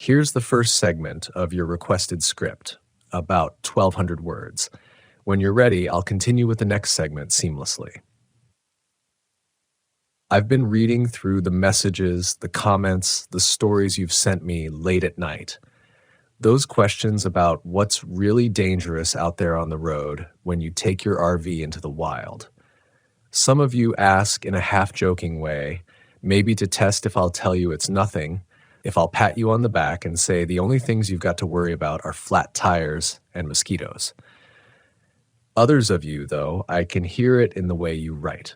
Here's the first segment of your requested script, about 1,200 words. When you're ready, I'll continue with the next segment seamlessly. I've been reading through the messages, the comments, the stories you've sent me late at night. Those questions about what's really dangerous out there on the road when you take your RV into the wild. Some of you ask in a half-joking way, maybe to test if I'll tell you it's nothing, if I'll pat you on the back and say the only things you've got to worry about are flat tires and mosquitoes. Others of you, though, I can hear it in the way you write.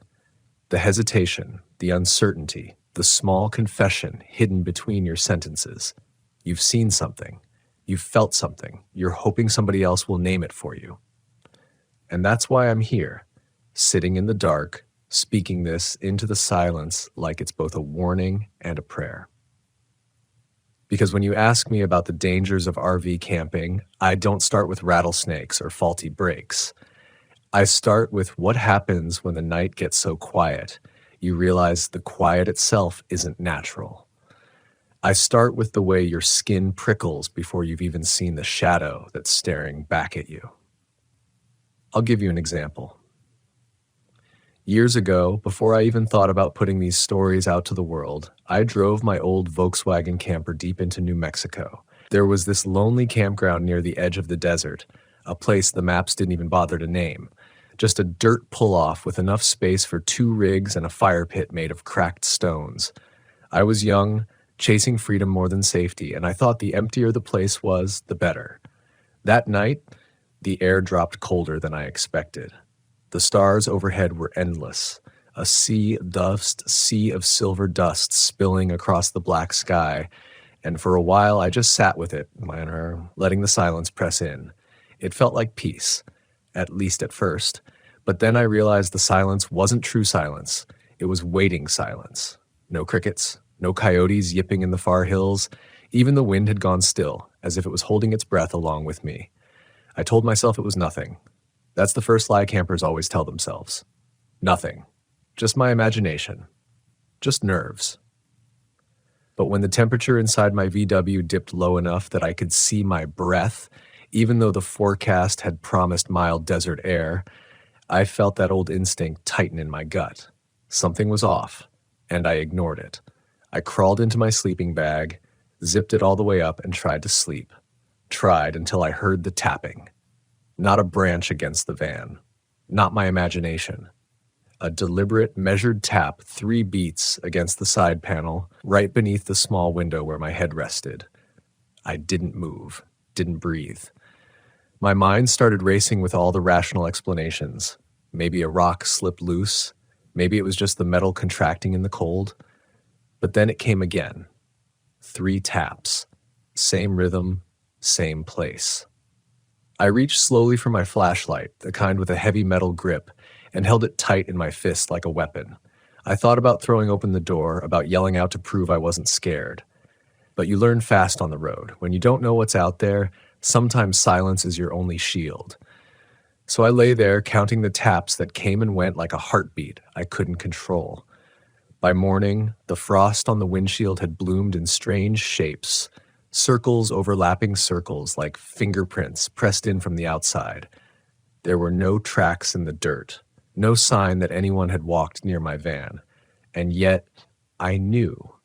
The hesitation, the uncertainty, the small confession hidden between your sentences. You've seen something. You've felt something. You're hoping somebody else will name it for you. And that's why I'm here, sitting in the dark, speaking this into the silence like it's both a warning and a prayer. Because when you ask me about the dangers of RV camping, I don't start with rattlesnakes or faulty brakes. I start with what happens when the night gets so quiet, you realize the quiet itself isn't natural. I start with the way your skin prickles before you've even seen the shadow that's staring back at you. I'll give you an example. Years ago, before I even thought about putting these stories out to the world, I drove my old Volkswagen camper deep into New Mexico. There was this lonely campground near the edge of the desert, a place the maps didn't even bother to name. Just a dirt pull-off with enough space for 2 rigs and a fire pit made of cracked stones. I was young, chasing freedom more than safety, and I thought the emptier the place was, the better. That night, the air dropped colder than I expected. The stars overhead were endless, a sea of silver dust spilling across the black sky, and for a while I just sat with it, letting the silence press in. It felt like peace, at least at first, but then I realized the silence wasn't true silence. It was waiting silence. No crickets, no coyotes yipping in the far hills. Even the wind had gone still, as if it was holding its breath along with me. I told myself it was nothing. That's the first lie campers always tell themselves. Nothing. Just my imagination. Just nerves. But when the temperature inside my VW dipped low enough that I could see my breath, even though the forecast had promised mild desert air, I felt that old instinct tighten in my gut. Something was off, and I ignored it. I crawled into my sleeping bag, zipped it all the way up, and tried to sleep. Tried until I heard the tapping. Not a branch against the van. Not my imagination. A deliberate, measured tap, 3 beats against the side panel, right beneath the small window where my head rested. I didn't move, didn't breathe. My mind started racing with all the rational explanations. Maybe a rock slipped loose. Maybe it was just the metal contracting in the cold. But then it came again. 3 taps. Same rhythm, same place. I reached slowly for my flashlight, the kind with a heavy metal grip, and held it tight in my fist like a weapon. I thought about throwing open the door, about yelling out to prove I wasn't scared. But you learn fast on the road. When you don't know what's out there, sometimes silence is your only shield. So I lay there counting the taps that came and went like a heartbeat I couldn't control. By morning, the frost on the windshield had bloomed in strange shapes, circles overlapping circles like fingerprints pressed in from the outside. There were no tracks in the dirt, no sign that anyone had walked near my van. And yet, I knew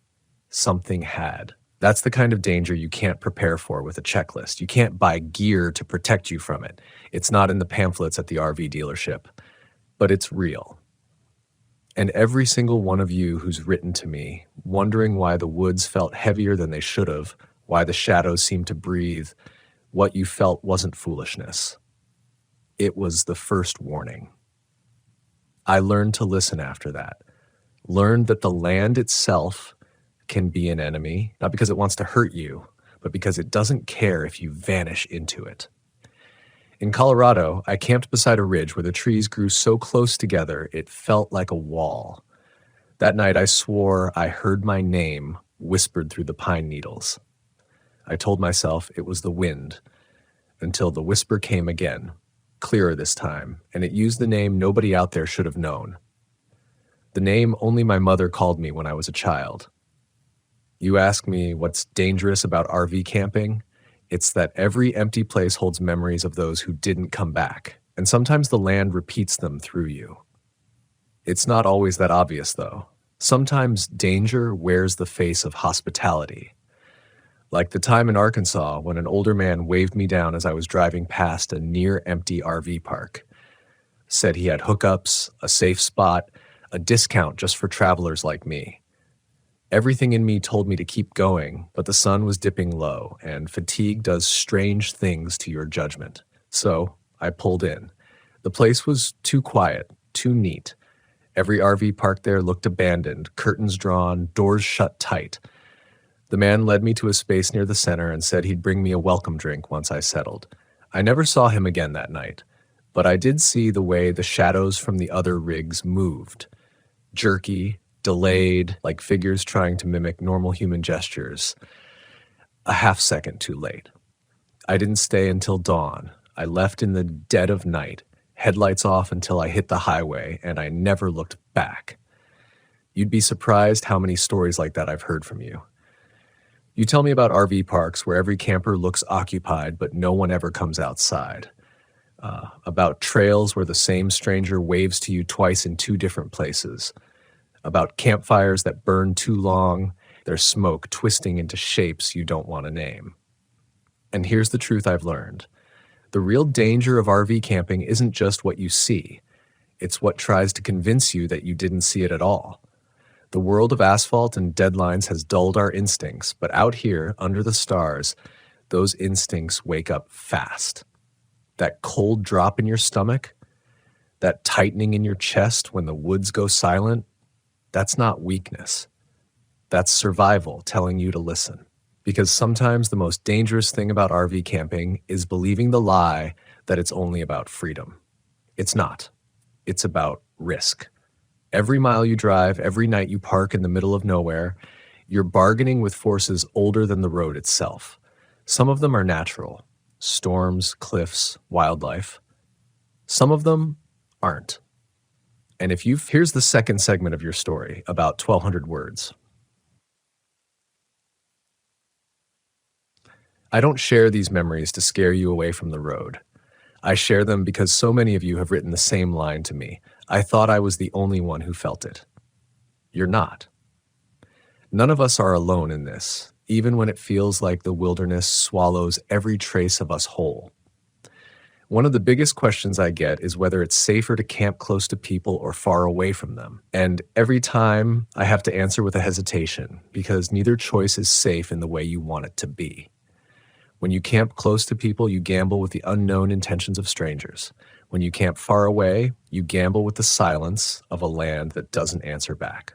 something had. That's the kind of danger you can't prepare for with a checklist. You can't buy gear to protect you from it. It's not in the pamphlets at the RV dealership. But it's real. And every single one of you who's written to me, wondering why the woods felt heavier than they should have, why the shadows seemed to breathe, what you felt wasn't foolishness. It was the first warning. I learned to listen after that. Learned that the land itself can be an enemy, not because it wants to hurt you, but because it doesn't care if you vanish into it. In Colorado, I camped beside a ridge where the trees grew so close together it felt like a wall. That night I swore I heard my name whispered through the pine needles. I told myself it was the wind, until the whisper came again, clearer this time, and it used the name nobody out there should have known. The name only my mother called me when I was a child. You ask me what's dangerous about RV camping? It's that every empty place holds memories of those who didn't come back, and sometimes the land repeats them through you. It's not always that obvious, though. Sometimes danger wears the face of hospitality. Like the time in Arkansas when an older man waved me down as I was driving past a near-empty RV park. Said he had hookups, a safe spot, a discount just for travelers like me. Everything in me told me to keep going, but the sun was dipping low, and fatigue does strange things to your judgment. So I pulled in. The place was too quiet, too neat. Every RV park there looked abandoned, curtains drawn, doors shut tight. The man led me to a space near the center and said he'd bring me a welcome drink once I settled. I never saw him again that night, but I did see the way the shadows from the other rigs moved. Jerky, delayed, like figures trying to mimic normal human gestures. A half second too late. I didn't stay until dawn. I left in the dead of night, headlights off until I hit the highway, and I never looked back. You'd be surprised how many stories like that I've heard from you. You tell me about RV parks where every camper looks occupied, but no one ever comes outside. About trails where the same stranger waves to you twice in two different places. About campfires that burn too long, their smoke twisting into shapes you don't want to name. And here's the truth I've learned. The real danger of RV camping isn't just what you see. It's what tries to convince you that you didn't see it at all. The world of asphalt and deadlines has dulled our instincts, but out here, under the stars, those instincts wake up fast. That cold drop in your stomach, that tightening in your chest when the woods go silent, that's not weakness. That's survival telling you to listen. Because sometimes the most dangerous thing about RV camping is believing the lie that it's only about freedom. It's not. It's about risk. Every mile you drive, every night you park in the middle of nowhere, you're bargaining with forces older than the road itself. Some of them are natural. Storms, cliffs, wildlife. Some of them aren't. And here's the second segment of your story, about 1,200 words. I don't share these memories to scare you away from the road. I share them because so many of you have written the same line to me. I thought I was the only one who felt it. You're not. None of us are alone in this, even when it feels like the wilderness swallows every trace of us whole. One of the biggest questions I get is whether it's safer to camp close to people or far away from them. And every time I have to answer with a hesitation, because neither choice is safe in the way you want it to be. When you camp close to people, you gamble with the unknown intentions of strangers. When you camp far away, you gamble with the silence of a land that doesn't answer back.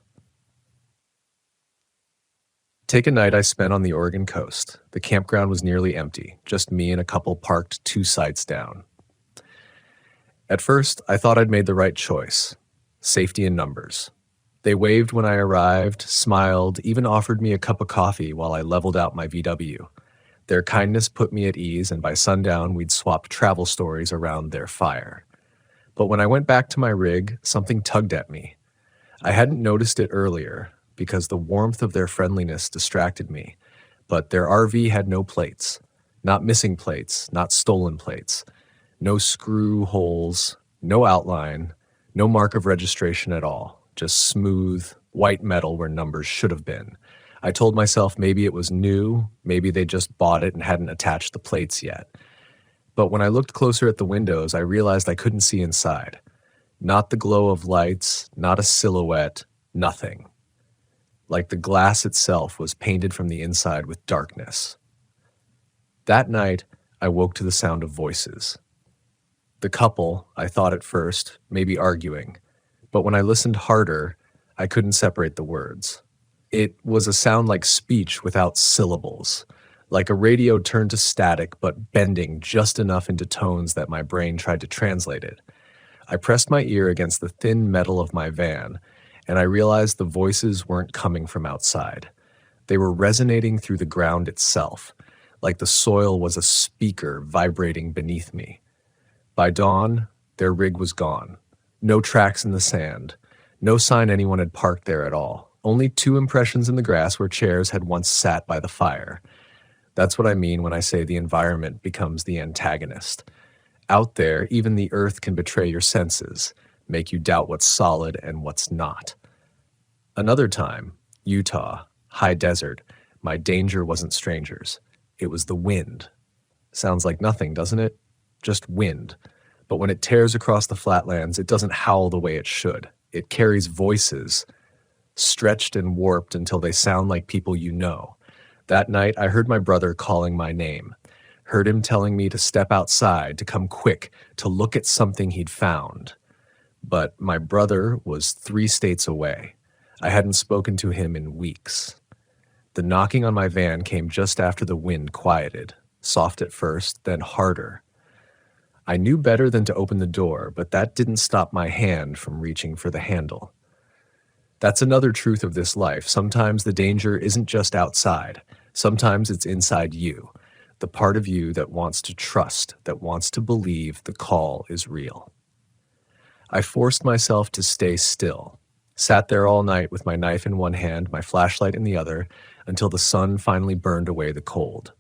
Take a night I spent on the Oregon coast. The campground was nearly empty, just me and a couple parked 2 sites down. At first, I thought I'd made the right choice. Safety in numbers. They waved when I arrived, smiled, even offered me a cup of coffee while I leveled out my VW. Their kindness put me at ease, and by sundown, we'd swapped travel stories around their fire. But when I went back to my rig, something tugged at me. I hadn't noticed it earlier, because the warmth of their friendliness distracted me, but their RV had no plates. Not missing plates, not stolen plates. No screw holes, no outline, no mark of registration at all. Just smooth, white metal where numbers should have been. I told myself maybe it was new, maybe they just bought it and hadn't attached the plates yet. But when I looked closer at the windows, I realized I couldn't see inside. Not the glow of lights, not a silhouette, nothing. Like the glass itself was painted from the inside with darkness. That night, I woke to the sound of voices. The couple, I thought at first, may be arguing, but when I listened harder, I couldn't separate the words. It was a sound like speech without syllables, like a radio turned to static but bending just enough into tones that my brain tried to translate it. I pressed my ear against the thin metal of my van, and I realized the voices weren't coming from outside. They were resonating through the ground itself, like the soil was a speaker vibrating beneath me. By dawn, their rig was gone. No tracks in the sand. No sign anyone had parked there at all. Only two impressions in the grass where chairs had once sat by the fire. That's what I mean when I say the environment becomes the antagonist. Out there, even the earth can betray your senses, make you doubt what's solid and what's not. Another time, Utah, high desert, my danger wasn't strangers. It was the wind. Sounds like nothing, doesn't it? Just wind. But when it tears across the flatlands, it doesn't howl the way it should. It carries voices, stretched and warped until they sound like people you know. That night, I heard my brother calling my name. Heard him telling me to step outside, to come quick, to look at something he'd found. But my brother was 3 states away. I hadn't spoken to him in weeks. The knocking on my van came just after the wind quieted, soft at first, then harder. I knew better than to open the door, but that didn't stop my hand from reaching for the handle. That's another truth of this life. Sometimes the danger isn't just outside. Sometimes it's inside you, the part of you that wants to trust, that wants to believe the call is real. I forced myself to stay still, sat there all night with my knife in one hand, my flashlight in the other, until the sun finally burned away the cold.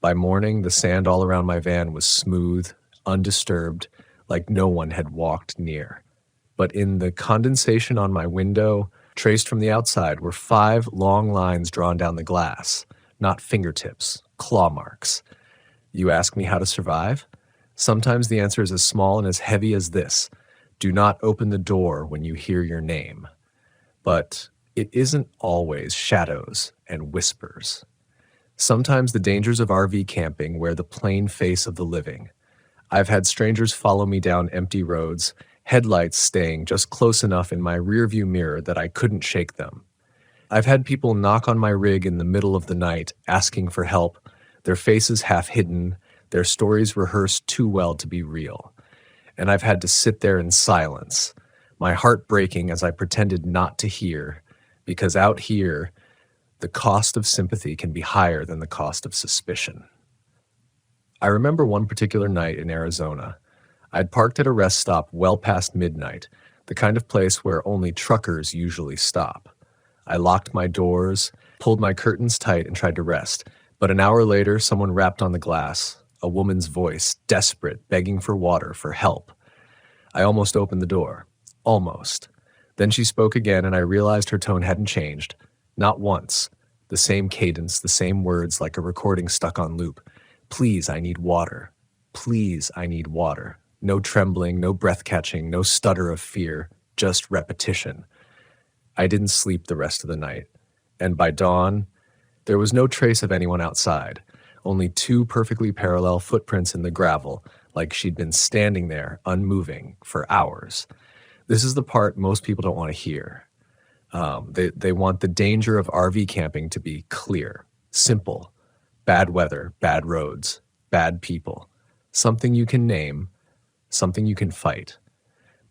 By morning, the sand all around my van was smooth, undisturbed, like no one had walked near. But in the condensation on my window, traced from the outside, were 5 long lines drawn down the glass, not fingertips, claw marks. You ask me how to survive? Sometimes the answer is as small and as heavy as this: do not open the door when you hear your name. But it isn't always shadows and whispers. Sometimes the dangers of RV camping wear the plain face of the living. I've had strangers follow me down empty roads, headlights staying just close enough in my rearview mirror that I couldn't shake them. I've had people knock on my rig in the middle of the night, asking for help, their faces half hidden, their stories rehearsed too well to be real. And I've had to sit there in silence, my heart breaking as I pretended not to hear, because out here, the cost of sympathy can be higher than the cost of suspicion. I remember one particular night in Arizona. I'd parked at a rest stop well past midnight, the kind of place where only truckers usually stop. I locked my doors, pulled my curtains tight, and tried to rest. But an hour later, someone rapped on the glass, a woman's voice, desperate, begging for water, for help. I almost opened the door. Almost. Then she spoke again, and I realized her tone hadn't changed. Not once. The same cadence, the same words, like a recording stuck on loop. Please, I need water. Please, I need water. No trembling, no breath catching, no stutter of fear, just repetition. I didn't sleep the rest of the night. And by dawn, there was no trace of anyone outside, only 2 perfectly parallel footprints in the gravel, like she'd been standing there, unmoving, for hours. This is the part most people don't want to hear. They want the danger of RV camping to be clear, simple. Bad weather, bad roads, bad people. Something you can name, something you can fight.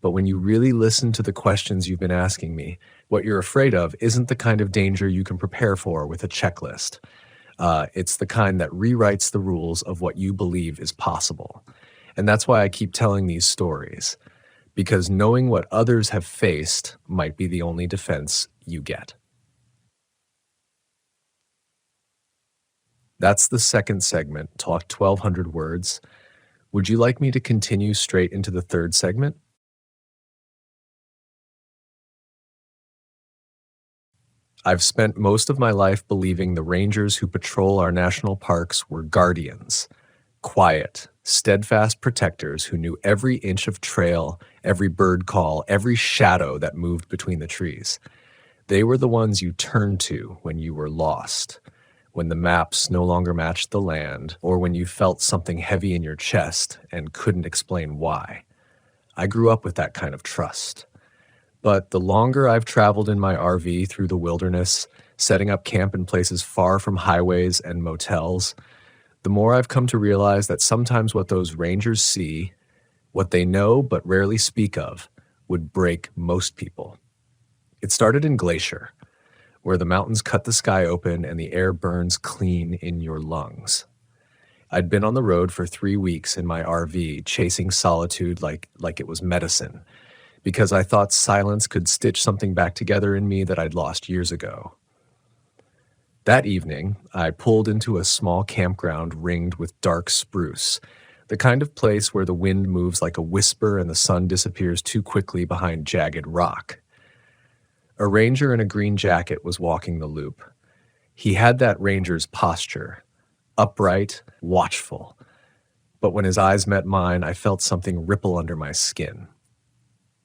But when you really listen to the questions you've been asking me, what you're afraid of isn't the kind of danger you can prepare for with a checklist. It's the kind that rewrites the rules of what you believe is possible. And that's why I keep telling these stories, because knowing what others have faced might be the only defense you get. That's the second segment, Talk 1,200 Words. Would you like me to continue straight into the third segment? I've spent most of my life believing the rangers who patrol our national parks were guardians, quiet, steadfast protectors who knew every inch of trail, every bird call, every shadow that moved between the trees. They were the ones you turned to when you were lost, when the maps no longer matched the land, or when you felt something heavy in your chest and couldn't explain why. I grew up with that kind of trust. But the longer I've traveled in my RV through the wilderness, setting up camp in places far from highways and motels, the more I've come to realize that sometimes what those rangers see, what they know but rarely speak of, would break most people. It started in Glacier, where the mountains cut the sky open and the air burns clean in your lungs. I'd been on the road for 3 weeks in my RV, chasing solitude like it was medicine, because I thought silence could stitch something back together in me that I'd lost years ago. That evening, I pulled into a small campground ringed with dark spruce, the kind of place where the wind moves like a whisper and the sun disappears too quickly behind jagged rock. A ranger in a green jacket was walking the loop. He had that ranger's posture, upright, watchful. But when his eyes met mine, I felt something ripple under my skin.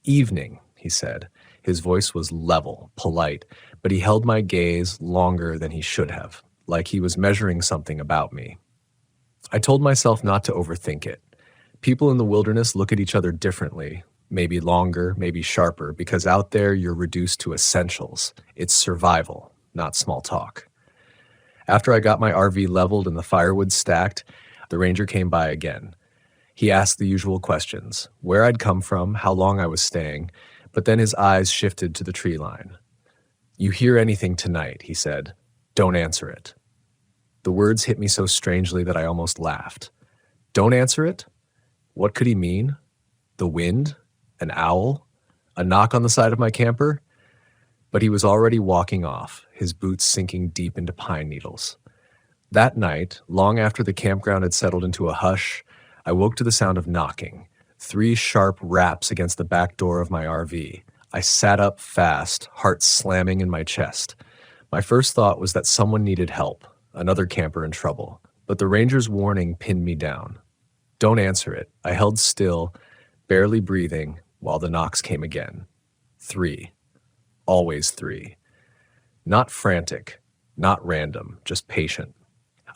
"Evening," he said. His voice was level, polite, but he held my gaze longer than he should have, like he was measuring something about me. I told myself not to overthink it. People in the wilderness look at each other differently, maybe longer, maybe sharper, because out there you're reduced to essentials. It's survival, not small talk. After I got my RV leveled and the firewood stacked, the ranger came by again. He asked the usual questions, where I'd come from, how long I was staying, but then his eyes shifted to the tree line. "You hear anything tonight," he said. "Don't answer it." The words hit me so strangely that I almost laughed. Don't answer it? What could he mean? The wind? An owl? A knock on the side of my camper? But he was already walking off, his boots sinking deep into pine needles. That night, long after the campground had settled into a hush, I woke to the sound of knocking, 3 sharp raps against the back door of my RV. I sat up fast, heart slamming in my chest. My first thought was that someone needed help, another camper in trouble, but the ranger's warning pinned me down. Don't answer it. I held still, barely breathing, while the knocks came again. 3. Always 3. Not frantic, not random, just patient.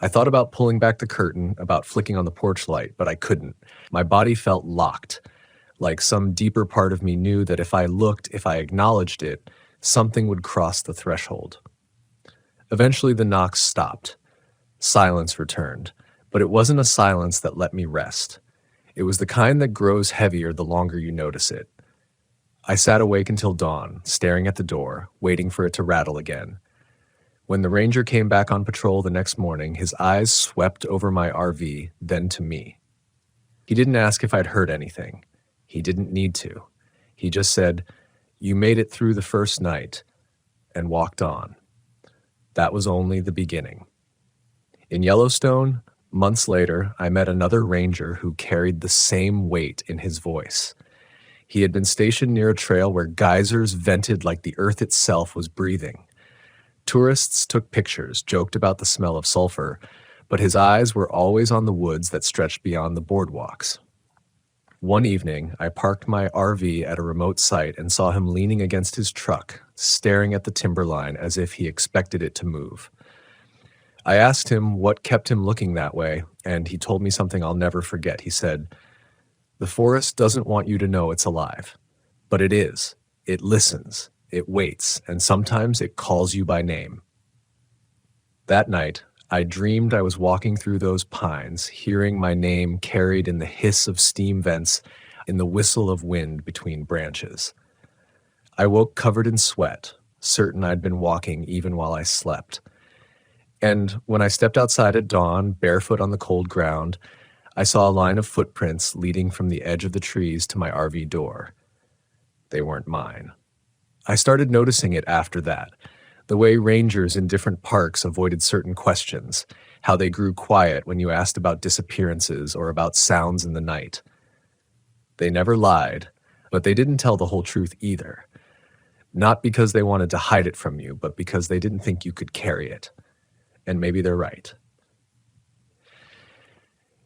I thought about pulling back the curtain, about flicking on the porch light, but I couldn't. My body felt locked, like some deeper part of me knew that if I looked, if I acknowledged it, something would cross the threshold. Eventually the knocks stopped. Silence returned, but it wasn't a silence that let me rest. It was the kind that grows heavier the longer you notice it. I sat awake until dawn, staring at the door, waiting for it to rattle again. When the ranger came back on patrol the next morning, his eyes swept over my RV, then to me. He didn't ask if I'd heard anything. He didn't need to. He just said, "You made it through the first night," and walked on. That was only the beginning. In Yellowstone, months later, I met another ranger who carried the same weight in his voice. He had been stationed near a trail where geysers vented like the earth itself was breathing. Tourists took pictures, joked about the smell of sulfur, but his eyes were always on the woods that stretched beyond the boardwalks. One evening, I parked my RV at a remote site and saw him leaning against his truck, staring at the timberline as if he expected it to move. I asked him what kept him looking that way, and he told me something I'll never forget. He said, "The forest doesn't want you to know it's alive, but it is. It listens, it waits, and sometimes it calls you by name." That night, I dreamed I was walking through those pines, hearing my name carried in the hiss of steam vents, in the whistle of wind between branches. I woke covered in sweat, certain I'd been walking even while I slept. And when I stepped outside at dawn, barefoot on the cold ground, I saw a line of footprints leading from the edge of the trees to my RV door. They weren't mine. I started noticing it after that, the way rangers in different parks avoided certain questions, how they grew quiet when you asked about disappearances or about sounds in the night. They never lied, but they didn't tell the whole truth either. Not because they wanted to hide it from you, but because they didn't think you could carry it. And maybe they're right.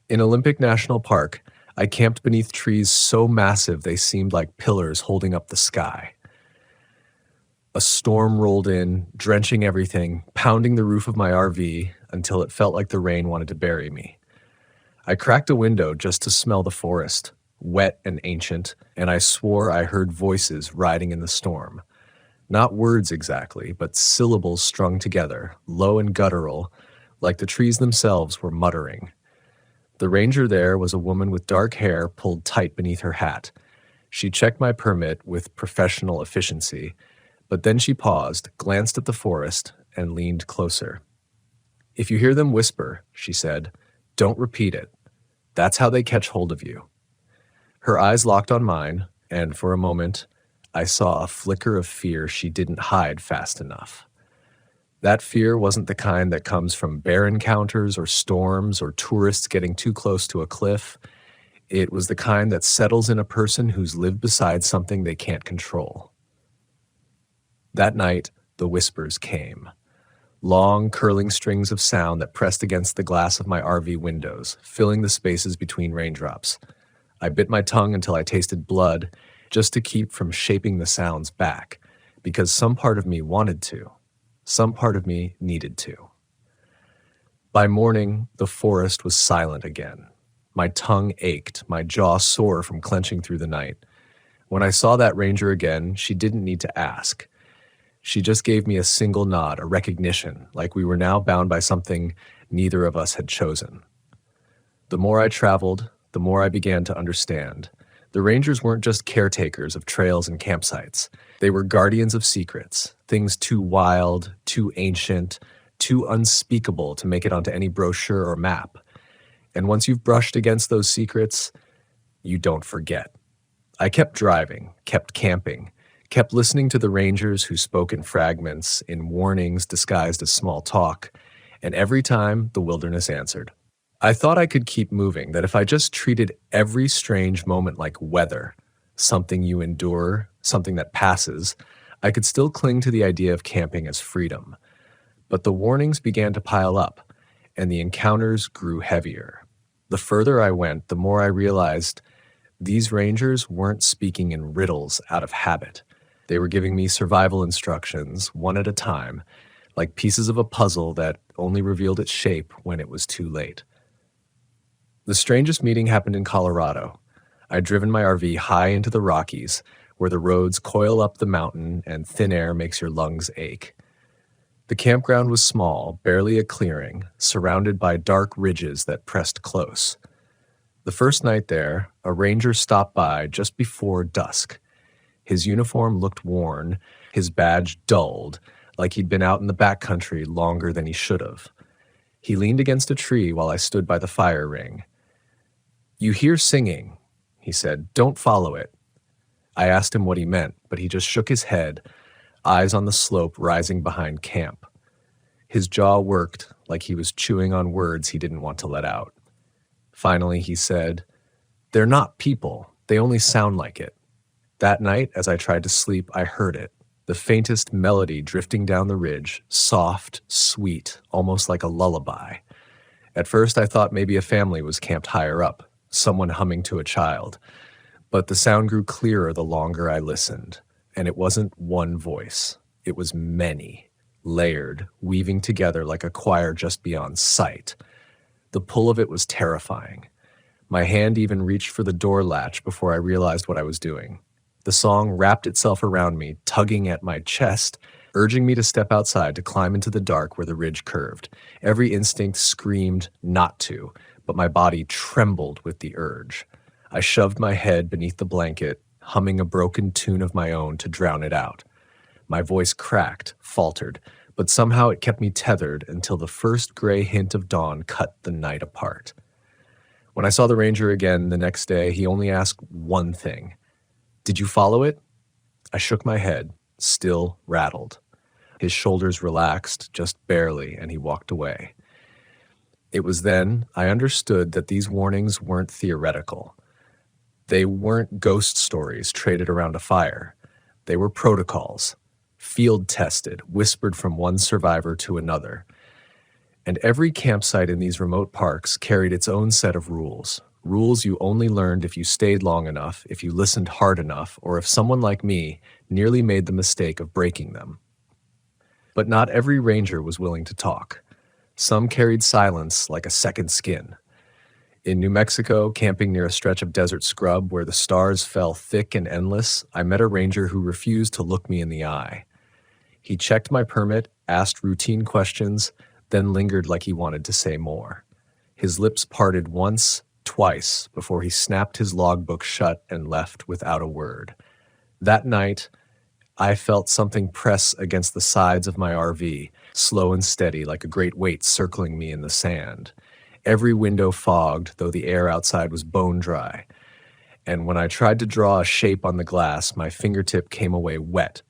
In Olympic National Park, I camped beneath trees so massive they seemed like pillars holding up the sky. A storm rolled in, drenching everything, pounding the roof of my RV until it felt like the rain wanted to bury me. I cracked a window just to smell the forest, wet and ancient, and I swore I heard voices riding in the storm. Not words exactly, but syllables strung together, low and guttural, like the trees themselves were muttering. The ranger there was a woman with dark hair pulled tight beneath her hat. She checked my permit with professional efficiency, but then she paused, glanced at the forest, and leaned closer. "If you hear them whisper," she said, "don't repeat it. That's how they catch hold of you." Her eyes locked on mine, and for a moment, I saw a flicker of fear she didn't hide fast enough. That fear wasn't the kind that comes from bear encounters or storms or tourists getting too close to a cliff. It was the kind that settles in a person who's lived beside something they can't control. That night, the whispers came. Long, curling strings of sound that pressed against the glass of my RV windows, filling the spaces between raindrops. I bit my tongue until I tasted blood, just to keep from shaping the sounds back, because some part of me wanted to. Some part of me needed to. By morning, the forest was silent again. My tongue ached, my jaw sore from clenching through the night. When I saw that ranger again, she didn't need to ask. She just gave me a single nod, a recognition, like we were now bound by something neither of us had chosen. The more I traveled, the more I began to understand. The rangers weren't just caretakers of trails and campsites. They were guardians of secrets, things too wild, too ancient, too unspeakable to make it onto any brochure or map. And once you've brushed against those secrets, you don't forget. I kept driving, kept camping, kept listening to the rangers who spoke in fragments, in warnings disguised as small talk, and every time the wilderness answered. I thought I could keep moving, that if I just treated every strange moment like weather, something you endure, something that passes, I could still cling to the idea of camping as freedom. But the warnings began to pile up, and the encounters grew heavier. The further I went, the more I realized these rangers weren't speaking in riddles out of habit. They were giving me survival instructions, one at a time, like pieces of a puzzle that only revealed its shape when it was too late. The strangest meeting happened in Colorado. I'd driven my RV high into the Rockies, where the roads coil up the mountain and thin air makes your lungs ache. The campground was small, barely a clearing, surrounded by dark ridges that pressed close. The first night there, a ranger stopped by just before dusk. His uniform looked worn, his badge dulled, like he'd been out in the backcountry longer than he should have. He leaned against a tree while I stood by the fire ring. "You hear singing," he said. "Don't follow it." I asked him what he meant, but he just shook his head, eyes on the slope rising behind camp. His jaw worked like he was chewing on words he didn't want to let out. Finally, he said, "They're not people. They only sound like it." That night, as I tried to sleep, I heard it, the faintest melody drifting down the ridge, soft, sweet, almost like a lullaby. At first, I thought maybe a family was camped higher up, someone humming to a child. But the sound grew clearer the longer I listened, and it wasn't one voice. It was many, layered, weaving together like a choir just beyond sight. The pull of it was terrifying. My hand even reached for the door latch before I realized what I was doing. The song wrapped itself around me, tugging at my chest, urging me to step outside to climb into the dark where the ridge curved. Every instinct screamed not to, but my body trembled with the urge. I shoved my head beneath the blanket, humming a broken tune of my own to drown it out. My voice cracked, faltered, but somehow it kept me tethered until the first gray hint of dawn cut the night apart. When I saw the ranger again the next day, he only asked one thing. "Did you follow it?" I shook my head, still rattled. His shoulders relaxed, just barely, and he walked away. It was then I understood that these warnings weren't theoretical. They weren't ghost stories traded around a fire. They were protocols, field-tested, whispered from one survivor to another. And every campsite in these remote parks carried its own set of rules. Rules you only learned if you stayed long enough, if you listened hard enough, or if someone like me nearly made the mistake of breaking them. But not every ranger was willing to talk. Some carried silence like a second skin. In New Mexico, camping near a stretch of desert scrub where the stars fell thick and endless, I met a ranger who refused to look me in the eye. He checked my permit, asked routine questions, then lingered like he wanted to say more. His lips parted once, twice, before he snapped his logbook shut and left without a word. That night, I felt something press against the sides of my RV, slow and steady like a great weight circling me in the sand. Every window fogged, though the air outside was bone dry. And when I tried to draw a shape on the glass, my fingertip came away wet.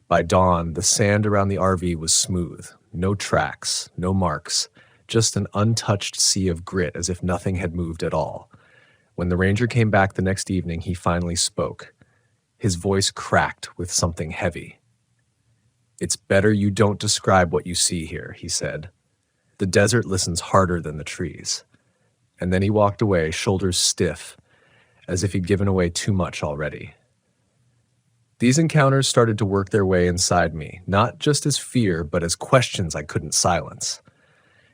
By dawn, the sand around the RV was smooth. No tracks, no marks, just an untouched sea of grit as if nothing had moved at all. When the ranger came back the next evening, he finally spoke. His voice cracked with something heavy. "It's better you don't describe what you see here," he said. "The desert listens harder than the trees." And then he walked away, shoulders stiff, as if he'd given away too much already. These encounters started to work their way inside me, not just as fear, but as questions I couldn't silence.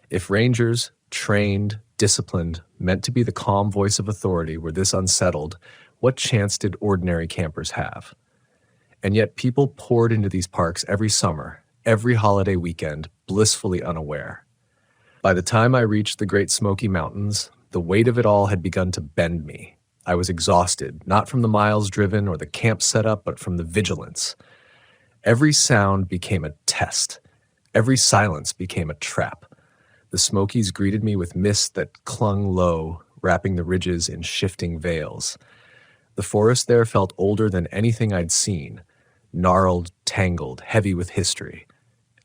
If rangers, trained, disciplined, meant to be the calm voice of authority, were this unsettled, what chance did ordinary campers have? And yet people poured into these parks every summer, every holiday weekend, blissfully unaware. By the time I reached the Great Smoky Mountains, the weight of it all had begun to bend me. I was exhausted, not from the miles driven or the camp setup, but from the vigilance. Every sound became a test. Every silence became a trap. The Smokies greeted me with mist that clung low, wrapping the ridges in shifting veils. The forest there felt older than anything I'd seen, gnarled, tangled, heavy with history.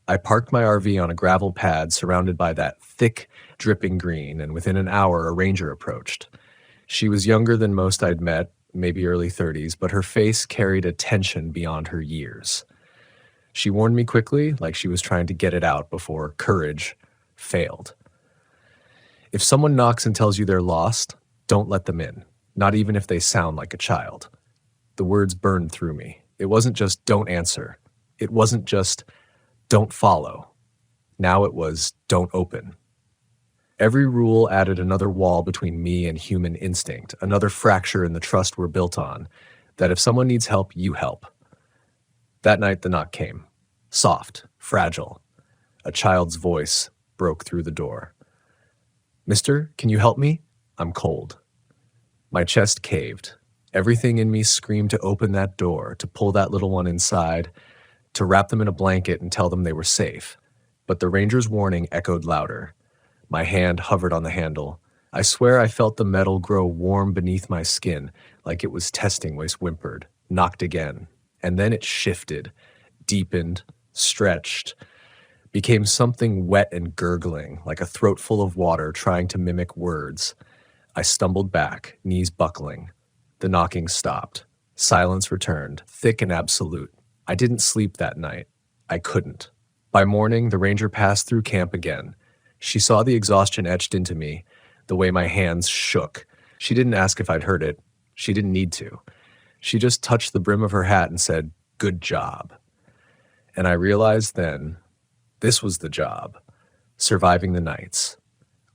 I parked my RV on a gravel pad surrounded by that thick, dripping green, and within an hour a ranger approached. She was younger than most I'd met, maybe early 30s, but her face carried a tension beyond her years. She warned me quickly, like she was trying to get it out before courage failed. If someone knocks and tells you they're lost, don't let them in, not even if they sound like a child. The words burned through me. It wasn't just don't answer. It wasn't just don't follow. Now it was don't open. Every rule added another wall between me and human instinct, another fracture in the trust we're built on, that if someone needs help, you help. That night the knock came. Soft, fragile. A child's voice broke through the door. "Mister, can you help me? I'm cold." My chest caved. Everything in me screamed to open that door, to pull that little one inside, to wrap them in a blanket and tell them they were safe. But the ranger's warning echoed louder. My hand hovered on the handle. I swear I felt the metal grow warm beneath my skin, like it was testing, voice whimpered, knocked again. And then it shifted, deepened, stretched, became something wet and gurgling, like a throat full of water trying to mimic words. I stumbled back, knees buckling. The knocking stopped. Silence returned, thick and absolute. I didn't sleep that night. I couldn't. By morning, the ranger passed through camp again. She saw the exhaustion etched into me, the way my hands shook. She didn't ask if I'd heard it. She didn't need to. She just touched the brim of her hat and said, "Good job." And I realized then, this was the job. Surviving the nights,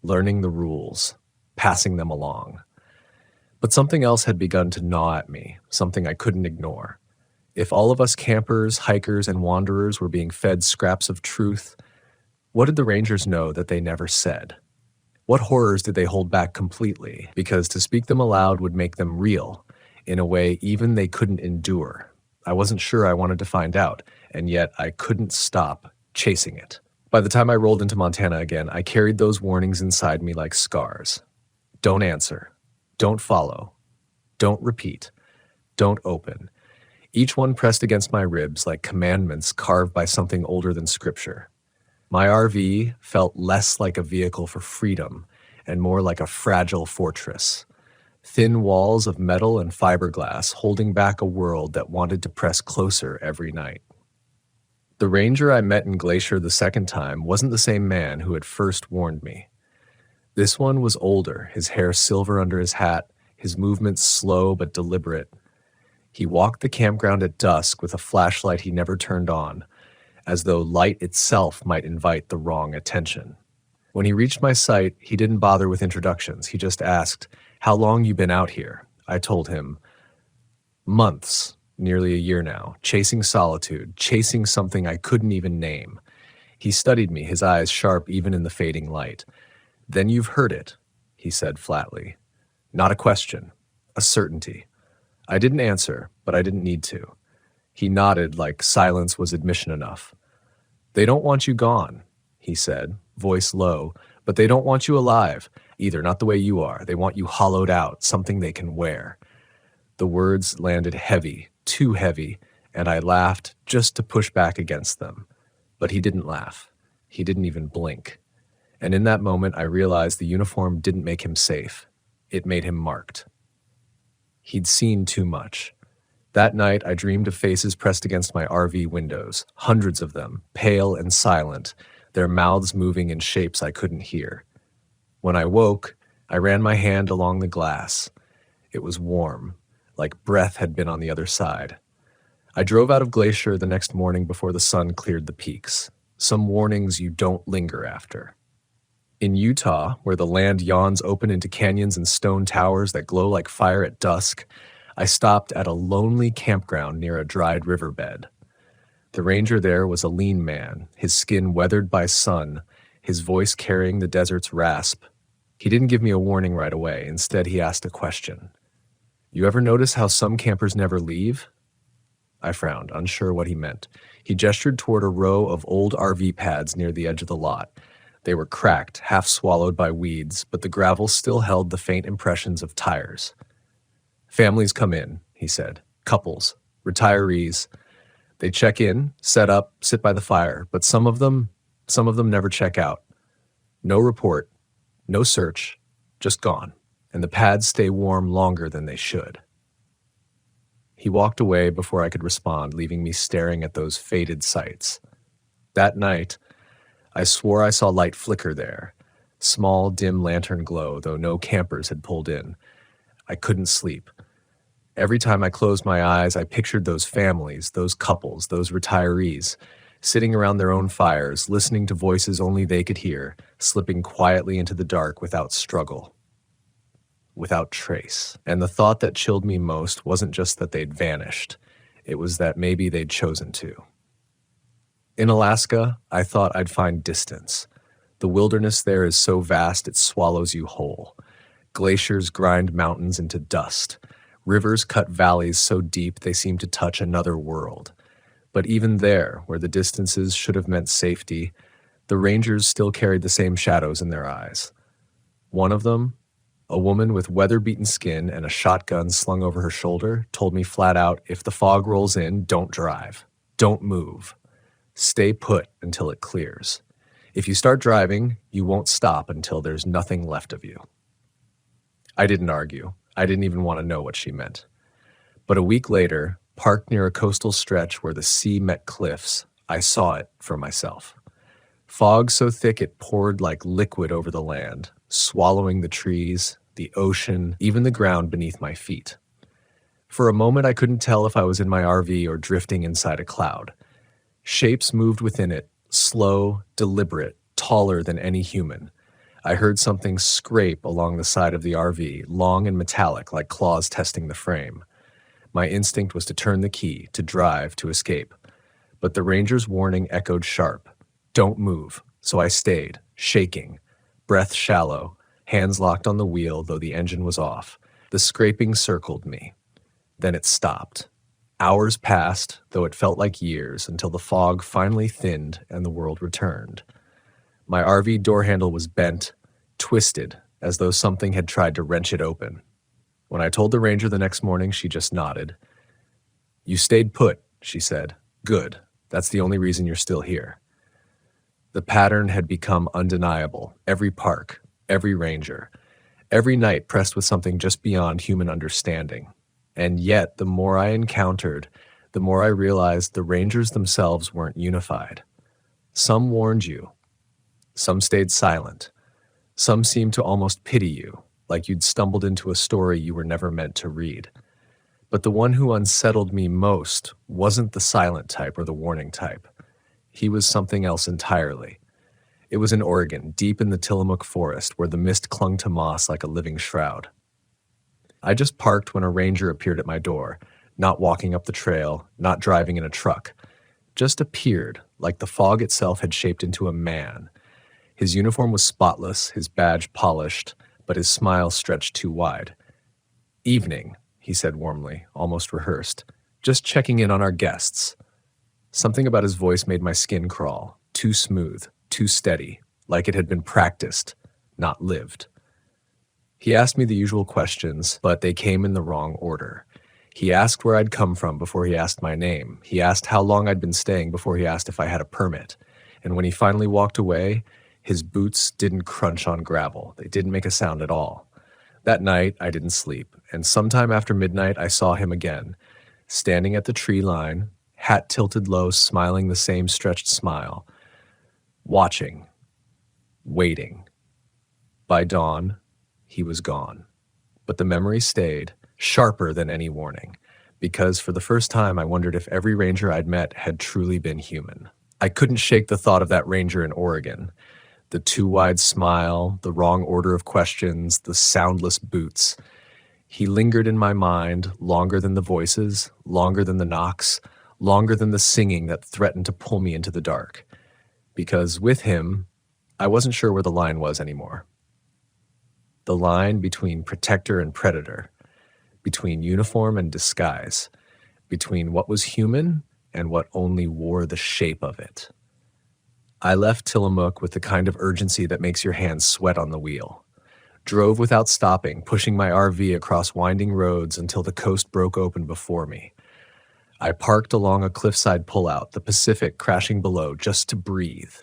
learning the rules, passing them along. But something else had begun to gnaw at me, something I couldn't ignore. If all of us campers, hikers, and wanderers were being fed scraps of truth, what did the rangers know that they never said? What horrors did they hold back completely, because to speak them aloud would make them real, in a way even they couldn't endure? I wasn't sure I wanted to find out, and yet I couldn't stop chasing it. By the time I rolled into Montana again, I carried those warnings inside me like scars. Don't answer. Don't follow. Don't repeat. Don't open. Each one pressed against my ribs like commandments carved by something older than scripture. My RV felt less like a vehicle for freedom and more like a fragile fortress. Thin walls of metal and fiberglass holding back a world that wanted to press closer every night. The ranger I met in Glacier the second time wasn't the same man who had first warned me. This one was older, his hair silver under his hat, his movements slow but deliberate. He walked the campground at dusk with a flashlight he never turned on, as though light itself might invite the wrong attention. When he reached my site, he didn't bother with introductions. He just asked, "How long you been out here?" I told him, "Months, nearly a year now, chasing solitude, chasing something I couldn't even name." He studied me, his eyes sharp even in the fading light. "Then you've heard it," he said flatly. Not a question, a certainty. I didn't answer, but I didn't need to. He nodded like silence was admission enough. "They don't want you gone," he said, voice low, "but they don't want you alive either, not the way you are. They want you hollowed out, something they can wear." The words landed heavy, too heavy, and I laughed just to push back against them. But he didn't laugh. He didn't even blink. And in that moment, I realized the uniform didn't make him safe. It made him marked. He'd seen too much. That night, I dreamed of faces pressed against my RV windows, hundreds of them, pale and silent, their mouths moving in shapes I couldn't hear. When I woke, I ran my hand along the glass. It was warm, like breath had been on the other side. I drove out of Glacier the next morning before the sun cleared the peaks. Some warnings you don't linger after. In Utah, where the land yawns open into canyons and stone towers that glow like fire at dusk, I stopped at a lonely campground near a dried riverbed. The ranger there was a lean man, his skin weathered by sun, his voice carrying the desert's rasp. He didn't give me a warning right away. Instead, he asked a question. "You ever notice how some campers never leave?" I frowned, unsure what he meant. He gestured toward a row of old RV pads near the edge of the lot. They were cracked, half swallowed by weeds, but the gravel still held the faint impressions of tires. "Families come in," he said. "Couples, retirees. They check in, set up, sit by the fire, but some of them never check out. No report, no search, just gone, and the pads stay warm longer than they should." He walked away before I could respond, leaving me staring at those faded sights. That night, I swore I saw light flicker there, small, dim lantern glow, though no campers had pulled in. I couldn't sleep. Every time I closed my eyes, I pictured those families, those couples, those retirees, sitting around their own fires, listening to voices only they could hear, slipping quietly into the dark without struggle, without trace. And the thought that chilled me most wasn't just that they'd vanished. It was that maybe they'd chosen to. In Alaska, I thought I'd find distance. The wilderness there is so vast it swallows you whole. Glaciers grind mountains into dust. Rivers cut valleys so deep they seem to touch another world. But even there, where the distances should have meant safety, the rangers still carried the same shadows in their eyes. One of them, a woman with weather-beaten skin and a shotgun slung over her shoulder, told me flat out, "If the fog rolls in, don't drive. Don't move. Stay put until it clears. If you start driving, you won't stop until there's nothing left of you." I didn't argue. I didn't even want to know what she meant. But a week later, parked near a coastal stretch where the sea met cliffs, I saw it for myself. Fog so thick it poured like liquid over the land, swallowing the trees, the ocean, even the ground beneath my feet. For a moment, I couldn't tell if I was in my RV or drifting inside a cloud. Shapes moved within it, slow, deliberate, taller than any human. I heard something scrape along the side of the RV, long and metallic, like claws testing the frame. My instinct was to turn the key, to drive, to escape. But the ranger's warning echoed sharp. "Don't move." So I stayed, shaking, breath shallow, hands locked on the wheel, though the engine was off. The scraping circled me. Then it stopped. Hours passed, though it felt like years, until the fog finally thinned and the world returned. My RV door handle was bent, twisted, as though something had tried to wrench it open. When I told the ranger the next morning, she just nodded. "You stayed put," she said. "Good. That's the only reason you're still here." The pattern had become undeniable. Every park, every ranger, every night pressed with something just beyond human understanding. And yet, the more I encountered, the more I realized the rangers themselves weren't unified. Some warned you. Some stayed silent. Some seemed to almost pity you, like you'd stumbled into a story you were never meant to read. But the one who unsettled me most wasn't the silent type or the warning type. He was something else entirely. It was in Oregon, deep in the Tillamook forest, where the mist clung to moss like a living shroud. I just parked when a ranger appeared at my door, not walking up the trail, not driving in a truck. Just appeared, like the fog itself had shaped into a man. His uniform was spotless, his badge polished, but his smile stretched too wide. "Evening," he said warmly, almost rehearsed. "Just checking in on our guests." Something about his voice made my skin crawl, too smooth, too steady, like it had been practiced, not lived. He asked me the usual questions, but they came in the wrong order. He asked where I'd come from before he asked my name. He asked how long I'd been staying before he asked if I had a permit. And when he finally walked away, his boots didn't crunch on gravel. They didn't make a sound at all. That night, I didn't sleep, and sometime after midnight, I saw him again, standing at the tree line, hat tilted low, smiling the same stretched smile, watching, waiting. By dawn, he was gone. But the memory stayed, sharper than any warning, because for the first time I wondered if every ranger I'd met had truly been human. I couldn't shake the thought of that ranger in Oregon. The too-wide smile, the wrong order of questions, the soundless boots. He lingered in my mind longer than the voices, longer than the knocks, longer than the singing that threatened to pull me into the dark. Because with him, I wasn't sure where the line was anymore. The line between protector and predator, between uniform and disguise, between what was human and what only wore the shape of it. I left Tillamook with the kind of urgency that makes your hands sweat on the wheel. Drove without stopping, pushing my RV across winding roads until the coast broke open before me. I parked along a cliffside pullout, the Pacific crashing below, just to breathe.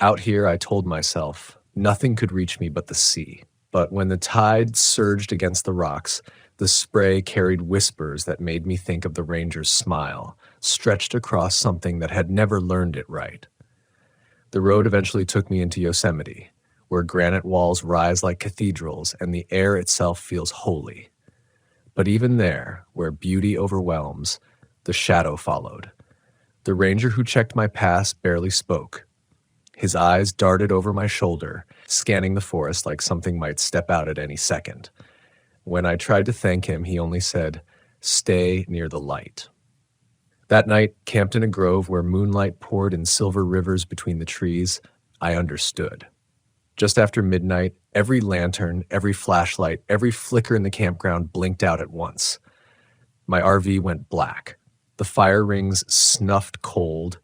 Out here, I told myself, nothing could reach me but the sea. But when the tide surged against the rocks, the spray carried whispers that made me think of the ranger's smile, stretched across something that had never learned it right. The road eventually took me into Yosemite, where granite walls rise like cathedrals and the air itself feels holy. But even there, where beauty overwhelms, the shadow followed. The ranger who checked my pass barely spoke. His eyes darted over my shoulder, scanning the forest like something might step out at any second. When I tried to thank him, he only said, "Stay near the light." That night, camped in a grove where moonlight poured in silver rivers between the trees, I understood. Just after midnight, every lantern, every flashlight, every flicker in the campground blinked out at once. My RV went black. The fire rings snuffed cold.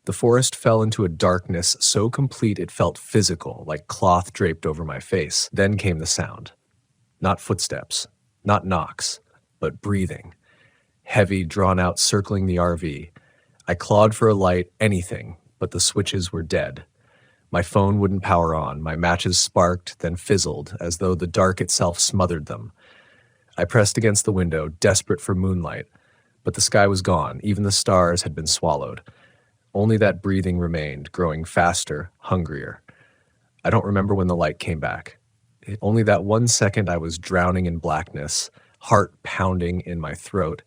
The forest fell into a darkness so complete it felt physical, like cloth draped over my face. Then came the sound. Not footsteps, not knocks, but breathing. Heavy, drawn out, circling the RV. I clawed for a light, anything, but the switches were dead. My phone wouldn't power on. My matches sparked, then fizzled, as though the dark itself smothered them. I pressed against the window, desperate for moonlight, but the sky was gone. Even the stars had been swallowed. Only that breathing remained, growing faster, hungrier. I don't remember when the light came back. Only that 1 second I was drowning in blackness, heart pounding in my throat,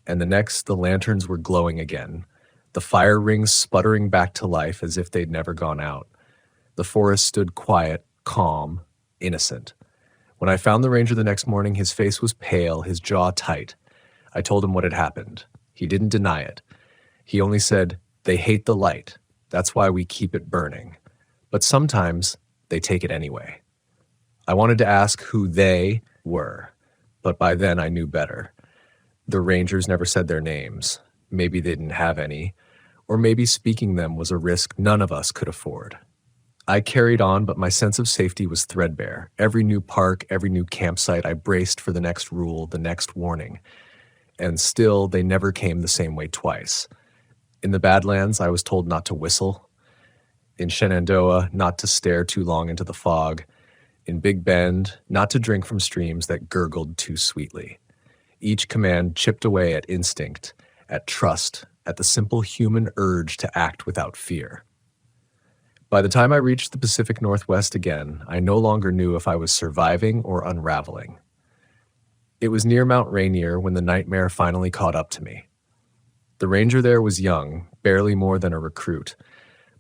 and the next the lanterns were glowing again, the fire rings sputtering back to life as if they'd never gone out. The forest stood quiet, calm, innocent. When I found the ranger the next morning, his face was pale, his jaw tight. I told him what had happened. He didn't deny it. He only said, "They hate the light. That's why we keep it burning. But sometimes they take it anyway." I wanted to ask who they were, but by then I knew better. The rangers never said their names. Maybe they didn't have any, or maybe speaking them was a risk none of us could afford. I carried on, but my sense of safety was threadbare. Every new park, every new campsite, I braced for the next rule, the next warning. And still, they never came the same way twice. In the Badlands, I was told not to whistle. In Shenandoah, not to stare too long into the fog. In Big Bend, not to drink from streams that gurgled too sweetly. Each command chipped away at instinct, at trust, at the simple human urge to act without fear. By the time I reached the Pacific Northwest again, I no longer knew if I was surviving or unraveling. It was near Mount Rainier when the nightmare finally caught up to me. The ranger there was young, barely more than a recruit,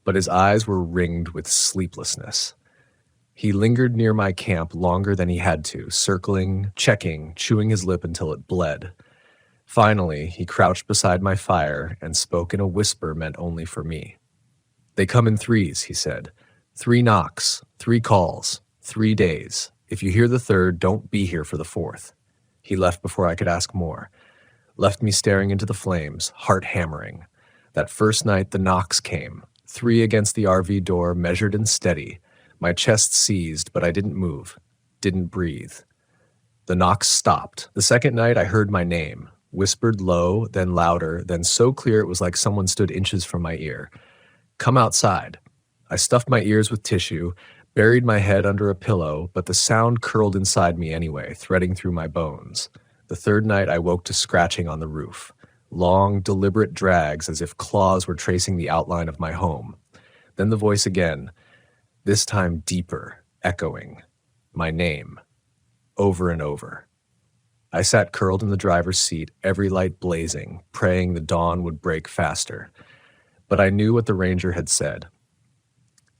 but his eyes were ringed with sleeplessness. He lingered near my camp longer than he had to, circling, checking, chewing his lip until it bled. Finally, he crouched beside my fire and spoke in a whisper meant only for me. "They come in threes," he said. 3 knocks, 3 calls, 3 days. If you hear the third, don't be here for the fourth." He left before I could ask more. Left me staring into the flames, heart hammering. That first night, the knocks came. 3 against the RV door, measured and steady. My chest seized, but I didn't move, didn't breathe. The knocks stopped. The second night, I heard my name, whispered low, then louder, then so clear it was like someone stood inches from my ear. Come outside. I stuffed my ears with tissue, buried my head under a pillow, but the sound curled inside me anyway, threading through my bones. The third night, I woke to scratching on the roof. Long, deliberate drags as if claws were tracing the outline of my home. Then the voice again, this time deeper, echoing. My name. Over and over. I sat curled in the driver's seat, every light blazing, praying the dawn would break faster. But I knew what the ranger had said.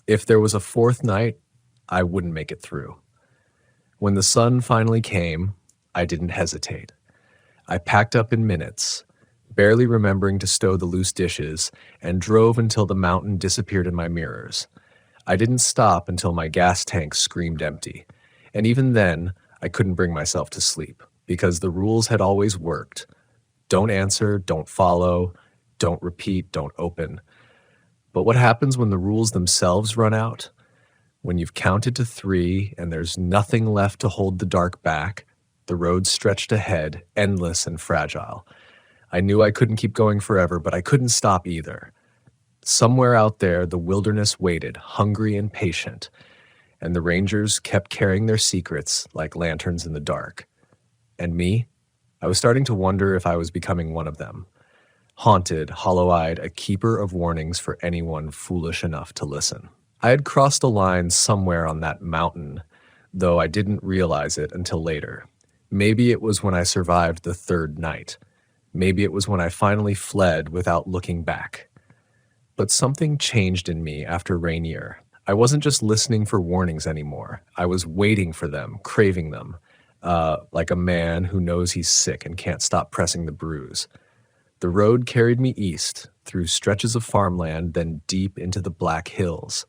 If there was a fourth night, I wouldn't make it through. When the sun finally came, I didn't hesitate. I packed up in minutes, barely remembering to stow the loose dishes, and drove until the mountain disappeared in my mirrors. I didn't stop until my gas tank screamed empty. And even then, I couldn't bring myself to sleep, because the rules had always worked. Don't answer, don't follow, don't repeat, don't open. But what happens when the rules themselves run out? When you've counted to 3 and there's nothing left to hold the dark back, the road stretched ahead, endless and fragile. I knew I couldn't keep going forever, but I couldn't stop either. Somewhere out there, the wilderness waited, hungry and patient, and the rangers kept carrying their secrets like lanterns in the dark. And me? I was starting to wonder if I was becoming one of them. Haunted, hollow-eyed, a keeper of warnings for anyone foolish enough to listen. I had crossed a line somewhere on that mountain, though I didn't realize it until later. Maybe it was when I survived the third night. Maybe it was when I finally fled without looking back. But something changed in me after Rainier. I wasn't just listening for warnings anymore. I was waiting for them, craving them, like a man who knows he's sick and can't stop pressing the bruise. The road carried me east, through stretches of farmland, then deep into the Black Hills.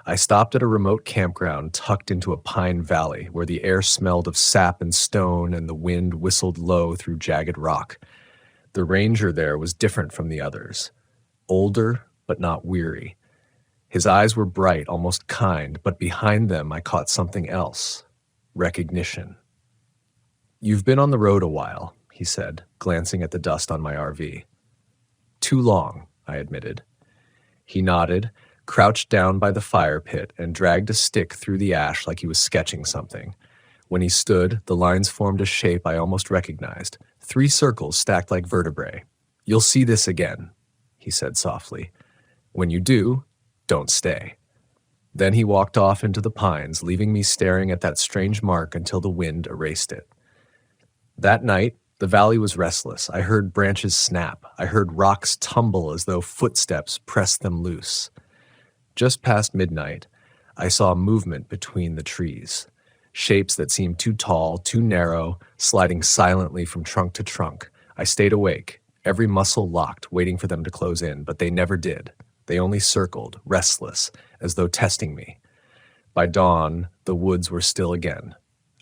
I stopped at a remote campground tucked into a pine valley where the air smelled of sap and stone and the wind whistled low through jagged rock. The ranger there was different from the others. Older, but not weary. His eyes were bright, almost kind, but behind them I caught something else. Recognition. You've been on the road a while, he said, glancing at the dust on my RV. Too long, I admitted. He nodded, crouched down by the fire pit, and dragged a stick through the ash like he was sketching something. When he stood, the lines formed a shape I almost recognized, 3 circles stacked like vertebrae. You'll see this again, he said softly. When you do, don't stay. Then he walked off into the pines, leaving me staring at that strange mark until the wind erased it. That night, the valley was restless. I heard branches snap. I heard rocks tumble as though footsteps pressed them loose. Just past midnight, I saw movement between the trees. Shapes that seemed too tall, too narrow, sliding silently from trunk to trunk. I stayed awake, every muscle locked, waiting for them to close in, but they never did. They only circled, restless, as though testing me. By dawn, the woods were still again.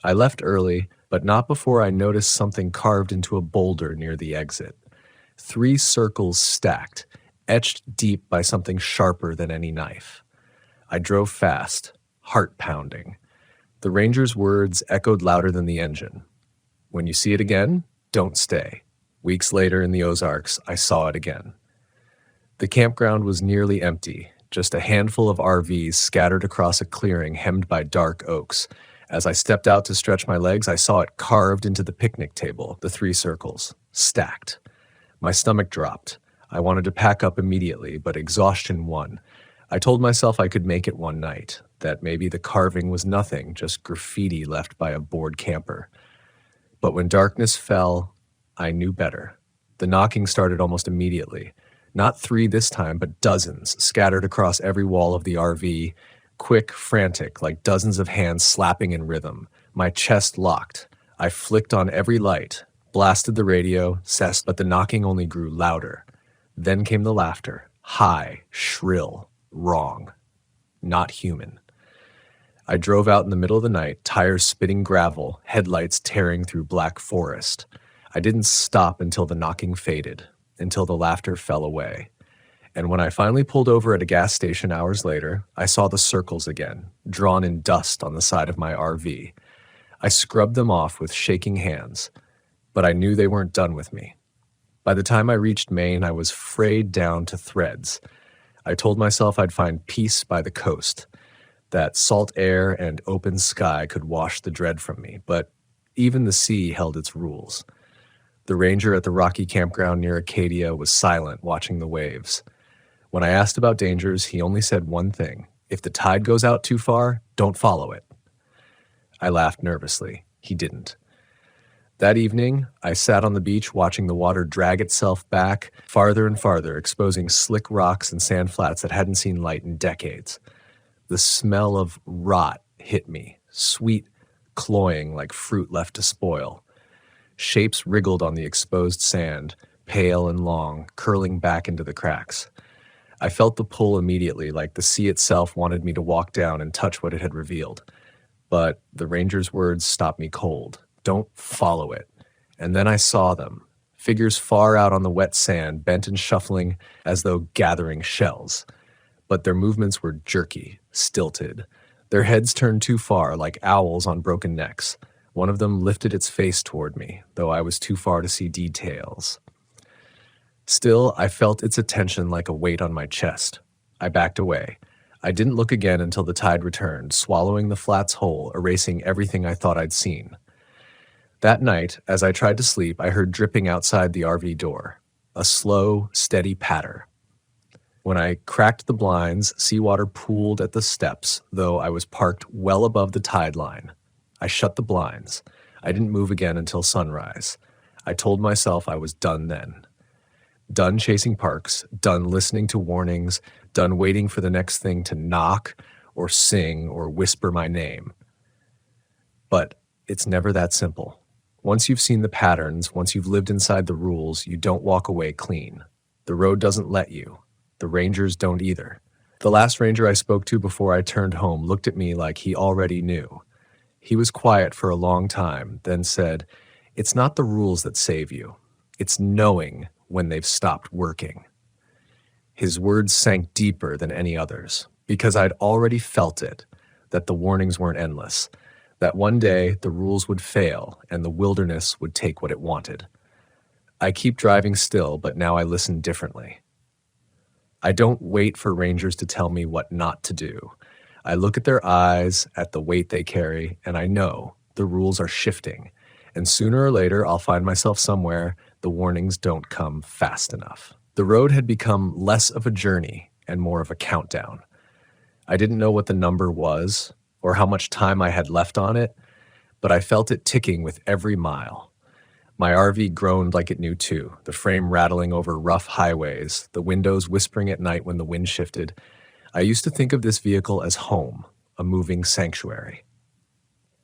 I left early, but not before I noticed something carved into a boulder near the exit. 3 circles stacked, etched deep by something sharper than any knife. I drove fast, heart pounding. The ranger's words echoed louder than the engine. When you see it again, don't stay. Weeks later in the Ozarks, I saw it again. The campground was nearly empty, just a handful of RVs scattered across a clearing hemmed by dark oaks. As I stepped out to stretch my legs, I saw it carved into the picnic table, the 3 circles, stacked. My stomach dropped. I wanted to pack up immediately, but exhaustion won. I told myself I could make it one night, that maybe the carving was nothing, just graffiti left by a bored camper. But when darkness fell, I knew better. The knocking started almost immediately. Not 3 this time, but dozens, scattered across every wall of the RV, quick, frantic, like dozens of hands slapping in rhythm. My chest locked. I flicked on every light, blasted the radio, but the knocking only grew louder. Then came the laughter, high, shrill, wrong, not human. I drove out in the middle of the night, tires spitting gravel, headlights tearing through black forest. I didn't stop until the knocking faded, until the laughter fell away. And when I finally pulled over at a gas station hours later, I saw the circles again, drawn in dust on the side of my RV. I scrubbed them off with shaking hands, but I knew they weren't done with me. By the time I reached Maine, I was frayed down to threads. I told myself I'd find peace by the coast, that salt air and open sky could wash the dread from me, but even the sea held its rules. The ranger at the rocky campground near Acadia was silent, watching the waves. When I asked about dangers, he only said one thing: if the tide goes out too far, don't follow it. I laughed nervously. He didn't. That evening, I sat on the beach watching the water drag itself back farther and farther, exposing slick rocks and sand flats that hadn't seen light in decades. The smell of rot hit me, sweet, cloying like fruit left to spoil. Shapes wriggled on the exposed sand, pale and long, curling back into the cracks. I felt the pull immediately, like the sea itself wanted me to walk down and touch what it had revealed. But the ranger's words stopped me cold. Don't follow it. And then I saw them, figures far out on the wet sand, bent and shuffling as though gathering shells. But their movements were jerky, stilted. Their heads turned too far, like owls on broken necks. One of them lifted its face toward me, though I was too far to see details. Still, I felt its attention like a weight on my chest. I backed away. I didn't look again until the tide returned, swallowing the flats whole, erasing everything I thought I'd seen. That night, as I tried to sleep, I heard dripping outside the RV door, a slow, steady patter. When I cracked the blinds, seawater pooled at the steps, though I was parked well above the tide line. I shut the blinds. I didn't move again until sunrise. I told myself I was done then. Done chasing parks, done listening to warnings, done waiting for the next thing to knock or sing or whisper my name. But it's never that simple. Once you've seen the patterns, once you've lived inside the rules, you don't walk away clean. The road doesn't let you. The rangers don't either. The last ranger I spoke to before I turned home looked at me like he already knew. He was quiet for a long time, then said, "It's not the rules that save you. It's knowing when they've stopped working." His words sank deeper than any others, because I'd already felt it, that the warnings weren't endless, that one day the rules would fail and the wilderness would take what it wanted. I keep driving still, but now I listen differently. I don't wait for rangers to tell me what not to do. I look at their eyes, at the weight they carry, and I know the rules are shifting, and sooner or later I'll find myself somewhere the warnings don't come fast enough. The road had become less of a journey and more of a countdown. I didn't know what the number was or how much time I had left on it, but I felt it ticking with every mile. My RV groaned like it knew too, the frame rattling over rough highways, the windows whispering at night when the wind shifted. I used to think of this vehicle as home, a moving sanctuary.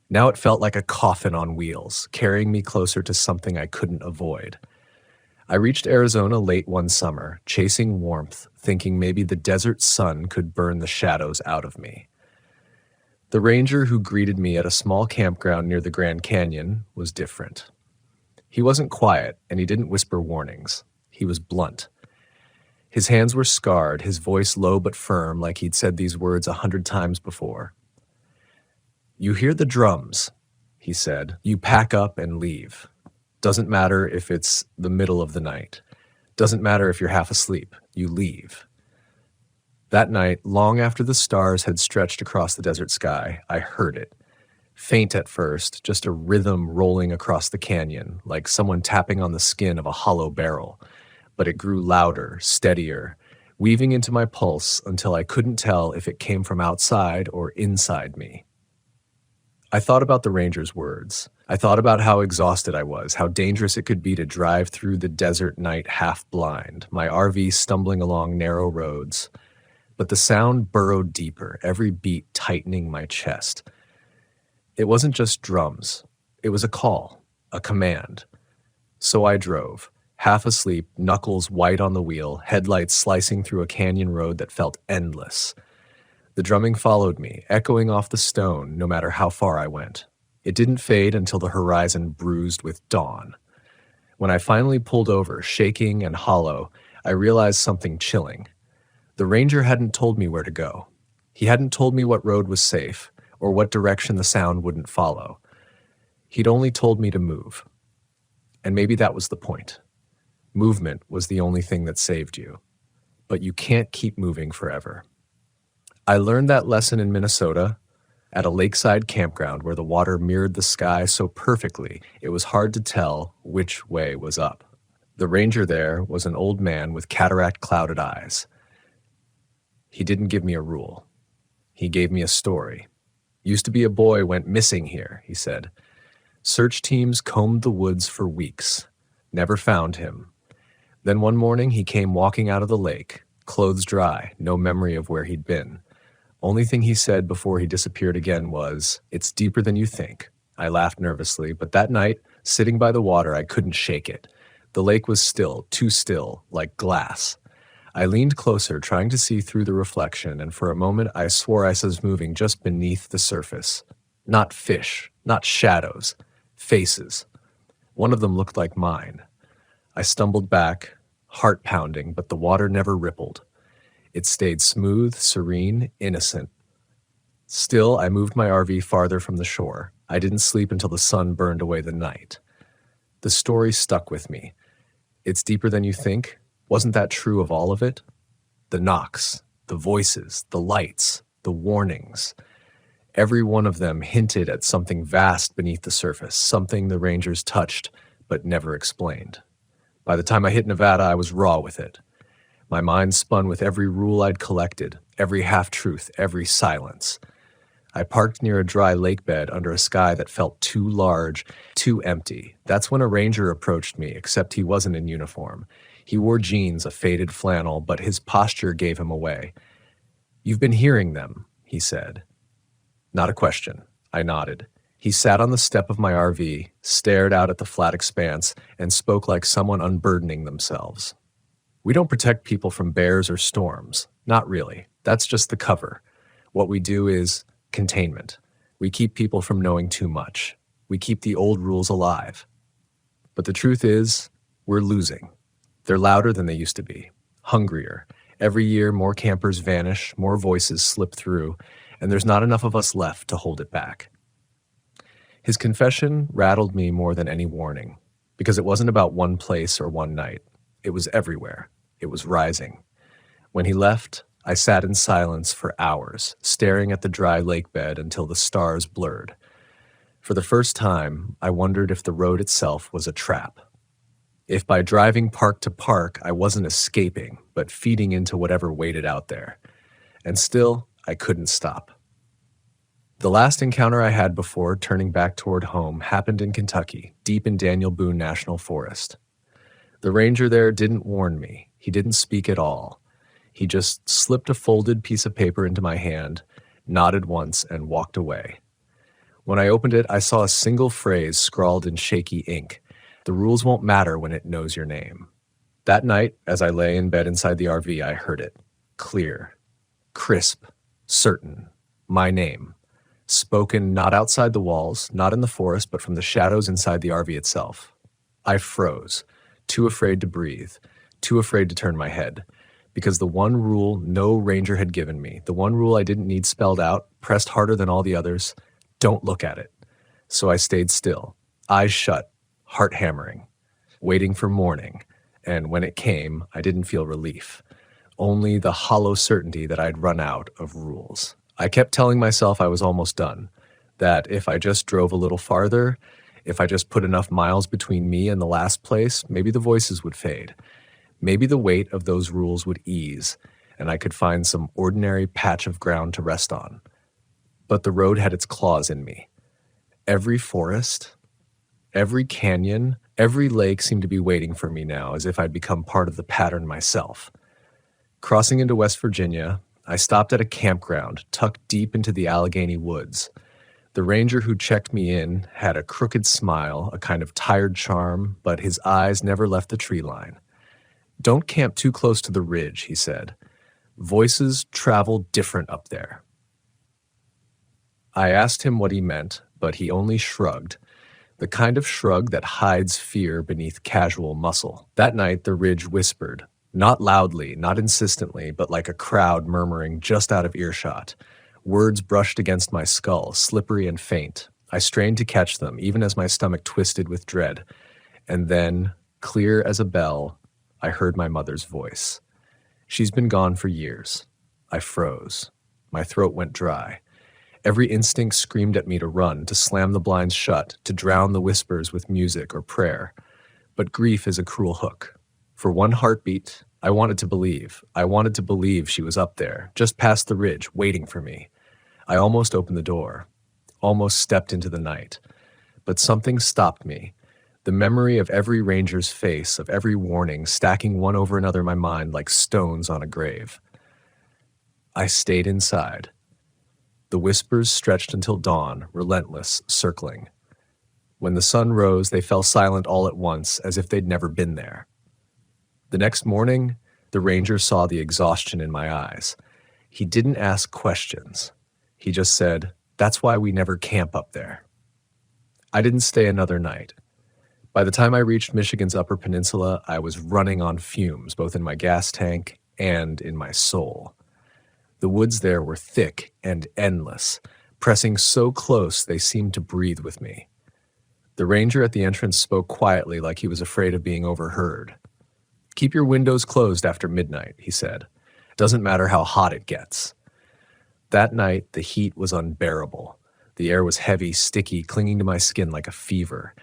Now it felt like a coffin on wheels, carrying me closer to something I couldn't avoid. I reached Arizona late one summer, chasing warmth, thinking maybe the desert sun could burn the shadows out of me. The ranger who greeted me at a small campground near the Grand Canyon was different. He wasn't quiet, and he didn't whisper warnings. He was blunt. His hands were scarred, his voice low but firm, like he'd said these words 100 times before. "You hear the drums," he said. "You pack up and leave. Doesn't matter if it's the middle of the night. Doesn't matter if you're half asleep. You leave." That night, long after the stars had stretched across the desert sky, I heard it. Faint at first, just a rhythm rolling across the canyon, like someone tapping on the skin of a hollow barrel. But it grew louder, steadier, weaving into my pulse until I couldn't tell if it came from outside or inside me. I thought about the ranger's words. I thought about how exhausted I was, how dangerous it could be to drive through the desert night half blind, my RV stumbling along narrow roads. But the sound burrowed deeper, every beat tightening my chest. It wasn't just drums. It was a call, a command. So I drove, half asleep, knuckles white on the wheel, headlights slicing through a canyon road that felt endless. The drumming followed me, echoing off the stone no matter how far I went. It didn't fade until the horizon bruised with dawn. When I finally pulled over, shaking and hollow, I realized something chilling. The ranger hadn't told me where to go. He hadn't told me what road was safe or what direction the sound wouldn't follow. He'd only told me to move. And maybe that was the point. Movement was the only thing that saved you. But you can't keep moving forever. I learned that lesson in Minnesota at a lakeside campground where the water mirrored the sky so perfectly it was hard to tell which way was up. The ranger there was an old man with cataract-clouded eyes. He didn't give me a rule. He gave me a story. Used to be a boy went missing here, he said. Search teams combed the woods for weeks. Never found him. Then one morning he came walking out of the lake, clothes dry, no memory of where he'd been. Only thing he said before he disappeared again was, "It's deeper than you think." I laughed nervously, but that night, sitting by the water, I couldn't shake it. The lake was still, too still, like glass. I leaned closer, trying to see through the reflection, and for a moment I swore I was moving just beneath the surface. Not fish, not shadows, faces. One of them looked like mine. I stumbled back, heart pounding, but the water never rippled. It stayed smooth, serene, innocent. Still, I moved my RV farther from the shore. I didn't sleep until the sun burned away the night. The story stuck with me. It's deeper than you think. Wasn't that true of all of it? The knocks, the voices, the lights, the warnings. Every one of them hinted at something vast beneath the surface, something the rangers touched but never explained. By the time I hit Nevada, I was raw with it. My mind spun with every rule I'd collected, every half-truth, every silence. I parked near a dry lake bed under a sky that felt too large, too empty. That's when a ranger approached me, except he wasn't in uniform. He wore jeans, a faded flannel, but his posture gave him away. "You've been hearing them," he said. Not a question. I nodded. He sat on the step of my RV, stared out at the flat expanse, and spoke like someone unburdening themselves. "We don't protect people from bears or storms. Not really. That's just the cover. What we do is containment. We keep people from knowing too much. We keep the old rules alive. But the truth is, we're losing. They're louder than they used to be, hungrier. Every year, more campers vanish, more voices slip through, and there's not enough of us left to hold it back." His confession rattled me more than any warning, because it wasn't about one place or one night. It was everywhere. It was rising. When he left, I sat in silence for hours, staring at the dry lake bed until the stars blurred. For the first time, I wondered if the road itself was a trap. If by driving park to park, I wasn't escaping, but feeding into whatever waited out there. And still, I couldn't stop. The last encounter I had before turning back toward home happened in Kentucky, deep in Daniel Boone National Forest. The ranger there didn't warn me. He didn't speak at all. He just slipped a folded piece of paper into my hand, nodded once, and walked away. When I opened it, I saw a single phrase scrawled in shaky ink. "The rules won't matter when it knows your name." That night, as I lay in bed inside the RV, I heard it. Clear, crisp, certain. My name. Spoken not outside the walls, not in the forest, but from the shadows inside the RV itself. I froze, too afraid to breathe, too afraid to turn my head. Because the one rule no ranger had given me, the one rule I didn't need spelled out, pressed harder than all the others, don't look at it. So I stayed still, eyes shut, heart hammering, waiting for morning. And when it came, I didn't feel relief, only the hollow certainty that I'd run out of rules. I kept telling myself I was almost done, that if I just drove a little farther, if I just put enough miles between me and the last place, maybe the voices would fade. Maybe the weight of those rules would ease, and I could find some ordinary patch of ground to rest on. But the road had its claws in me. Every forest, every canyon, every lake seemed to be waiting for me now, as if I'd become part of the pattern myself. Crossing into West Virginia, I stopped at a campground tucked deep into the Allegheny woods. The ranger who checked me in had a crooked smile, a kind of tired charm, but his eyes never left the tree line. "Don't camp too close to the ridge," he said. "Voices travel different up there." I asked him what he meant, but he only shrugged, the kind of shrug that hides fear beneath casual muscle. That night, the ridge whispered, not loudly, not insistently, but like a crowd murmuring just out of earshot. Words brushed against my skull, slippery and faint. I strained to catch them, even as my stomach twisted with dread. And then, clear as a bell, I heard my mother's voice. She's been gone for years. I froze. My throat went dry. Every instinct screamed at me to run, to slam the blinds shut, to drown the whispers with music or prayer. But grief is a cruel hook. For one heartbeat, I wanted to believe. I wanted to believe she was up there, just past the ridge, waiting for me. I almost opened the door, almost stepped into the night. But something stopped me. The memory of every ranger's face, of every warning, stacking one over another in my mind like stones on a grave. I stayed inside. The whispers stretched until dawn, relentless, circling. When the sun rose, they fell silent all at once, as if they'd never been there. The next morning, the ranger saw the exhaustion in my eyes. He didn't ask questions. He just said, "That's why we never camp up there." I didn't stay another night. By the time I reached Michigan's Upper Peninsula, I was running on fumes, both in my gas tank and in my soul. The woods there were thick and endless, pressing so close they seemed to breathe with me. The ranger at the entrance spoke quietly, like he was afraid of being overheard. "Keep your windows closed after midnight," he said. "Doesn't matter how hot it gets." That night, the heat was unbearable. The air was heavy, sticky, clinging to my skin like a fever.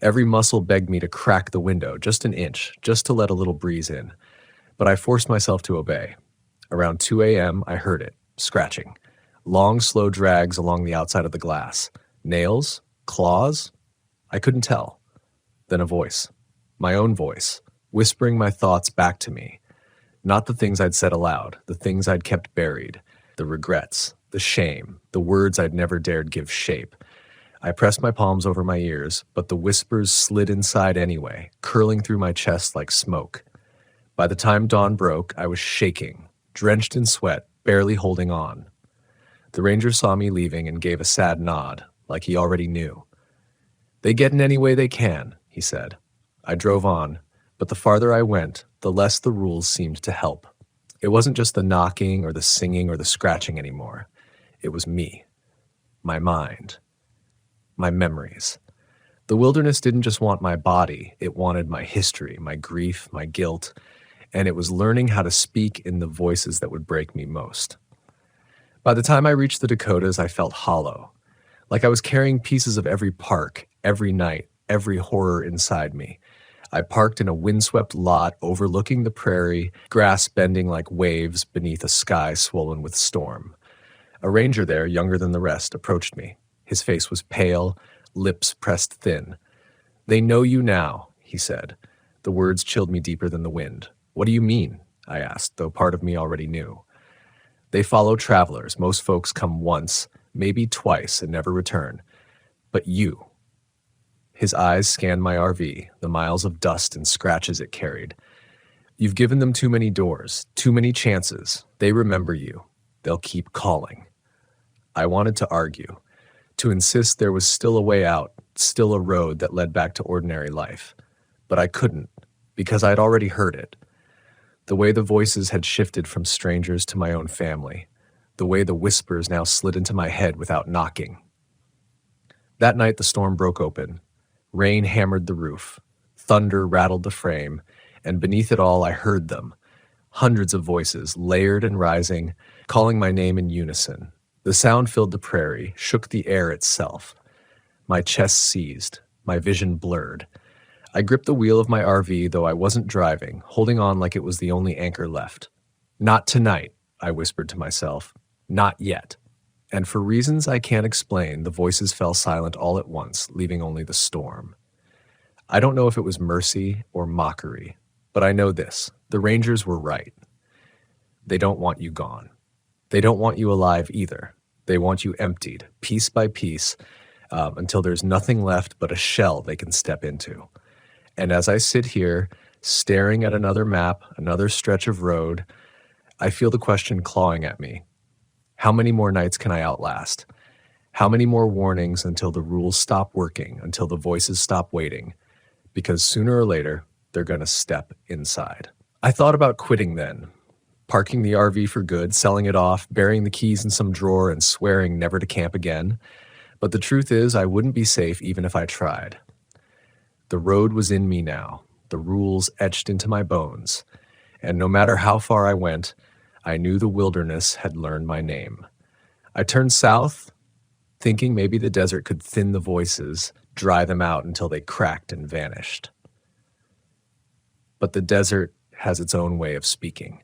Every muscle begged me to crack the window, just an inch, just to let a little breeze in. But I forced myself to obey. Around 2 a.m., I heard it, scratching. Long, slow drags along the outside of the glass. Nails? Claws? I couldn't tell. Then a voice. My own voice, whispering my thoughts back to me. Not the things I'd said aloud, the things I'd kept buried. The regrets, the shame, the words I'd never dared give shape. I pressed my palms over my ears, but the whispers slid inside anyway, curling through my chest like smoke. By the time dawn broke, I was shaking, drenched in sweat, barely holding on. The ranger saw me leaving and gave a sad nod, like he already knew. "They get in any way they can," he said. I drove on, but the farther I went, the less the rules seemed to help. It wasn't just the knocking or the singing or the scratching anymore. It was me, my mind, my memories. The wilderness didn't just want my body, it wanted my history, my grief, my guilt, and it was learning how to speak in the voices that would break me most. By the time I reached the Dakotas, I felt hollow, like I was carrying pieces of every park, every night, every horror inside me. I parked in a windswept lot overlooking the prairie, grass bending like waves beneath a sky swollen with storm. A ranger there, younger than the rest, approached me. His face was pale, lips pressed thin. "They know you now," he said. The words chilled me deeper than the wind. "What do you mean?" I asked, though part of me already knew. "They follow travelers. Most folks come once, maybe twice, and never return. But you." His eyes scanned my RV, the miles of dust and scratches it carried. "You've given them too many doors, too many chances. They remember you. They'll keep calling." I wanted to argue, to insist there was still a way out, still a road that led back to ordinary life. But I couldn't, because I'd already heard it. The way the voices had shifted from strangers to my own family. The way the whispers now slid into my head without knocking. That night the storm broke open. Rain hammered the roof. Thunder rattled the frame. And beneath it all I heard them. Hundreds of voices, layered and rising, calling my name in unison. The sound filled the prairie, shook the air itself. My chest seized, my vision blurred. I gripped the wheel of my RV, though I wasn't driving, holding on like it was the only anchor left. "Not tonight," I whispered to myself. "Not yet." And for reasons I can't explain, the voices fell silent all at once, leaving only the storm. I don't know if it was mercy or mockery, but I know this. The rangers were right. They don't want you gone. They don't want you alive either. They want you emptied, piece by piece, until there's nothing left but a shell they can step into. And as I sit here, staring at another map, another stretch of road, I feel the question clawing at me. How many more nights can I outlast? How many more warnings until the rules stop working, until the voices stop waiting? Because sooner or later, they're going to step inside. I thought about quitting then, parking the RV for good, selling it off, burying the keys in some drawer, and swearing never to camp again. But the truth is, I wouldn't be safe even if I tried. The road was in me now, the rules etched into my bones, and no matter how far I went, I knew the wilderness had learned my name. I turned south, thinking maybe the desert could thin the voices, dry them out until they cracked and vanished. But the desert has its own way of speaking.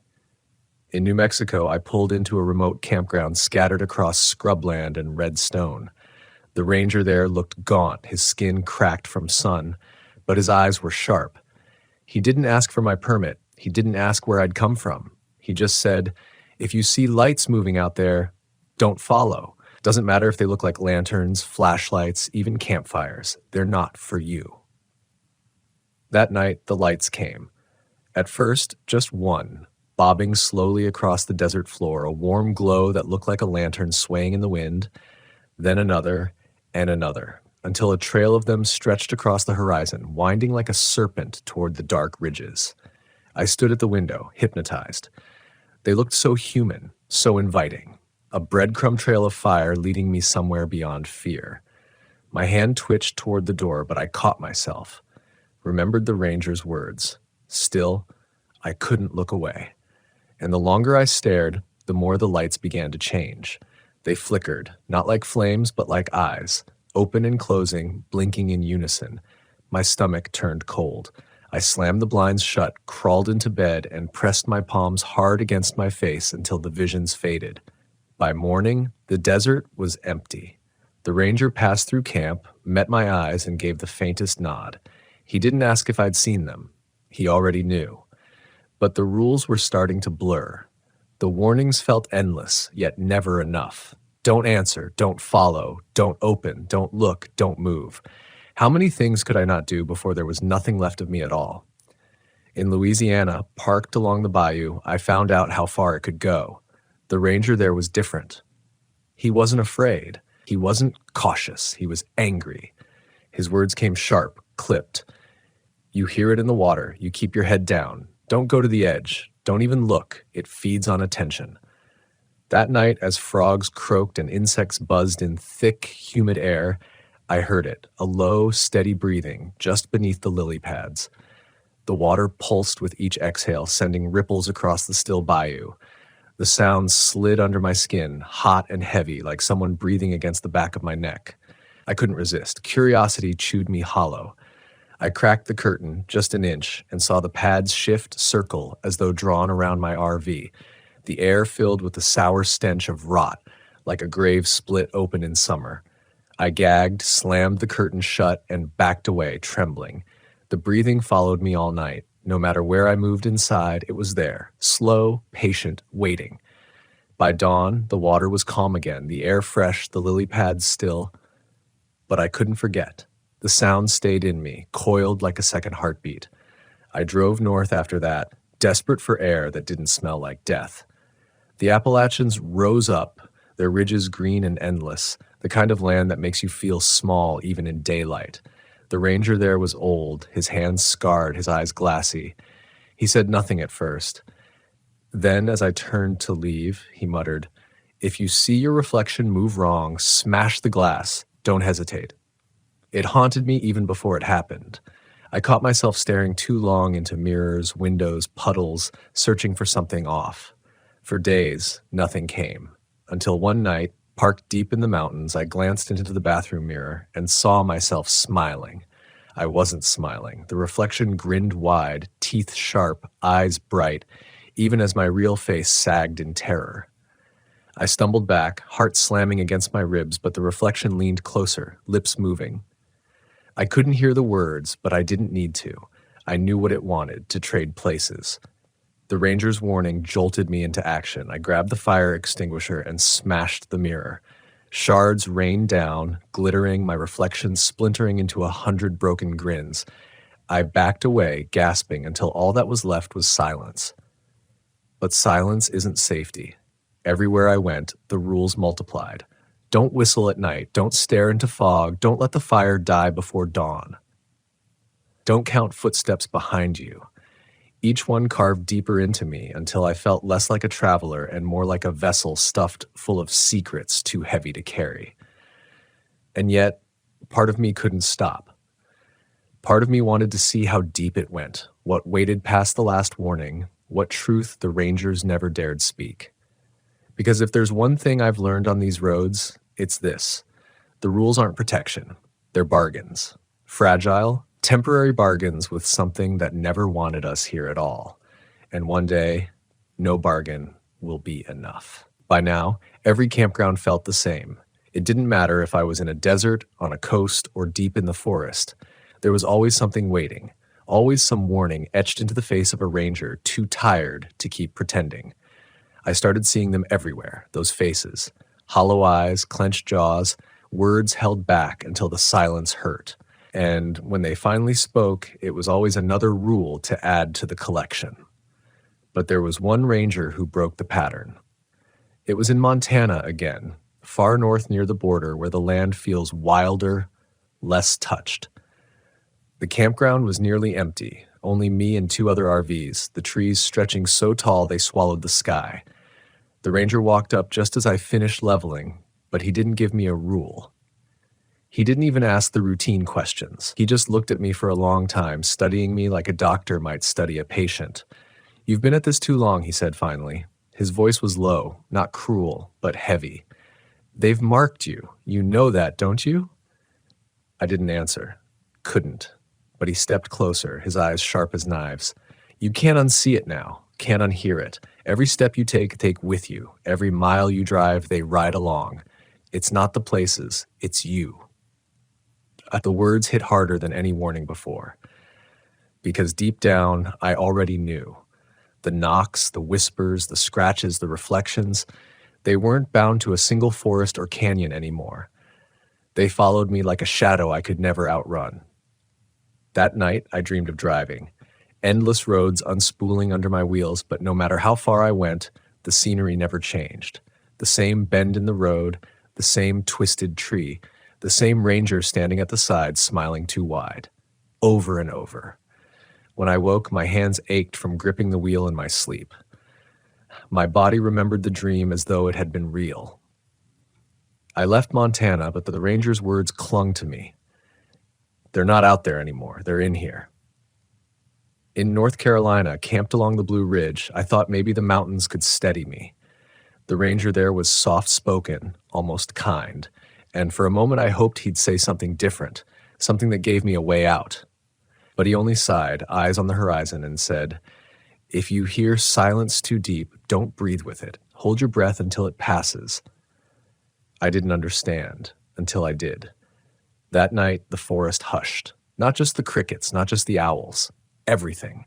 In New Mexico, I pulled into a remote campground scattered across scrubland and red stone. The ranger there looked gaunt, his skin cracked from sun, but his eyes were sharp. He didn't ask for my permit. He didn't ask where I'd come from. He just said, "If you see lights moving out there, don't follow. Doesn't matter if they look like lanterns, flashlights, even campfires. They're not for you." That night, the lights came. At first, just one, bobbing slowly across the desert floor, a warm glow that looked like a lantern swaying in the wind, then another and another, until a trail of them stretched across the horizon, winding like a serpent toward the dark ridges. I stood at the window, hypnotized. They looked so human, so inviting, a breadcrumb trail of fire leading me somewhere beyond fear. My hand twitched toward the door, but I caught myself, remembered the ranger's words. Still, I couldn't look away. And the longer I stared, the more the lights began to change. They flickered, not like flames, but like eyes, open and closing, blinking in unison. My stomach turned cold. I slammed the blinds shut, crawled into bed, and pressed my palms hard against my face until the visions faded. By morning, the desert was empty. The ranger passed through camp, met my eyes, and gave the faintest nod. He didn't ask if I'd seen them. He already knew. But the rules were starting to blur. The warnings felt endless, yet never enough. Don't answer, don't follow, don't open, don't look, don't move. How many things could I not do before there was nothing left of me at all? In Louisiana, parked along the bayou, I found out how far it could go. The ranger there was different. He wasn't afraid. He wasn't cautious. He was angry. His words came sharp, clipped. You hear it in the water. You keep your head down. Don't go to the edge. Don't even look. It feeds on attention. That night, as frogs croaked and insects buzzed in thick, humid air, I heard it, a low, steady breathing just beneath the lily pads. The water pulsed with each exhale, sending ripples across the still bayou. The sound slid under my skin, hot and heavy, like someone breathing against the back of my neck. I couldn't resist. Curiosity chewed me hollow. I cracked the curtain just an inch and saw the pads shift, circle, as though drawn around my RV. The air filled with the sour stench of rot, like a grave split open in summer. I gagged, slammed the curtain shut, and backed away, trembling. The breathing followed me all night. No matter where I moved inside, it was there, slow, patient, waiting. By dawn, the water was calm again, the air fresh, the lily pads still. But I couldn't forget. The sound stayed in me, coiled like a second heartbeat. I drove north after that, desperate for air that didn't smell like death. The Appalachians rose up, their ridges green and endless, the kind of land that makes you feel small even in daylight. The ranger there was old, his hands scarred, his eyes glassy. He said nothing at first. Then, as I turned to leave, he muttered, "If you see your reflection move wrong, smash the glass. Don't hesitate." It haunted me even before it happened. I caught myself staring too long into mirrors, windows, puddles, searching for something off. For days, nothing came. Until one night, parked deep in the mountains, I glanced into the bathroom mirror and saw myself smiling. I wasn't smiling. The reflection grinned wide, teeth sharp, eyes bright, even as my real face sagged in terror. I stumbled back, heart slamming against my ribs, but the reflection leaned closer, lips moving. I couldn't hear the words, but I didn't need to. I knew what it wanted, to trade places. The ranger's warning jolted me into action. I grabbed the fire extinguisher and smashed the mirror. Shards rained down, glittering, my reflection splintering into 100 broken grins. I backed away, gasping, until all that was left was silence. But silence isn't safety. Everywhere I went, the rules multiplied. Don't whistle at night. Don't stare into fog. Don't let the fire die before dawn. Don't count footsteps behind you. Each one carved deeper into me until I felt less like a traveler and more like a vessel stuffed full of secrets too heavy to carry. And yet, part of me couldn't stop. Part of me wanted to see how deep it went, what waited past the last warning, what truth the rangers never dared speak. Because if there's one thing I've learned on these roads, it's this. The rules aren't protection. They're bargains. Fragile, temporary bargains with something that never wanted us here at all. And one day, no bargain will be enough. By now, every campground felt the same. It didn't matter if I was in a desert, on a coast, or deep in the forest. There was always something waiting, always some warning etched into the face of a ranger too tired to keep pretending. I started seeing them everywhere, those faces. Hollow eyes, clenched jaws, words held back until the silence hurt. And when they finally spoke, it was always another rule to add to the collection. But there was one ranger who broke the pattern. It was in Montana again, far north near the border where the land feels wilder, less touched. The campground was nearly empty, only me and 2 other RVs, the trees stretching so tall they swallowed the sky. The ranger walked up just as I finished leveling, but he didn't give me a rule. He didn't even ask the routine questions. He just looked at me for a long time, studying me like a doctor might study a patient. "You've been at this too long," he said finally. His voice was low, not cruel, but heavy. "They've marked you. You know that, don't you?" I didn't answer. Couldn't. But he stepped closer, his eyes sharp as knives. "You can't unsee it now, can't unhear it. Every step you take with you. Every mile you drive, they ride along. It's not the places, it's you." The words hit harder than any warning before. Because deep down, I already knew. The knocks, the whispers, the scratches, the reflections, they weren't bound to a single forest or canyon anymore. They followed me like a shadow I could never outrun. That night, I dreamed of driving. Endless roads unspooling under my wheels, but no matter how far I went, the scenery never changed. The same bend in the road, the same twisted tree, the same ranger standing at the side, smiling too wide. Over and over. When I woke, my hands ached from gripping the wheel in my sleep. My body remembered the dream as though it had been real. I left Montana, but the ranger's words clung to me. They're not out there anymore. They're in here. In North Carolina, camped along the Blue Ridge, I thought maybe the mountains could steady me. The ranger there was soft-spoken, almost kind, and for a moment I hoped he'd say something different, something that gave me a way out. But he only sighed, eyes on the horizon, and said, "If you hear silence too deep, don't breathe with it. Hold your breath until it passes." I didn't understand, until I did. That night, the forest hushed. Not just the crickets, not just the owls. Everything.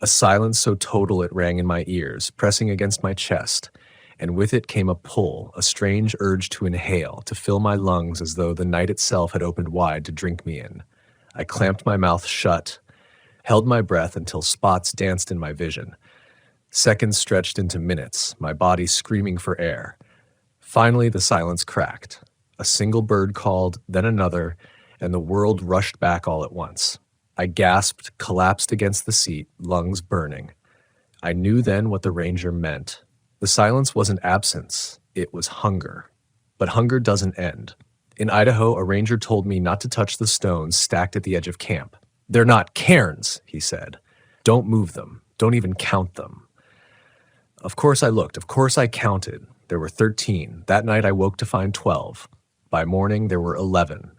A silence so total it rang in my ears, pressing against my chest, and with it came a pull, a strange urge to inhale, to fill my lungs as though the night itself had opened wide to drink me in. I clamped my mouth shut, held my breath until spots danced in my vision. Seconds stretched into minutes, my body screaming for air. Finally, the silence cracked. A single bird called, then another, and the world rushed back all at once. I gasped, collapsed against the seat, lungs burning. I knew then what the ranger meant. The silence wasn't absence, it was hunger. But hunger doesn't end. In Idaho, a ranger told me not to touch the stones stacked at the edge of camp. "They're not cairns," he said. "Don't move them. Don't even count them." Of course I looked. Of course I counted. There were 13. That night I woke to find 12. By morning, there were 11.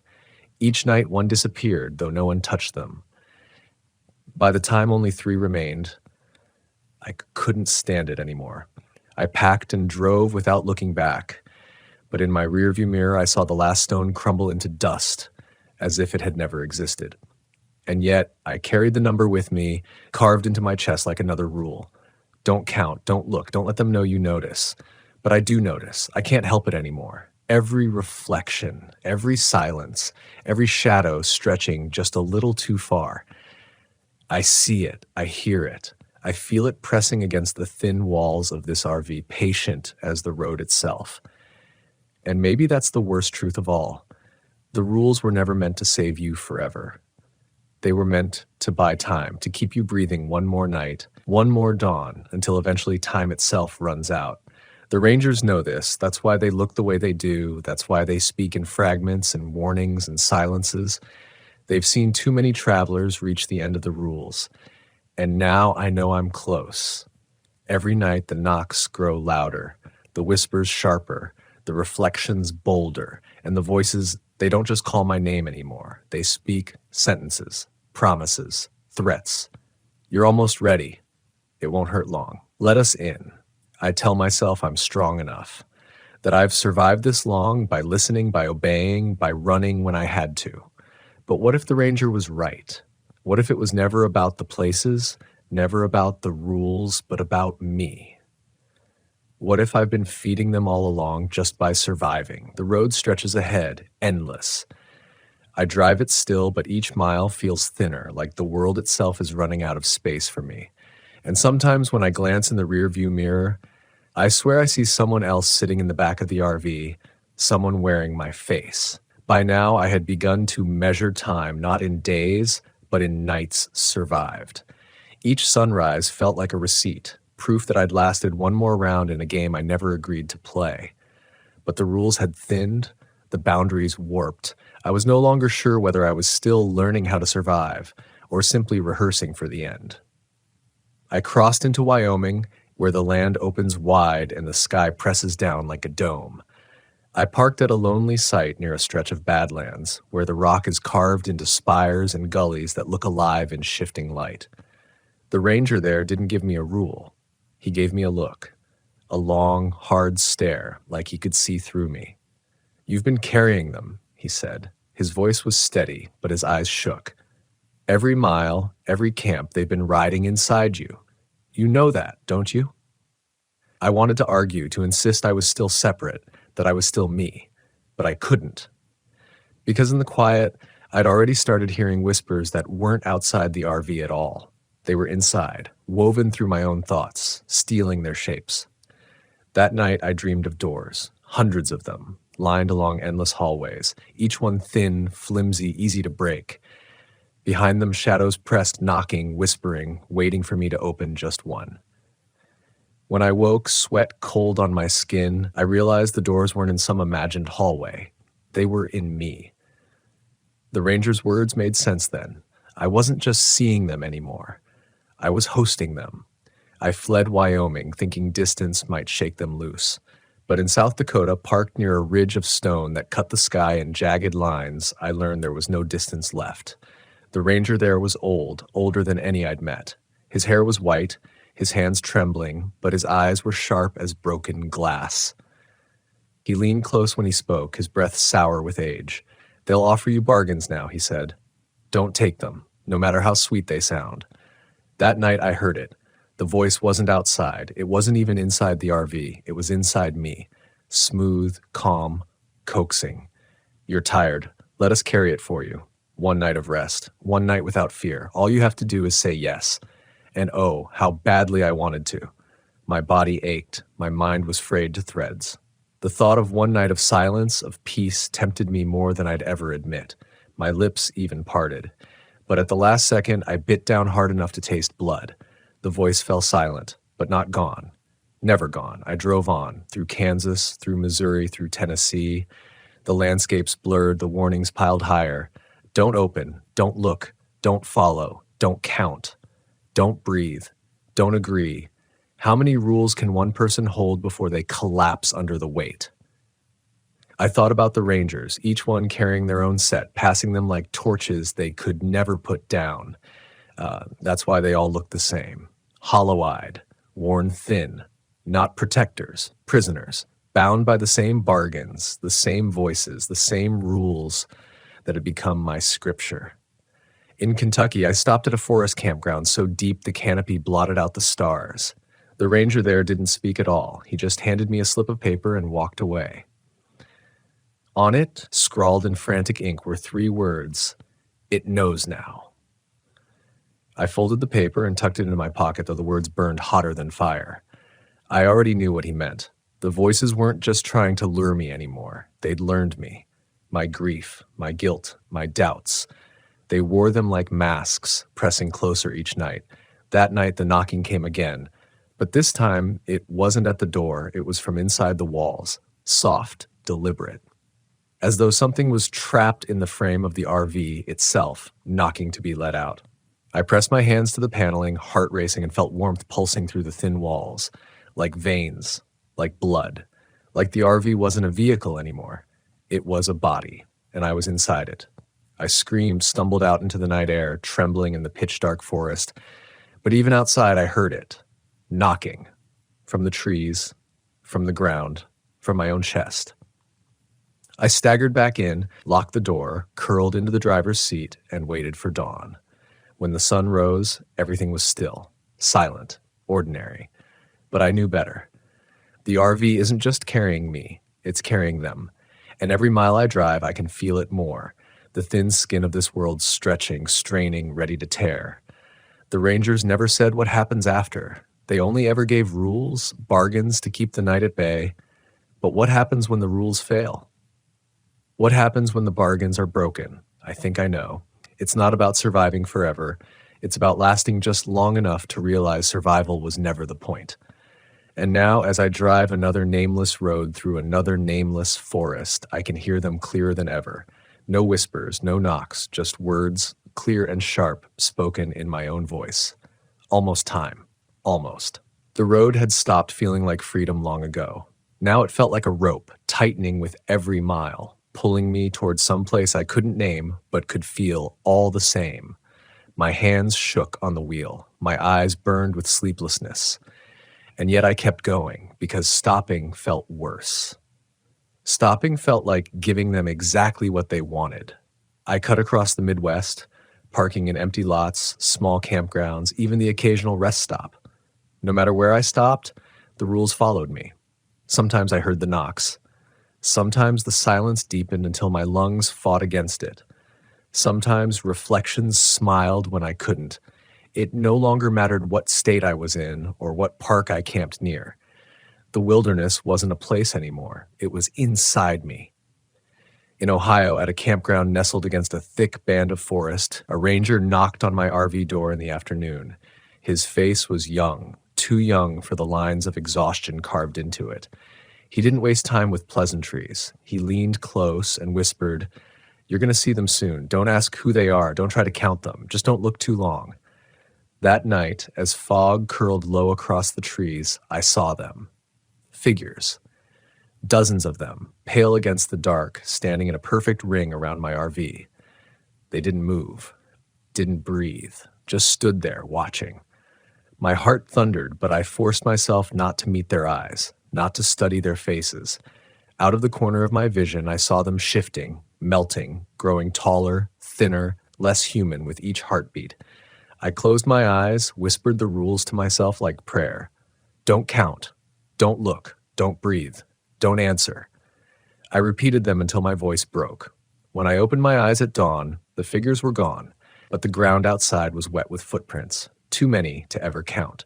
Each night one disappeared, though no one touched them. By the time only 3 remained, I couldn't stand it anymore. I packed and drove without looking back. But in my rearview mirror, I saw the last stone crumble into dust, as if it had never existed. And yet, I carried the number with me, carved into my chest like another rule. Don't count, don't look, don't let them know you notice. But I do notice. I can't help it anymore. Every reflection, every silence, every shadow stretching just a little too far. I see it, I hear it. I feel it pressing against the thin walls of this RV, patient as the road itself. And maybe that's the worst truth of all. The rules were never meant to save you forever. They were meant to buy time, to keep you breathing one more night, one more dawn, until eventually time itself runs out. The rangers know this. That's why they look the way they do. That's why they speak in fragments and warnings and silences. They've seen too many travelers reach the end of the rules. And now I know I'm close. Every night the knocks grow louder, the whispers sharper, the reflections bolder, and the voices, they don't just call my name anymore. They speak sentences, promises, threats. You're almost ready. It won't hurt long. Let us in. I tell myself I'm strong enough, that I've survived this long by listening, by obeying, by running when I had to. But what if the ranger was right? What if it was never about the places, never about the rules, but about me? What if I've been feeding them all along just by surviving? The road stretches ahead, endless. I drive it still, but each mile feels thinner, like the world itself is running out of space for me. And sometimes when I glance in the rearview mirror, I swear I see someone else sitting in the back of the RV, someone wearing my face. By now, I had begun to measure time, not in days, but in nights survived. Each sunrise felt like a receipt, proof that I'd lasted one more round in a game I never agreed to play. But the rules had thinned, the boundaries warped. I was no longer sure whether I was still learning how to survive or simply rehearsing for the end. I crossed into Wyoming, where the land opens wide and the sky presses down like a dome. I parked at a lonely site near a stretch of badlands, where the rock is carved into spires and gullies that look alive in shifting light. The ranger there didn't give me a rule. He gave me a look, a long, hard stare, like he could see through me. "You've been carrying them," he said. His voice was steady, but his eyes shook. "Every mile, every camp, they've been riding inside you. You know that, don't you?" I wanted to argue, to insist I was still separate, that I was still me, but I couldn't. Because in the quiet, I'd already started hearing whispers that weren't outside the RV at all. They were inside, woven through my own thoughts, stealing their shapes. That night I dreamed of doors, hundreds of them, lined along endless hallways, each one thin, flimsy, easy to break. Behind them shadows pressed, knocking, whispering, waiting for me to open just one. When I woke, sweat cold on my skin, I realized the doors weren't in some imagined hallway. They were in me. The ranger's words made sense then. I wasn't just seeing them anymore. I was hosting them. I fled Wyoming, thinking distance might shake them loose. But in South Dakota, parked near a ridge of stone that cut the sky in jagged lines, I learned there was no distance left. The ranger there was old, older than any I'd met. His hair was white, his hands trembling, but his eyes were sharp as broken glass. He leaned close when he spoke, his breath sour with age. "They'll offer you bargains now," he said. "Don't take them, no matter how sweet they sound." That night I heard it. The voice wasn't outside. It wasn't even inside the RV. It was inside me. Smooth, calm, coaxing. "You're tired. Let us carry it for you. One night of rest. One night without fear. All you have to do is say yes." And oh, how badly I wanted to. My body ached. My mind was frayed to threads. The thought of one night of silence, of peace, tempted me more than I'd ever admit. My lips even parted. But at the last second, I bit down hard enough to taste blood. The voice fell silent, but not gone. Never gone. I drove on, through Kansas, through Missouri, through Tennessee. The landscapes blurred, the warnings piled higher. Don't open, don't look, don't follow, don't count. Don't breathe. Don't agree. How many rules can one person hold before they collapse under the weight? I thought about the rangers, each one carrying their own set, passing them like torches they could never put down. That's why they all looked the same. Hollow-eyed, worn thin, not protectors, prisoners, bound by the same bargains, the same voices, the same rules that had become my scripture. In Kentucky, I stopped at a forest campground so deep the canopy blotted out the stars. The ranger there didn't speak at all. He just handed me a slip of paper and walked away. On it, scrawled in frantic ink, were 3 words: "It knows now." I folded the paper and tucked it into my pocket, though the words burned hotter than fire. I already knew what he meant. The voices weren't just trying to lure me anymore. They'd learned me. My grief, my guilt, my doubts. They wore them like masks, pressing closer each night. That night the knocking came again, But this time, it wasn't at the door, it was from inside the walls, soft, deliberate, as though something was trapped in the frame of the RV itself, knocking to be let out. I pressed my hands to the paneling, heart racing, and felt warmth pulsing through the thin walls, like veins, like blood, like the RV wasn't a vehicle anymore. It was a body, and I was inside it. I screamed, stumbled out into the night air, trembling in the pitch-dark forest. But even outside, I heard it, knocking, from the trees, from the ground, from my own chest. I staggered back in, locked the door, curled into the driver's seat, and waited for dawn. When the sun rose, everything was still, silent, ordinary. But I knew better. The RV isn't just carrying me, it's carrying them. And every mile I drive, I can feel it more. The thin skin of this world stretching, straining, ready to tear. The Rangers never said what happens after. They only ever gave rules, bargains to keep the night at bay. But what happens when the rules fail? What happens when the bargains are broken? I think I know. It's not about surviving forever. It's about lasting just long enough to realize survival was never the point. And now, as I drive another nameless road through another nameless forest, I can hear them clearer than ever. No whispers, no knocks, just words, clear and sharp, spoken in my own voice. Almost time. Almost. The road had stopped feeling like freedom long ago. Now it felt like a rope, tightening with every mile, pulling me towards some place I couldn't name, but could feel all the same. My hands shook on the wheel. My eyes burned with sleeplessness. And yet I kept going, because stopping felt worse. Stopping felt like giving them exactly what they wanted. I cut across the Midwest, parking in empty lots, small campgrounds, even the occasional rest stop. No matter where I stopped, the rules followed me. Sometimes I heard the knocks. Sometimes the silence deepened until my lungs fought against it. Sometimes reflections smiled when I couldn't. It no longer mattered what state I was in or what park I camped near. The wilderness wasn't a place anymore. It was inside me. In Ohio, at a campground nestled against a thick band of forest, a ranger knocked on my RV door in the afternoon. His face was young, too young for the lines of exhaustion carved into it. He didn't waste time with pleasantries. He leaned close and whispered, "You're going to see them soon. Don't ask who they are. Don't try to count them. Just don't look too long." That night, as fog curled low across the trees, I saw them. Figures. Dozens of them, pale against the dark, standing in a perfect ring around my RV. They didn't move, didn't breathe, just stood there watching. My heart thundered, but I forced myself not to meet their eyes, not to study their faces. Out of the corner of my vision, I saw them shifting, melting, growing taller, thinner, less human with each heartbeat. I closed my eyes, whispered the rules to myself like prayer. Don't count. Don't look. Don't breathe. Don't answer. I repeated them until my voice broke. When I opened my eyes at dawn, the figures were gone, but the ground outside was wet with footprints, too many to ever count.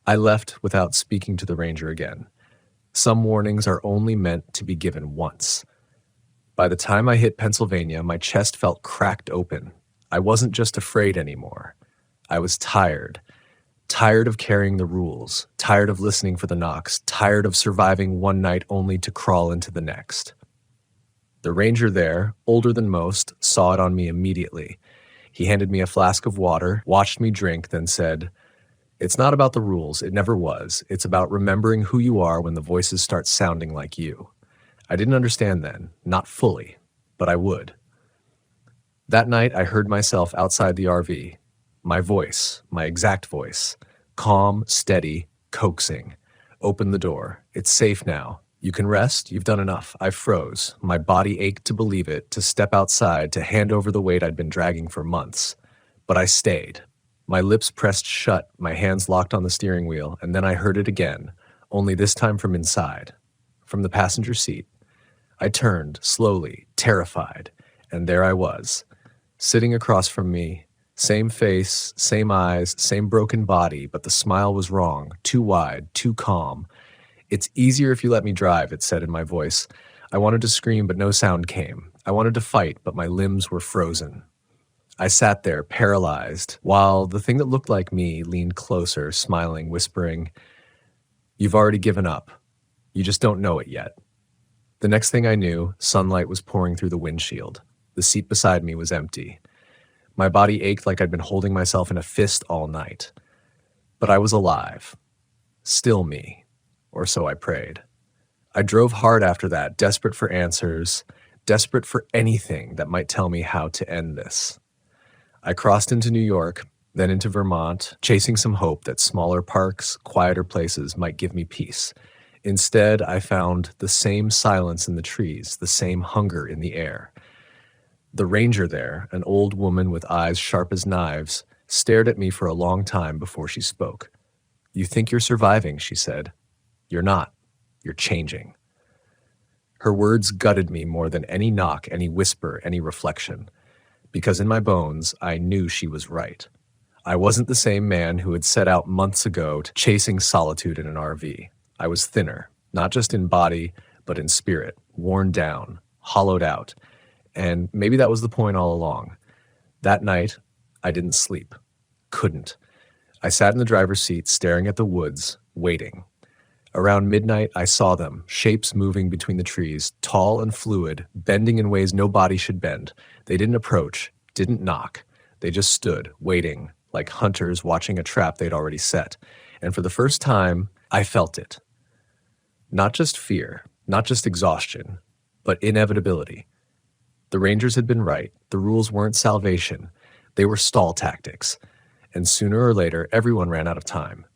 I left without speaking to the ranger again. Some warnings are only meant to be given once. By the time I hit Pennsylvania, my chest felt cracked open. I wasn't just afraid anymore. I was tired. Tired of carrying the rules, tired of listening for the knocks, tired of surviving one night only to crawl into the next. The ranger there, older than most, saw it on me immediately. He handed me a flask of water, watched me drink, then said, "It's not about the rules, it never was. It's about remembering who you are when the voices start sounding like you." I didn't understand then, not fully, but I would. That night I heard myself outside the RV. My voice, my exact voice, calm, steady, coaxing. "Open the door. It's safe now. You can rest. You've done enough." I froze. My body ached to believe it, to step outside, to hand over the weight I'd been dragging for months. But I stayed. My lips pressed shut, my hands locked on the steering wheel, and then I heard it again, only this time from inside, from the passenger seat. I turned, slowly, terrified, and there I was, sitting across from me. Same face, same eyes, same broken body, but the smile was wrong, too wide, too calm. "It's easier if you let me drive," it said in my voice. I wanted to scream, but no sound came. I wanted to fight, but my limbs were frozen. I sat there, paralyzed, while the thing that looked like me leaned closer, smiling, whispering, "You've already given up. You just don't know it yet." The next thing I knew, sunlight was pouring through the windshield. The seat beside me was empty. My body ached like I'd been holding myself in a fist all night. But I was alive. Still me. Or so I prayed. I drove hard after that, desperate for answers, desperate for anything that might tell me how to end this. I crossed into New York, then into Vermont, chasing some hope that smaller parks, quieter places might give me peace. Instead, I found the same silence in the trees, the same hunger in the air. The ranger there, an old woman with eyes sharp as knives, stared at me for a long time before she spoke. "You think you're surviving," she said. "You're not. You're changing." Her words gutted me more than any knock, any whisper, any reflection. Because in my bones, I knew she was right. I wasn't the same man who had set out months ago to chasing solitude in an RV. I was thinner, not just in body, but in spirit, worn down, hollowed out. And maybe that was the point all along. That night, I didn't sleep. Couldn't. I sat in the driver's seat, staring at the woods, waiting. Around midnight, I saw them, shapes moving between the trees, tall and fluid, bending in ways no body should bend. They didn't approach, didn't knock. They just stood, waiting, like hunters watching a trap they'd already set. And for the first time, I felt it. Not just fear, not just exhaustion, but inevitability. The Rangers had been right. The rules weren't salvation. They were stall tactics. And sooner or later, everyone ran out of time.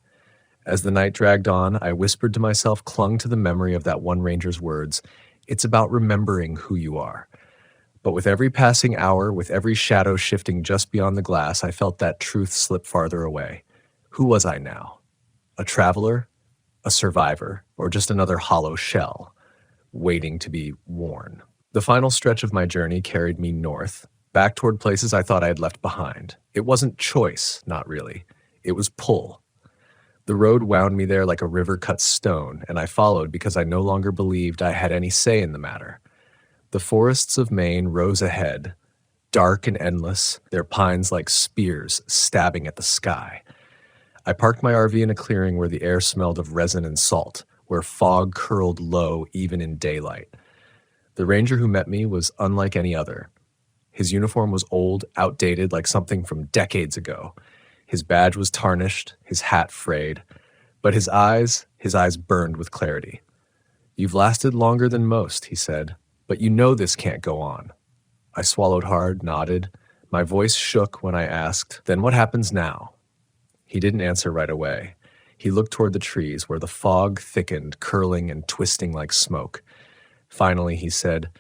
As the night dragged on, I whispered to myself, clung to the memory of that one ranger's words, "It's about remembering who you are." But with every passing hour, with every shadow shifting just beyond the glass, I felt that truth slip farther away. Who was I now? A traveler? A survivor? Or just another hollow shell, waiting to be worn? The final stretch of my journey carried me north, back toward places I thought I had left behind. It wasn't choice, not really. It was pull. The road wound me there like a river cut stone, and I followed because I no longer believed I had any say in the matter. The forests of Maine rose ahead, dark and endless, their pines like spears stabbing at the sky. I parked my RV in a clearing where the air smelled of resin and salt, where fog curled low even in daylight. The ranger who met me was unlike any other. His uniform was old, outdated, like something from decades ago. His badge was tarnished, his hat frayed, but his eyes burned with clarity. "You've lasted longer than most," he said, "but you know this can't go on." I swallowed hard, nodded. My voice shook when I asked, "Then what happens now?" He didn't answer right away. He looked toward the trees where the fog thickened, curling and twisting like smoke. Finally, he said,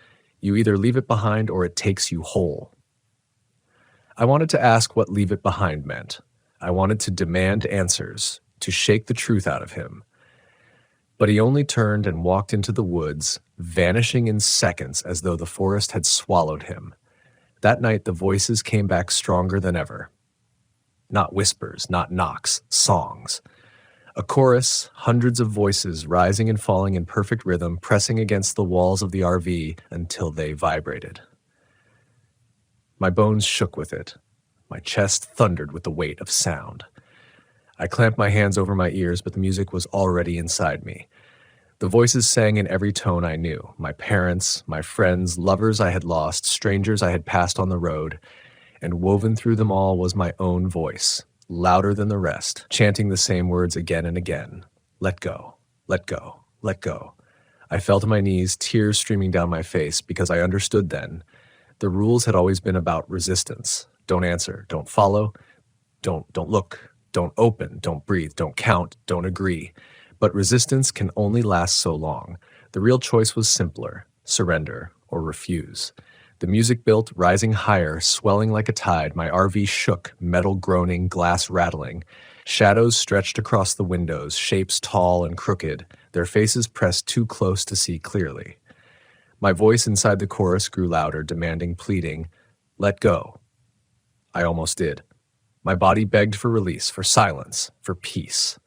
"You either leave it behind or it takes you whole." I wanted to ask what leave it behind meant. I wanted to demand answers, to shake the truth out of him. But he only turned and walked into the woods, vanishing in seconds as though the forest had swallowed him. That night, the voices came back stronger than ever. Not whispers, not knocks, songs. A chorus, hundreds of voices rising and falling in perfect rhythm, pressing against the walls of the RV until they vibrated. My bones shook with it. My chest thundered with the weight of sound. I clamped my hands over my ears, but the music was already inside me. The voices sang in every tone I knew. My parents, my friends, lovers I had lost, strangers I had passed on the road, and woven through them all was my own voice, louder than the rest, chanting the same words again and again. Let go, let go, let go. I fell to my knees, tears streaming down my face, because I understood then. The rules had always been about resistance. Don't answer, don't follow, don't look, don't open, don't breathe, don't count, don't agree. But resistance can only last so long. The real choice was simpler: surrender or refuse. The music built, rising higher, swelling like a tide. My RV shook, metal groaning, glass rattling. Shadows stretched across the windows, shapes tall and crooked, their faces pressed too close to see clearly. My voice inside the chorus grew louder, demanding, pleading, "Let go." I almost did. My body begged for release, for silence, for peace.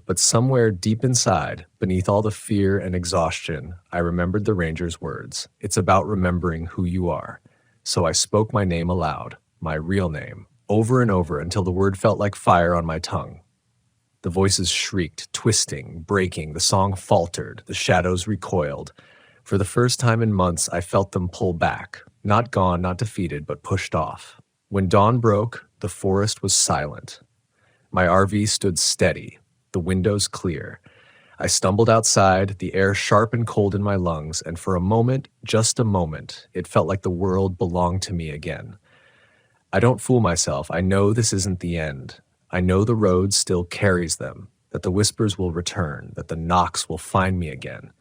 But somewhere deep inside, beneath all the fear and exhaustion, I remembered the ranger's words. It's about remembering who you are. So I spoke my name aloud, my real name, over and over until the word felt like fire on my tongue. The voices shrieked, twisting, breaking, the song faltered, the shadows recoiled. For the first time in months, I felt them pull back, not gone, not defeated, but pushed off. When dawn broke, the forest was silent. My RV stood steady, the windows clear. I stumbled outside, the air sharp and cold in my lungs, and for a moment, just a moment, it felt like the world belonged to me again. I don't fool myself. I know this isn't the end. I know the road still carries them, that the whispers will return, that the knocks will find me again.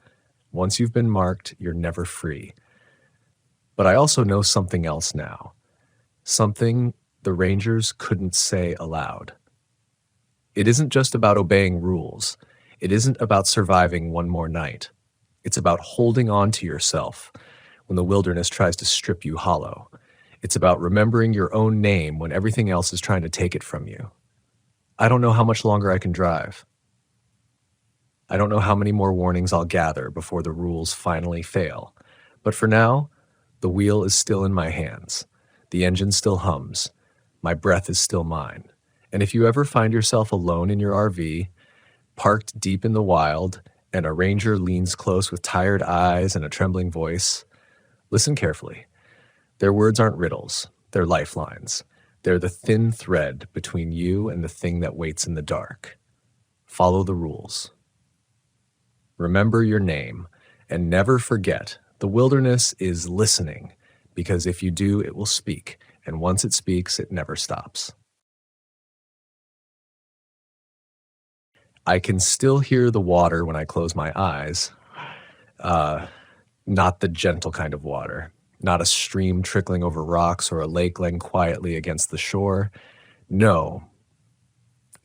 Once you've been marked, you're never free. But I also know something else now. Something the Rangers couldn't say aloud. It isn't just about obeying rules. It isn't about surviving one more night. It's about holding on to yourself when the wilderness tries to strip you hollow. It's about remembering your own name when everything else is trying to take it from you. I don't know how much longer I can drive. I don't know how many more warnings I'll gather before the rules finally fail. But for now, the wheel is still in my hands. The engine still hums. My breath is still mine. And if you ever find yourself alone in your RV, parked deep in the wild, and a ranger leans close with tired eyes and a trembling voice, listen carefully. Their words aren't riddles. They're lifelines. They're the thin thread between you and the thing that waits in the dark. Follow the rules. Remember your name, and never forget the wilderness is listening, because if you do, it will speak, and once it speaks, it never stops. I can still hear the water when I close my eyes. Not the gentle kind of water. Not a stream trickling over rocks or a lake laying quietly against the shore. No,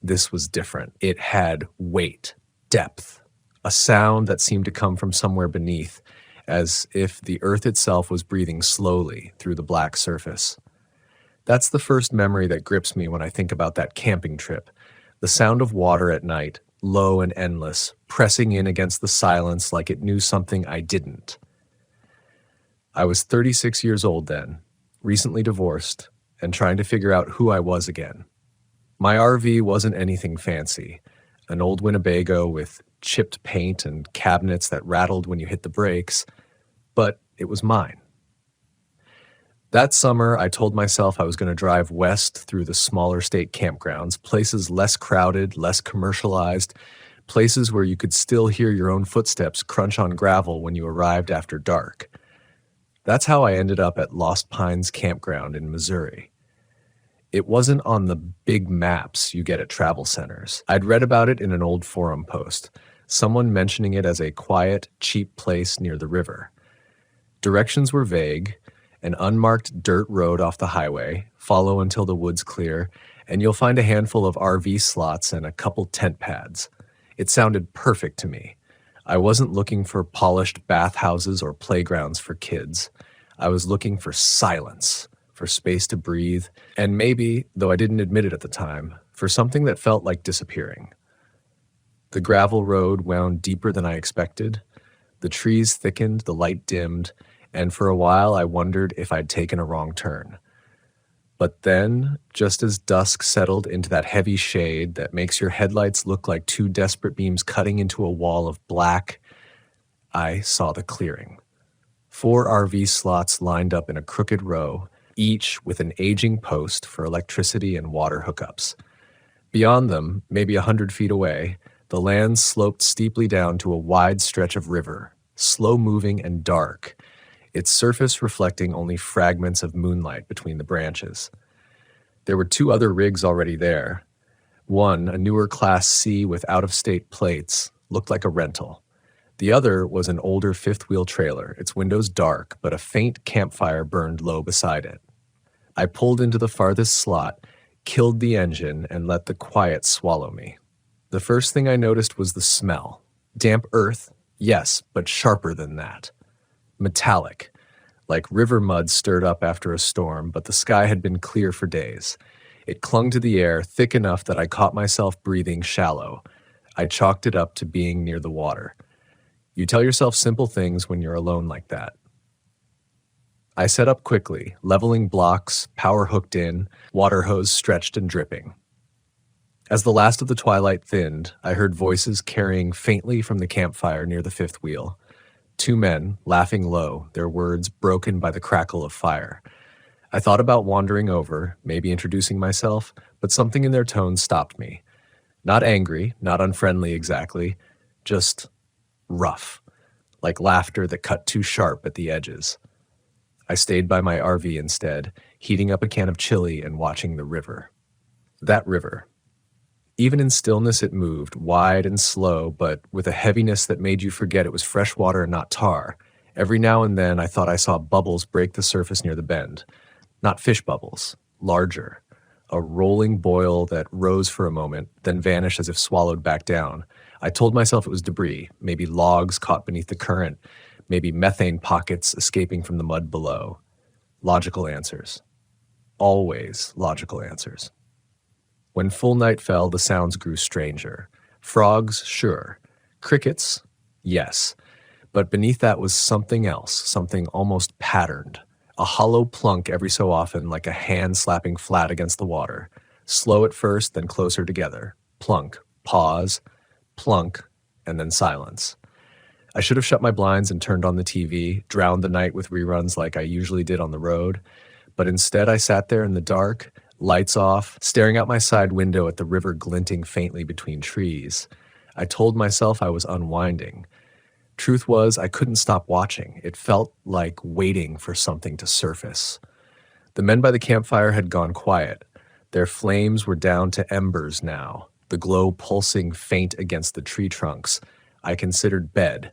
this was different. It had weight, depth, a sound that seemed to come from somewhere beneath, as if the earth itself was breathing slowly through the black surface. That's the first memory that grips me when I think about that camping trip. The sound of water at night, low and endless, pressing in against the silence like it knew something I didn't. I was 36 years old then, recently divorced, and trying to figure out who I was again. My RV wasn't anything fancy, an old Winnebago with chipped paint and cabinets that rattled when you hit the brakes, but it was mine. That summer, I told myself I was going to drive west through the smaller state campgrounds, places less crowded, less commercialized, places where you could still hear your own footsteps crunch on gravel when you arrived after dark. That's how I ended up at Lost Pines Campground in Missouri. It wasn't on the big maps you get at travel centers. I'd read about it in an old forum post, someone mentioning it as a quiet, cheap place near the river. Directions were vague, an unmarked dirt road off the highway, follow until the woods clear, and you'll find a handful of RV slots and a couple tent pads. It sounded perfect to me. I wasn't looking for polished bathhouses or playgrounds for kids. I was looking for silence, for space to breathe, and maybe, though I didn't admit it at the time, for something that felt like disappearing. The gravel road wound deeper than I expected. The trees thickened, the light dimmed, and for a while I wondered if I'd taken a wrong turn. But then, just as dusk settled into that heavy shade that makes your headlights look like two desperate beams cutting into a wall of black, I saw the clearing. 4 RV slots lined up in a crooked row, each with an aging post for electricity and water hookups. Beyond them, maybe 100 feet away, the land sloped steeply down to a wide stretch of river, slow-moving and dark, its surface reflecting only fragments of moonlight between the branches. There were 2 other rigs already there. One, a newer Class C with out-of-state plates, looked like a rental. The other was an older fifth-wheel trailer, its windows dark, but a faint campfire burned low beside it. I pulled into the farthest slot, killed the engine, and let the quiet swallow me. The first thing I noticed was the smell. Damp earth, yes, but sharper than that. Metallic, like river mud stirred up after a storm, but the sky had been clear for days. It clung to the air, thick enough that I caught myself breathing shallow. I chalked it up to being near the water. You tell yourself simple things when you're alone like that. I set up quickly, leveling blocks, power hooked in, water hose stretched and dripping. As the last of the twilight thinned, I heard voices carrying faintly from the campfire near the fifth wheel. Two men, laughing low, their words broken by the crackle of fire. I thought about wandering over, maybe introducing myself, but something in their tone stopped me. Not angry, not unfriendly exactly, just rough, like laughter that cut too sharp at the edges. I stayed by my RV instead, heating up a can of chili and watching the river. That river. Even in stillness it moved, wide and slow, but with a heaviness that made you forget it was fresh water and not tar. Every now and then I thought I saw bubbles break the surface near the bend. Not fish bubbles, larger. A rolling boil that rose for a moment, then vanished as if swallowed back down. I told myself it was debris, maybe logs caught beneath the current, maybe methane pockets escaping from the mud below. Logical answers. Always logical answers. When full night fell, the sounds grew stranger. Frogs, sure. Crickets, yes. But beneath that was something else, something almost patterned. A hollow plunk every so often, like a hand slapping flat against the water. Slow at first, then closer together. Plunk, pause, plunk, and then silence. I should have shut my blinds and turned on the TV, drowned the night with reruns like I usually did on the road. But instead I sat there in the dark, lights off, staring out my side window at the river glinting faintly between trees. I told myself I was unwinding. Truth was, I couldn't stop watching. It felt like waiting for something to surface. The men by the campfire had gone quiet. Their flames were down to embers now, the glow pulsing faint against the tree trunks. I considered bed.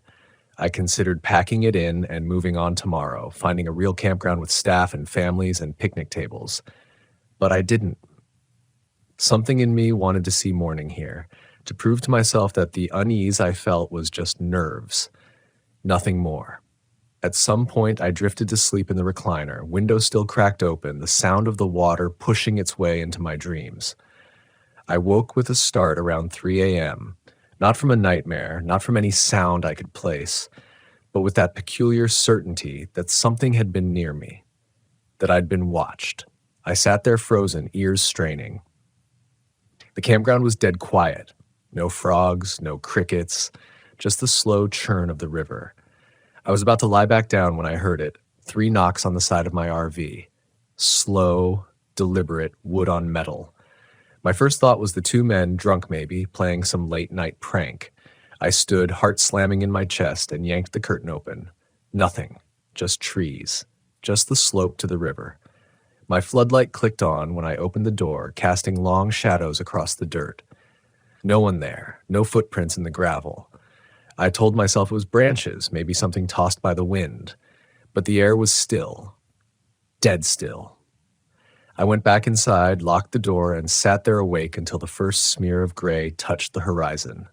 I considered packing it in and moving on tomorrow, finding a real campground with staff and families and picnic tables. But I didn't. Something in me wanted to see morning here, to prove to myself that the unease I felt was just nerves. Nothing more. At some point, I drifted to sleep in the recliner, window still cracked open, the sound of the water pushing its way into my dreams. I woke with a start around 3 a.m., not from a nightmare, not from any sound I could place, but with that peculiar certainty that something had been near me, that I'd been watched. I sat there frozen, ears straining. The campground was dead quiet. No frogs, no crickets, just the slow churn of the river. I was about to lie back down when I heard it, 3 knocks on the side of my RV. Slow, deliberate, wood on metal. My first thought was the 2 men, drunk maybe, playing some late-night prank. I stood, heart slamming in my chest, and yanked the curtain open. Nothing, just trees, just the slope to the river. My floodlight clicked on when I opened the door, casting long shadows across the dirt. No one there, no footprints in the gravel. I told myself it was branches, maybe something tossed by the wind. But the air was still. Dead still. I went back inside, locked the door, and sat there awake until the first smear of gray touched the horizon.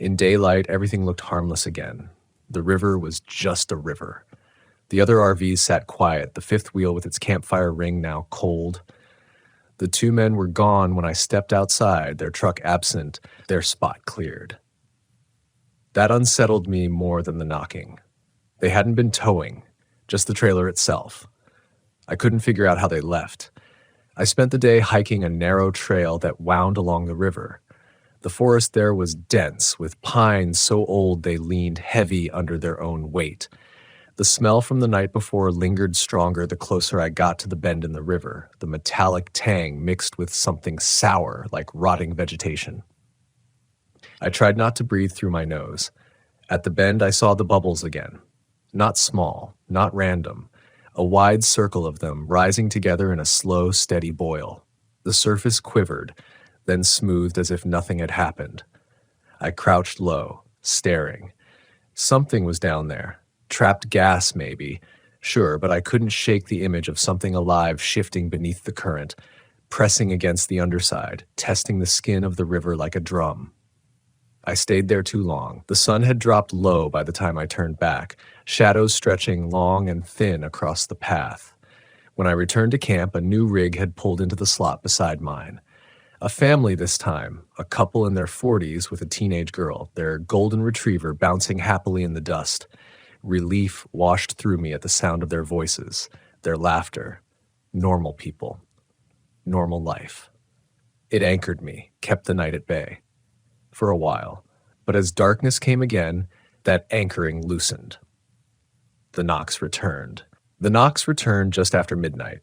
In daylight, everything looked harmless again. The river was just a river. The other RVs sat quiet, the fifth wheel with its campfire ring now cold. The 2 men were gone when I stepped outside, their truck absent, their spot cleared. That unsettled me more than the knocking. They hadn't been towing, just the trailer itself. I couldn't figure out how they left. I spent the day hiking a narrow trail that wound along the river. The forest there was dense, with pines so old they leaned heavy under their own weight. The smell from the night before lingered stronger the closer I got to the bend in the river, the metallic tang mixed with something sour like rotting vegetation. I tried not to breathe through my nose. At the bend, I saw the bubbles again. Not small, not random. A wide circle of them rising together in a slow, steady boil. The surface quivered, then smoothed as if nothing had happened. I crouched low, staring. Something was down there. Trapped gas, maybe. Sure, but I couldn't shake the image of something alive shifting beneath the current, pressing against the underside, testing the skin of the river like a drum. I stayed there too long. The sun had dropped low by the time I turned back, shadows stretching long and thin across the path. When I returned to camp, a new rig had pulled into the slot beside mine. A family this time, a couple in their 40s with a teenage girl, their golden retriever bouncing happily in the dust. Relief washed through me at the sound of their voices, their laughter. Normal people. Normal life. It anchored me, kept the night at bay. For a while. But as darkness came again, that anchoring loosened. The knocks returned. The knocks returned just after midnight.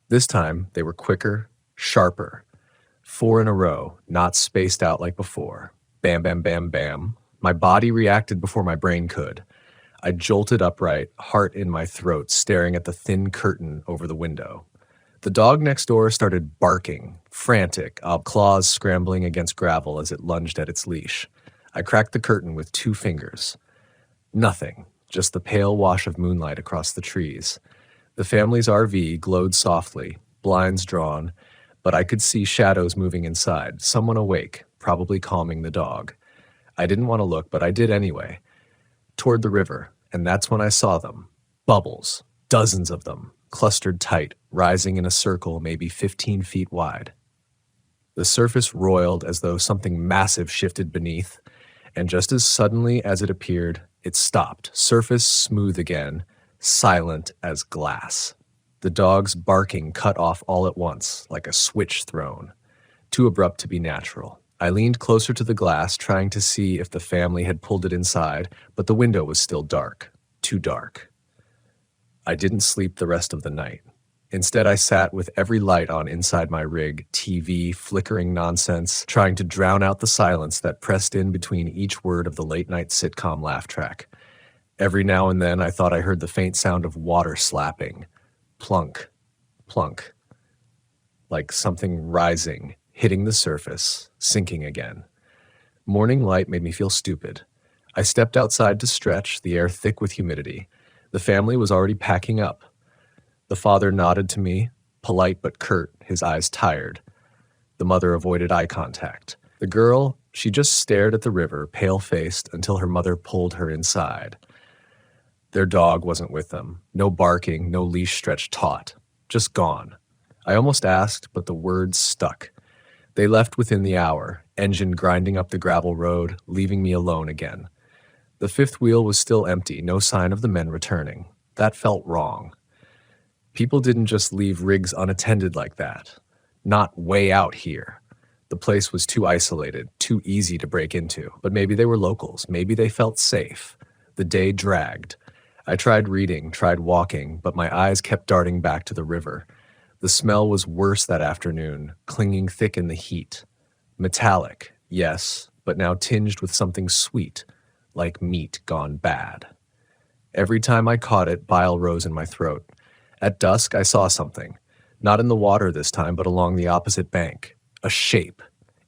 This time, they were quicker, sharper. 4 in a row, not spaced out like before. Bam, bam, bam, bam. My body reacted before my brain could. I jolted upright, heart in my throat, staring at the thin curtain over the window. The dog next door started barking, frantic, claws scrambling against gravel as it lunged at its leash. I cracked the curtain with 2 fingers. Nothing, just the pale wash of moonlight across the trees. The family's RV glowed softly, blinds drawn, but I could see shadows moving inside, someone awake, probably calming the dog. I didn't want to look, but I did anyway. Toward the river, and that's when I saw them. Bubbles, dozens of them, clustered tight, rising in a circle maybe 15 feet wide. The surface roiled as though something massive shifted beneath, and just as suddenly as it appeared, it stopped, surface smooth again, silent as glass. The dog's barking cut off all at once, like a switch thrown. Too abrupt to be natural. I leaned closer to the glass, trying to see if the family had pulled it inside, but the window was still dark. Too dark. I didn't sleep the rest of the night. Instead, I sat with every light on inside my rig, TV, flickering nonsense, trying to drown out the silence that pressed in between each word of the late-night sitcom laugh track. Every now and then, I thought I heard the faint sound of water slapping. Plunk, plunk. Like something rising, hitting the surface, sinking again. Morning light made me feel stupid. I stepped outside to stretch, the air thick with humidity. The family was already packing up. The father nodded to me, polite but curt, his eyes tired. The mother avoided eye contact. The girl, she just stared at the river, pale-faced, until her mother pulled her inside. Their dog wasn't with them. No barking, no leash stretched taut. Just gone. I almost asked, but the words stuck. They left within the hour, engine grinding up the gravel road, leaving me alone again. The 5th wheel was still empty, no sign of the men returning. That felt wrong. People didn't just leave rigs unattended like that. Not way out here. The place was too isolated, too easy to break into. But maybe they were locals. Maybe they felt safe. The day dragged. I tried reading, tried walking, but my eyes kept darting back to the river. The smell was worse that afternoon, clinging thick in the heat. Metallic, yes, but now tinged with something sweet, like meat gone bad. Every time I caught it, bile rose in my throat. At dusk, I saw something. Not in the water this time, but along the opposite bank. A shape.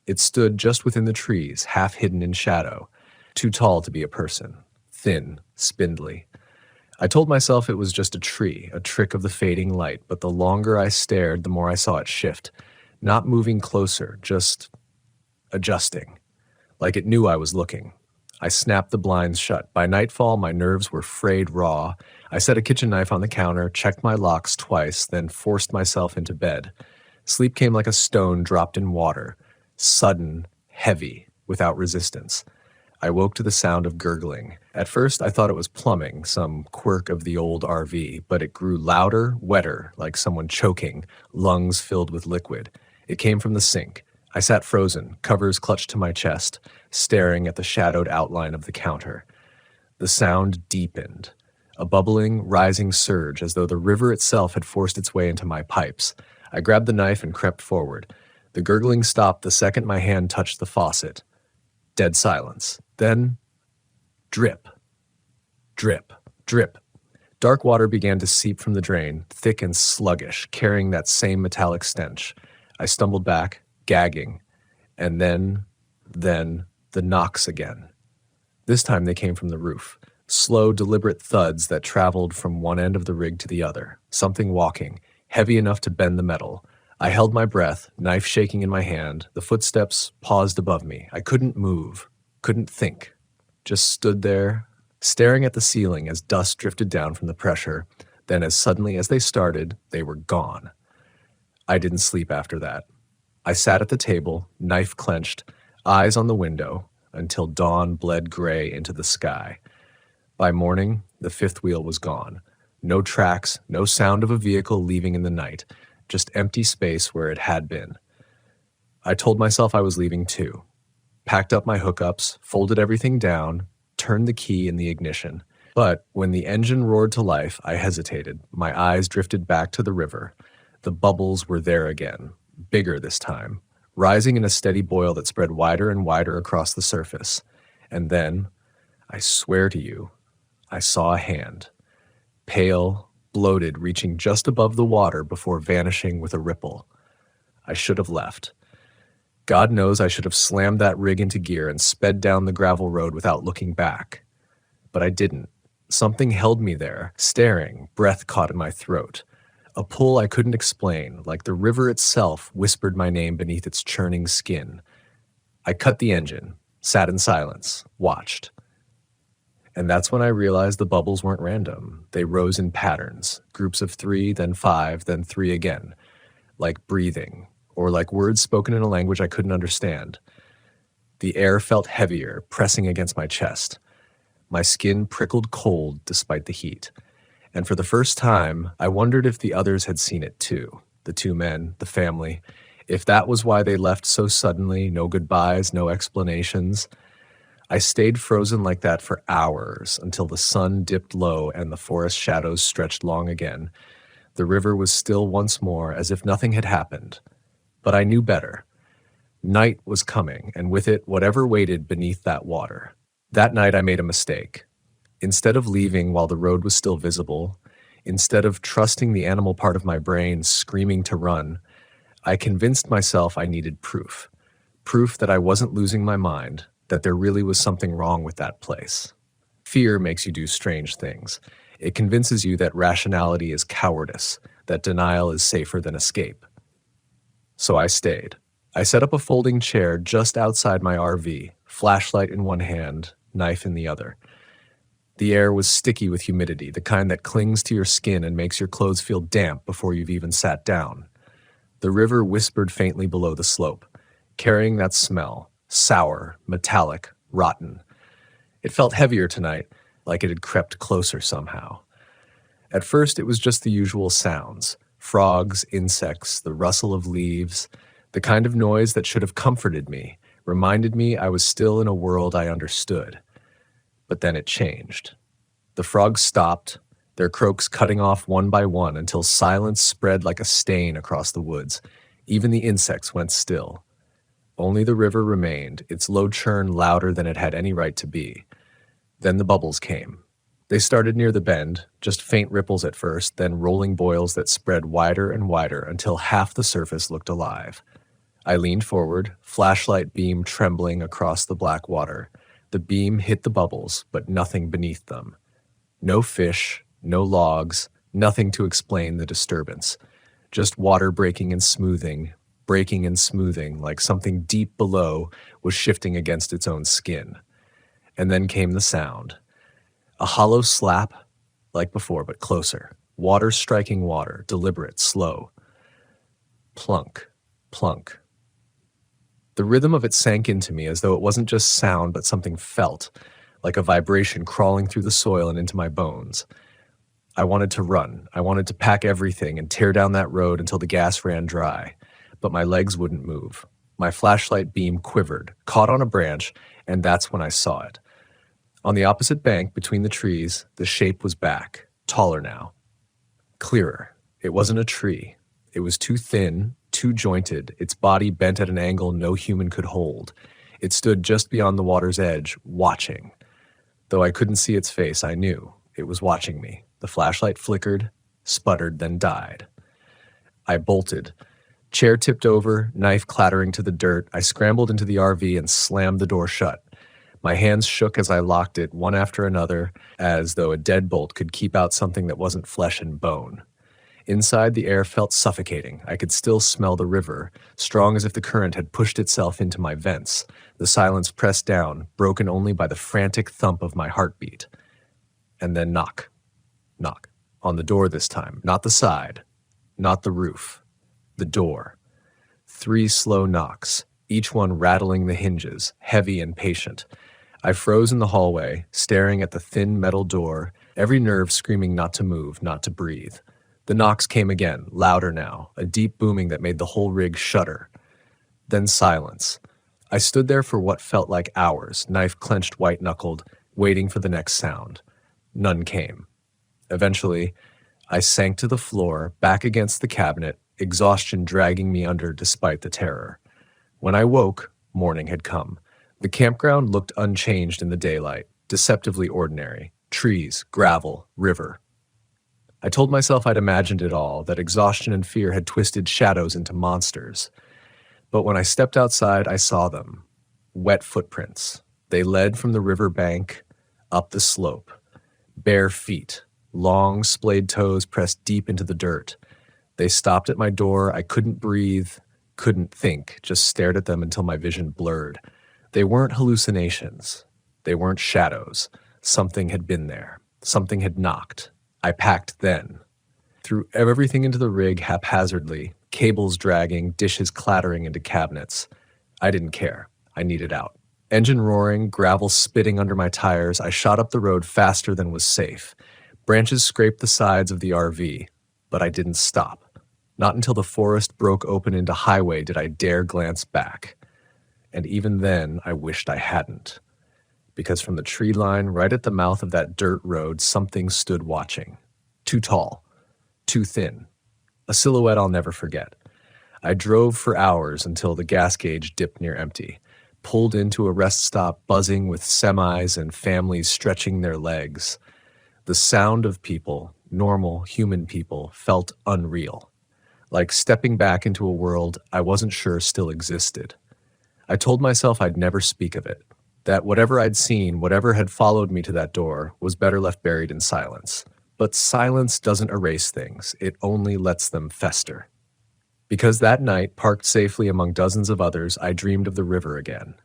It stood just within the trees, half hidden in shadow. Too tall to be a person. Thin, spindly. I told myself it was just a tree, a trick of the fading light, but the longer I stared, the more I saw it shift. Not moving closer, just adjusting. Like it knew I was looking. I snapped the blinds shut. By nightfall, my nerves were frayed raw. I set a kitchen knife on the counter, checked my locks twice, then forced myself into bed. Sleep came like a stone dropped in water. Sudden, heavy, without resistance. I woke to the sound of gurgling. At first, I thought it was plumbing, some quirk of the old RV, but it grew louder, wetter, like someone choking, lungs filled with liquid. It came from the sink. I sat frozen, covers clutched to my chest, staring at the shadowed outline of the counter. The sound deepened. A bubbling, rising surge, as though the river itself had forced its way into my pipes. I grabbed the knife and crept forward. The gurgling stopped the second my hand touched the faucet. Dead silence. Then, drip. Drip. Drip. Dark water began to seep from the drain, thick and sluggish, carrying that same metallic stench. I stumbled back, gagging. And then, the knocks again. This time they came from the roof. Slow, deliberate thuds that traveled from one end of the rig to the other. Something walking, heavy enough to bend the metal. I held my breath, knife shaking in my hand. The footsteps paused above me. I couldn't move, couldn't think. Just stood there, staring at the ceiling as dust drifted down from the pressure. Then as suddenly as they started, they were gone. I didn't sleep after that. I sat at the table, knife clenched, eyes on the window, until dawn bled gray into the sky. By morning, The fifth wheel was gone. No tracks, no sound of a vehicle leaving in the night, just empty space where it had been. I told myself I was leaving too. Packed up my hookups, folded everything down, turned the key in the ignition. But when the engine roared to life, I hesitated. My eyes drifted back to the river. The bubbles were there again, bigger this time, rising in a steady boil that spread wider and wider across the surface. And then, I swear to you, I saw a hand. Pale, bloated, reaching just above the water before vanishing with a ripple. I should have left. God knows I should have slammed that rig into gear and sped down the gravel road without looking back. But I didn't. Something held me there, staring, breath caught in my throat. A pull I couldn't explain, like the river itself whispered my name beneath its churning skin. I cut the engine, sat in silence, watched. And that's when I realized the bubbles weren't random. They rose in patterns, groups of 3, then 5, then 3 again, like breathing, or like words spoken in a language I couldn't understand. The air felt heavier, pressing against my chest. My skin prickled cold despite the heat. And for the first time, I wondered if the others had seen it too. The 2 men, the family. If that was why they left so suddenly, no goodbyes, no explanations. I stayed frozen like that for hours until the sun dipped low and the forest shadows stretched long again. The river was still once more, as if nothing had happened. But I knew better. Night was coming, and with it, whatever waited beneath that water. That night I made a mistake. Instead of leaving while the road was still visible, instead of trusting the animal part of my brain screaming to run, I convinced myself I needed proof. Proof that I wasn't losing my mind, that there really was something wrong with that place. Fear makes you do strange things. It convinces you that rationality is cowardice, that denial is safer than escape. So I stayed. I set up a folding chair just outside my RV, flashlight in one hand, knife in the other. The air was sticky with humidity, the kind that clings to your skin and makes your clothes feel damp before you've even sat down. The river whispered faintly below the slope, carrying that smell, sour, metallic, rotten. It felt heavier tonight, like it had crept closer somehow. At first, it was just the usual sounds. Frogs, insects, the rustle of leaves, the kind of noise that should have comforted me, reminded me I was still in a world I understood. But then it changed. The frogs stopped, their croaks cutting off one by one until silence spread like a stain across the woods. Even the insects went still. Only the river remained, its low churn louder than it had any right to be. Then the bubbles came. They started near the bend, just faint ripples at first, then rolling boils that spread wider and wider until half the surface looked alive. I leaned forward, flashlight beam trembling across the black water. The beam hit the bubbles, but nothing beneath them. No fish, no logs, nothing to explain the disturbance. Just water breaking and smoothing like something deep below was shifting against its own skin. And then came the sound. A hollow slap, like before, but closer. Water striking water, deliberate, slow. Plunk, plunk. The rhythm of it sank into me as though it wasn't just sound, but something felt, like a vibration crawling through the soil and into my bones. I wanted to run. I wanted to pack everything and tear down that road until the gas ran dry. But my legs wouldn't move. My flashlight beam quivered, caught on a branch, and that's when I saw it. On the opposite bank, between the trees, the shape was back, taller now. Clearer. It wasn't a tree. It was too thin, too jointed, its body bent at an angle no human could hold. It stood just beyond the water's edge, watching. Though I couldn't see its face, I knew. It was watching me. The flashlight flickered, sputtered, then died. I bolted. Chair tipped over, knife clattering to the dirt. I scrambled into the RV and slammed the door shut. My hands shook as I locked it, one after another, as though a deadbolt could keep out something that wasn't flesh and bone. Inside, the air felt suffocating. I could still smell the river, strong as if the current had pushed itself into my vents. The silence pressed down, broken only by the frantic thump of my heartbeat. And then knock. Knock. On the door this time. Not the side. Not the roof. The door. 3 slow knocks, each one rattling the hinges, heavy and patient. I froze in the hallway, staring at the thin metal door, every nerve screaming not to move, not to breathe. The knocks came again, louder now, a deep booming that made the whole rig shudder. Then silence. I stood there for what felt like hours, knife clenched white-knuckled, waiting for the next sound. None came. Eventually, I sank to the floor, back against the cabinet, exhaustion dragging me under despite the terror. When I woke, morning had come. The campground looked unchanged in the daylight, deceptively ordinary. Trees, gravel, river. I told myself I'd imagined it all, that exhaustion and fear had twisted shadows into monsters. But when I stepped outside, I saw them. Wet footprints. They led from the river bank up the slope. Bare feet, long, splayed toes pressed deep into the dirt. They stopped at my door. I couldn't breathe, couldn't think, just stared at them until my vision blurred. They weren't hallucinations. They weren't shadows. Something had been there. Something had knocked. I packed then. Threw everything into the rig haphazardly, cables dragging, dishes clattering into cabinets. I didn't care. I needed out. Engine roaring, gravel spitting under my tires, I shot up the road faster than was safe. Branches scraped the sides of the RV, but I didn't stop. Not until the forest broke open into highway did I dare glance back. And even then, I wished I hadn't. Because from the tree line right at the mouth of that dirt road, something stood watching. Too tall. Too thin. A silhouette I'll never forget. I drove for hours until the gas gauge dipped near empty. Pulled into a rest stop buzzing with semis and families stretching their legs. The sound of people, normal human people, felt unreal. Like stepping back into a world I wasn't sure still existed. I told myself I'd never speak of it. That whatever I'd seen, whatever had followed me to that door, was better left buried in silence. But silence doesn't erase things. It only lets them fester. Because that night, parked safely among dozens of others, I dreamed of the river again.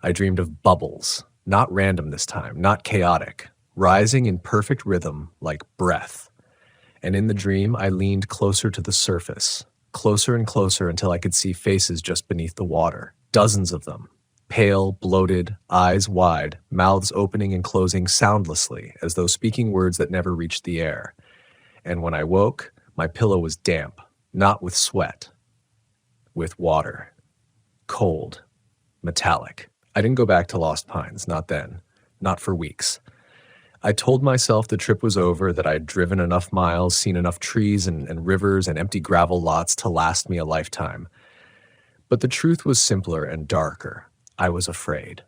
I dreamed of bubbles, not random this time, not chaotic, rising in perfect rhythm like breath. And in the dream, I leaned closer to the surface, closer and closer until I could see faces just beneath the water, dozens of them, pale, bloated, eyes wide, mouths opening and closing soundlessly, as though speaking words that never reached the air. And when I woke, my pillow was damp. Not with sweat, with water, cold, metallic. I didn't go back to Lost Pines, not then, not for weeks. I told myself the trip was over, that I'd driven enough miles, seen enough trees and rivers and empty gravel lots to last me a lifetime. But the truth was simpler and darker. I was afraid.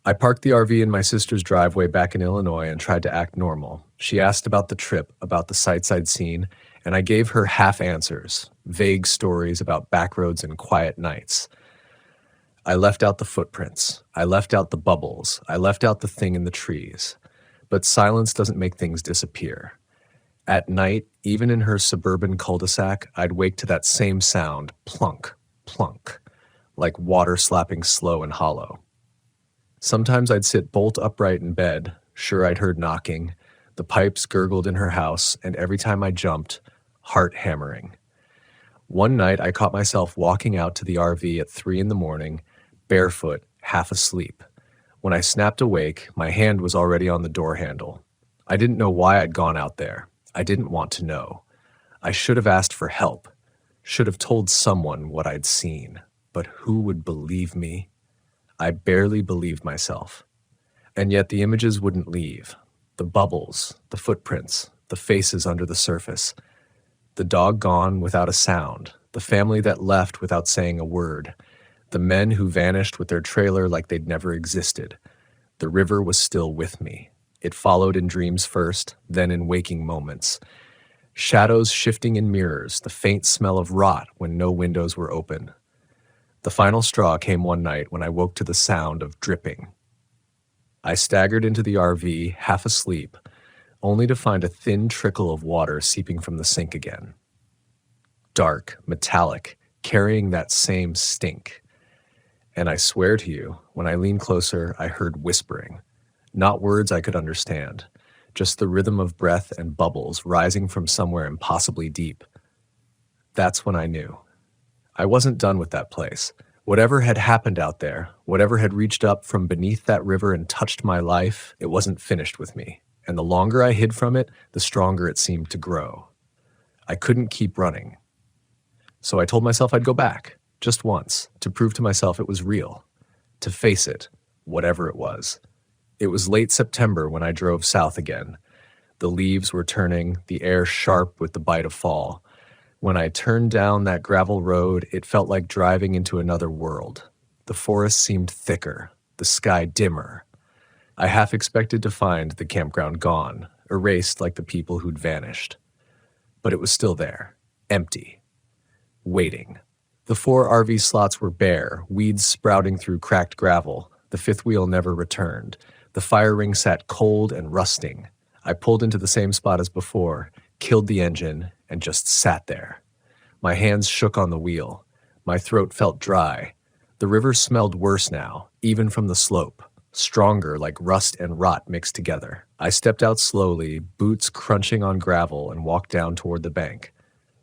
I parked the RV in my sister's driveway back in Illinois and tried to act normal. She asked about the trip, about the sights I'd seen, and I gave her half answers, vague stories about backroads and quiet nights. I left out the footprints. I left out the bubbles. I left out the thing in the trees. But silence doesn't make things disappear. At night, even in her suburban cul-de-sac, I'd wake to that same sound, plunk, plunk, like water slapping slow and hollow. Sometimes I'd sit bolt upright in bed, sure I'd heard knocking. The pipes gurgled in her house, and every time I jumped, heart hammering. One night, I caught myself walking out to the RV at 3 a.m, barefoot, half asleep. When I snapped awake, my hand was already on the door handle. I didn't know why I'd gone out there. I didn't want to know. I should have asked for help, should have told someone what I'd seen. But who would believe me? I barely believed myself. And yet the images wouldn't leave. The bubbles, the footprints, the faces under the surface. The dog gone without a sound. The family that left without saying a word. The men who vanished with their trailer like they'd never existed. The river was still with me. It followed in dreams first, then in waking moments. Shadows shifting in mirrors, the faint smell of rot when no windows were open. The final straw came one night when I woke to the sound of dripping. I staggered into the RV, half asleep, only to find a thin trickle of water seeping from the sink again. Dark, metallic, carrying that same stink. And I swear to you, when I leaned closer, I heard whispering. Not words I could understand, just the rhythm of breath and bubbles rising from somewhere impossibly deep. That's when I knew. I wasn't done with that place. Whatever had happened out there, whatever had reached up from beneath that river and touched my life, it wasn't finished with me. and the longer I hid from it, the stronger it seemed to grow. I couldn't keep running. So I told myself I'd go back, just once, to prove to myself it was real, to face it, whatever it was. It was late September when I drove south again. The leaves were turning, the air sharp with the bite of fall. When I turned down that gravel road, it felt like driving into another world. The forest seemed thicker, the sky dimmer. I half expected to find the campground gone, erased like the people who'd vanished. But it was still there, empty, waiting. The 4 RV slots were bare, weeds sprouting through cracked gravel. The fifth wheel never returned. The fire ring sat cold and rusting. I pulled into the same spot as before, killed the engine, and just sat there. My hands shook on the wheel. My throat felt dry. The river smelled worse now, even from the slope, stronger like rust and rot mixed together. I stepped out slowly, boots crunching on gravel, and walked down toward the bank.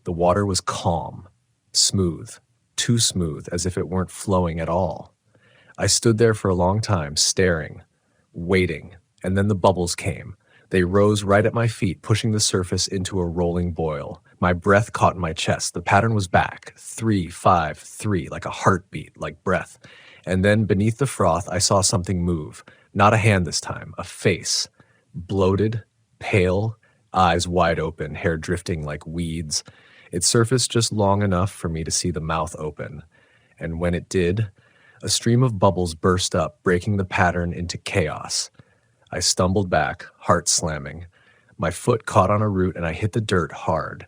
The water was calm, smooth, too smooth, as if it weren't flowing at all. I stood there for a long time, staring, waiting, and then the bubbles came. They rose right at my feet, pushing the surface into a rolling boil. My breath caught in my chest. The pattern was back. 3, 5, 3, like a heartbeat, like breath. And then beneath the froth, I saw something move. Not a hand this time, a face. Bloated, pale, eyes wide open, hair drifting like weeds. It surfaced just long enough for me to see the mouth open. And when it did, a stream of bubbles burst up, breaking the pattern into chaos. I stumbled back, heart slamming. My foot caught on a root and I hit the dirt hard.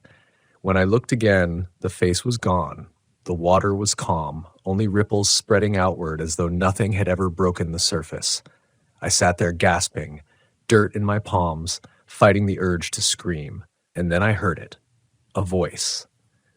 When I looked again, the face was gone. The water was calm, only ripples spreading outward as though nothing had ever broken the surface. I sat there gasping, dirt in my palms, fighting the urge to scream. And then I heard it. A voice.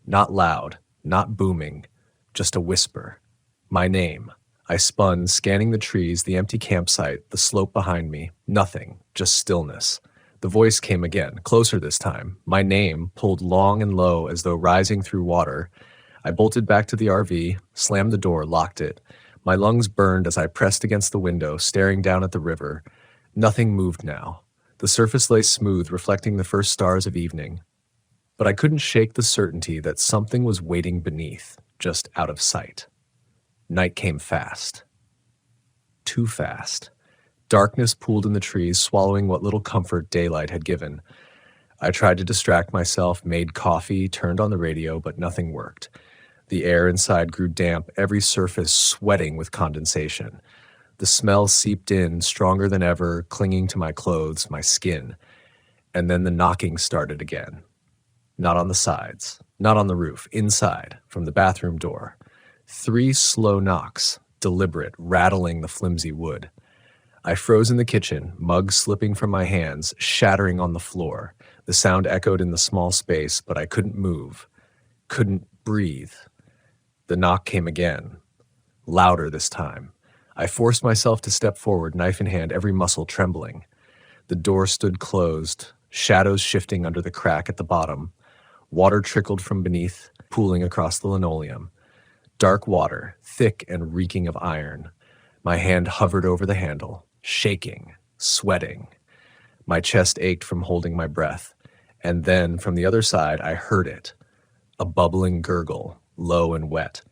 Not loud, not booming, just a whisper. My name. I spun, scanning the trees, the empty campsite, the slope behind me. Nothing, just stillness. The voice came again, closer this time. My name, pulled long and low as though rising through water. I bolted back to the RV, slammed the door, locked it. My lungs burned as I pressed against the window, staring down at the river. Nothing moved now. The surface lay smooth, reflecting the first stars of evening. But I couldn't shake the certainty that something was waiting beneath, just out of sight. Night came fast. Too fast. Darkness pooled in the trees, swallowing what little comfort daylight had given. I tried to distract myself, made coffee, turned on the radio, but nothing worked. The air inside grew damp, every surface sweating with condensation. The smell seeped in, stronger than ever, clinging to my clothes, my skin. And then the knocking started again. Not on the sides, not on the roof, inside, from the bathroom door. 3 slow knocks, deliberate, rattling the flimsy wood. I froze in the kitchen, mugs slipping from my hands, shattering on the floor. The sound echoed in the small space, but I couldn't move, couldn't breathe. The knock came again, louder this time. I forced myself to step forward, knife in hand, every muscle trembling. The door stood closed, shadows shifting under the crack at the bottom. Water trickled from beneath, pooling across the linoleum. Dark water, thick and reeking of iron. My hand hovered over the handle, shaking, sweating. My chest ached from holding my breath. And then, from the other side, I heard it. A bubbling gurgle, low and wet,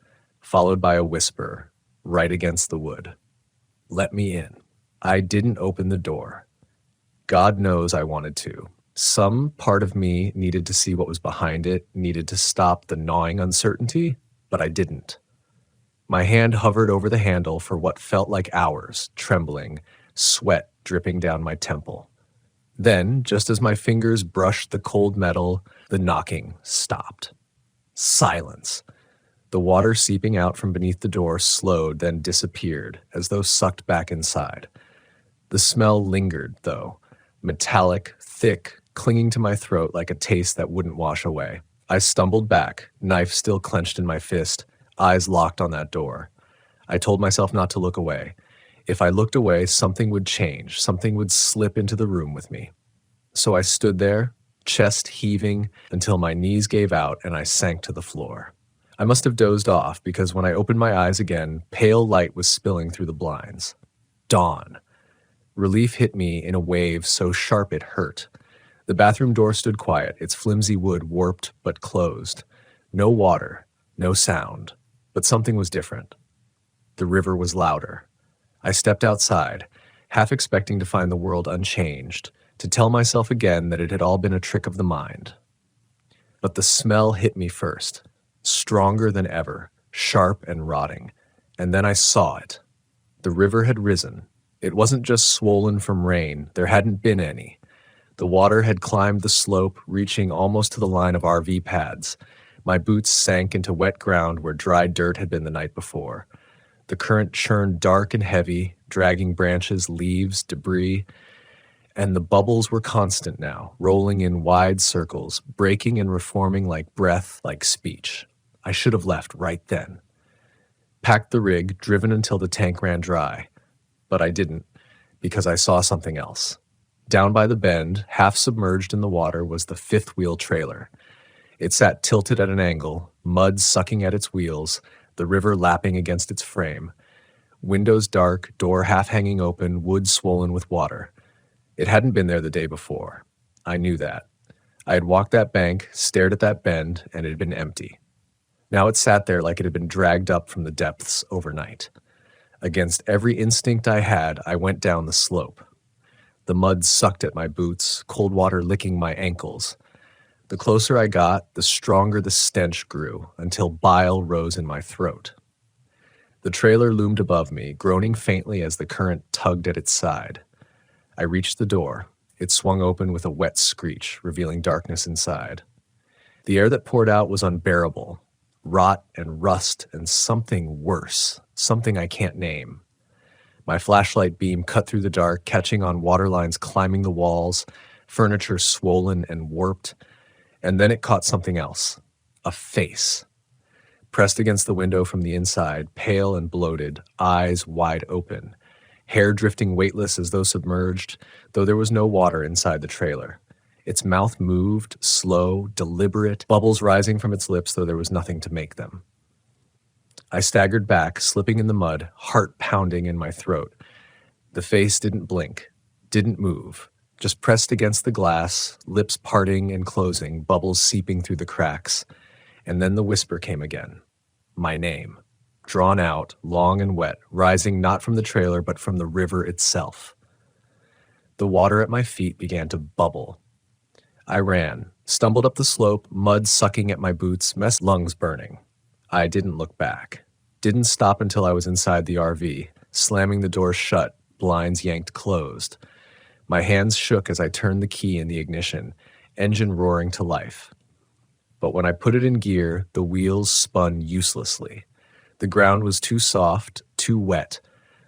followed by a whisper, right against the wood. Let me in. I didn't open the door. God knows I wanted to. Some part of me needed to see what was behind it, needed to stop the gnawing uncertainty, but I didn't. My hand hovered over the handle for what felt like hours, trembling, sweat dripping down my temple. Then, just as my fingers brushed the cold metal, the knocking stopped. Silence. The water seeping out from beneath the door slowed, then disappeared, as though sucked back inside. The smell lingered, though, metallic, thick, clinging to my throat like a taste that wouldn't wash away. I stumbled back, knife still clenched in my fist, eyes locked on that door. I told myself not to look away. If I looked away, something would change, something would slip into the room with me. So I stood there, chest heaving, until my knees gave out and I sank to the floor. I must have dozed off because when I opened my eyes again, pale light was spilling through the blinds. Dawn. Relief hit me in a wave so sharp it hurt. The bathroom door stood quiet, its flimsy wood warped but closed. No water, no sound, but something was different. The river was louder. I stepped outside, half expecting to find the world unchanged, to tell myself again that it had all been a trick of the mind. But the smell hit me first, stronger than ever, sharp and rotting, and then I saw it. The river had risen. It wasn't just swollen from rain, there hadn't been any. The water had climbed the slope, reaching almost to the line of RV pads. My boots sank into wet ground where dry dirt had been the night before. The current churned dark and heavy, dragging branches, leaves, debris, and the bubbles were constant now, rolling in wide circles, breaking and reforming like breath, like speech. I should have left right then. Packed the rig, driven until the tank ran dry. But I didn't, because I saw something else. Down by the bend, half submerged in the water, was the fifth-wheel trailer. It sat tilted at an angle, mud sucking at its wheels, the river lapping against its frame. Windows dark, door half hanging open, wood swollen with water. It hadn't been there the day before. I knew that. I had walked that bank, stared at that bend, and it had been empty. Now it sat there like it had been dragged up from the depths overnight. Against every instinct I had, I went down the slope. The mud sucked at my boots, cold water licking my ankles. The closer I got, the stronger the stench grew, until bile rose in my throat. The trailer loomed above me, groaning faintly as the current tugged at its side. I reached the door. It swung open with a wet screech, revealing darkness inside. The air that poured out was unbearable. Rot and rust and something worse, something I can't name. My flashlight beam cut through the dark, catching on water lines climbing the walls, furniture swollen and warped, and then it caught something else, a face. Pressed against the window from the inside, pale and bloated, eyes wide open, hair drifting weightless as though submerged, though there was no water inside the trailer. Its mouth moved, slow, deliberate, bubbles rising from its lips though there was nothing to make them. I staggered back, slipping in the mud, heart pounding in my throat. The face didn't blink, didn't move, just pressed against the glass, lips parting and closing, bubbles seeping through the cracks. And then the whisper came again. My name. Drawn out, long and wet, rising not from the trailer but from the river itself. The water at my feet began to bubble. I ran, stumbled up the slope, mud sucking at my boots, lungs burning. I didn't look back. Didn't stop until I was inside the RV, slamming the door shut, blinds yanked closed. My hands shook as I turned the key in the ignition, engine roaring to life. But when I put it in gear, the wheels spun uselessly. The ground was too soft, too wet.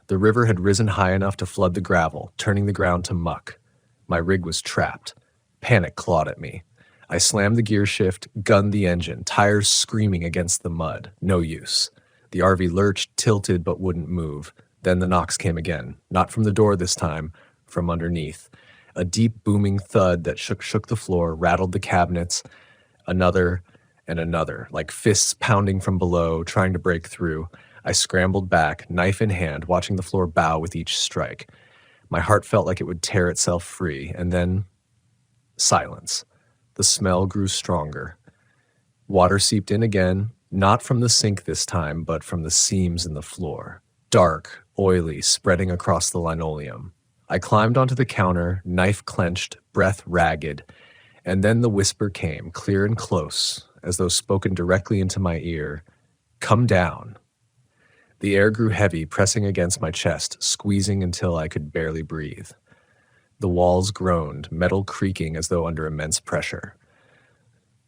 The river had risen high enough to flood the gravel, turning the ground to muck. My rig was trapped. Panic clawed at me. I slammed the gear shift, gunned the engine, tires screaming against the mud. No use. The RV lurched, tilted, but wouldn't move. Then the knocks came again. Not from the door this time, from underneath. A deep booming thud that shook the floor, rattled the cabinets. Another and another, like fists pounding from below, trying to break through. I scrambled back, knife in hand, watching the floor bow with each strike. My heart felt like it would tear itself free, and then silence. The smell grew stronger. Water seeped in again, not from the sink this time, but from the seams in the floor. Dark, oily, spreading across the linoleum. I climbed onto the counter, knife clenched, breath ragged, and then the whisper came, clear and close, as though spoken directly into my ear. Come down. The air grew heavy, pressing against my chest, squeezing until I could barely breathe. The walls groaned, metal creaking as though under immense pressure.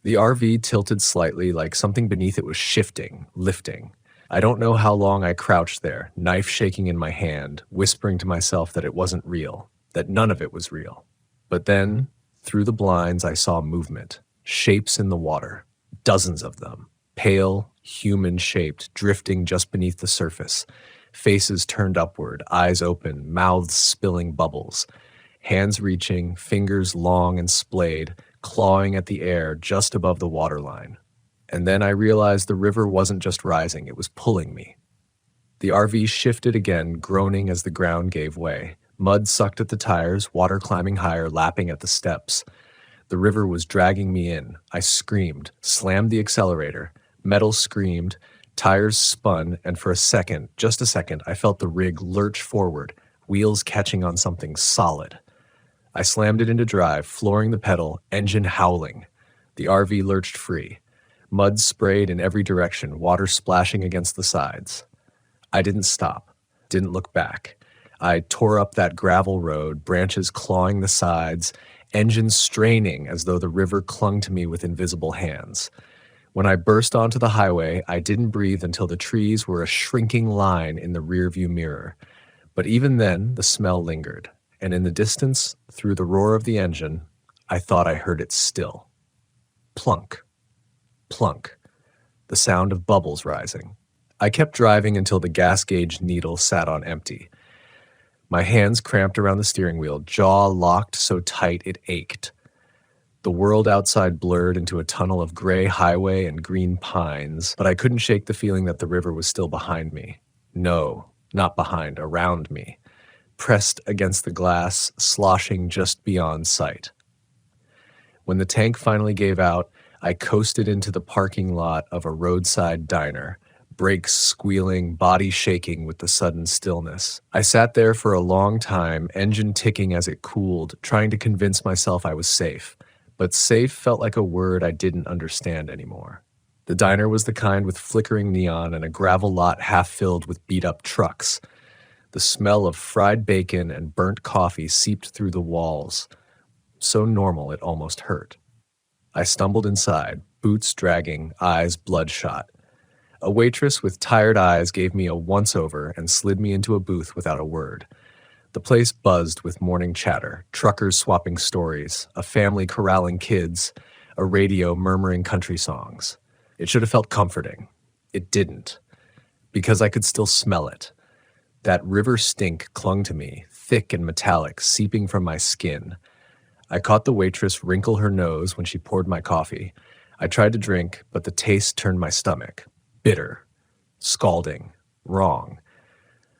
The RV tilted slightly, like something beneath it was shifting, lifting. I don't know how long I crouched there, knife shaking in my hand, whispering to myself that it wasn't real, that none of it was real. But then, through the blinds, I saw movement, shapes in the water, dozens of them, pale, human-shaped, drifting just beneath the surface, faces turned upward, eyes open, mouths spilling bubbles. Hands reaching, fingers long and splayed, clawing at the air just above the waterline. And then I realized the river wasn't just rising, it was pulling me. The RV shifted again, groaning as the ground gave way. Mud sucked at the tires, water climbing higher, lapping at the steps. The river was dragging me in. I screamed, slammed the accelerator. Metal screamed, tires spun, and for a second, just a second, I felt the rig lurch forward, wheels catching on something solid. I slammed it into drive, flooring the pedal, engine howling. The RV lurched free. Mud sprayed in every direction, water splashing against the sides. I didn't stop, didn't look back. I tore up that gravel road, branches clawing the sides, engines straining as though the river clung to me with invisible hands. When I burst onto the highway, I didn't breathe until the trees were a shrinking line in the rearview mirror. But even then, the smell lingered, and in the distance, through the roar of the engine, I thought I heard it still. Plunk, plunk, the sound of bubbles rising. I kept driving until the gas gauge needle sat on empty. My hands cramped around the steering wheel, jaw locked so tight it ached. The world outside blurred into a tunnel of gray highway and green pines, but I couldn't shake the feeling that the river was still behind me. No, not behind, around me, pressed against the glass, sloshing just beyond sight. When the tank finally gave out, I coasted into the parking lot of a roadside diner, brakes squealing, body shaking with the sudden stillness. I sat there for a long time, engine ticking as it cooled, trying to convince myself I was safe. But safe felt like a word I didn't understand anymore. The diner was the kind with flickering neon and a gravel lot half filled with beat-up trucks. The smell of fried bacon and burnt coffee seeped through the walls. So normal it almost hurt. I stumbled inside, boots dragging, eyes bloodshot. A waitress with tired eyes gave me a once-over and slid me into a booth without a word. The place buzzed with morning chatter, truckers swapping stories, a family corralling kids, a radio murmuring country songs. It should have felt comforting. It didn't, because I could still smell it. That river stink clung to me, thick and metallic, seeping from my skin. I caught the waitress wrinkle her nose when she poured my coffee. I tried to drink, but the taste turned my stomach. Bitter, scalding, wrong.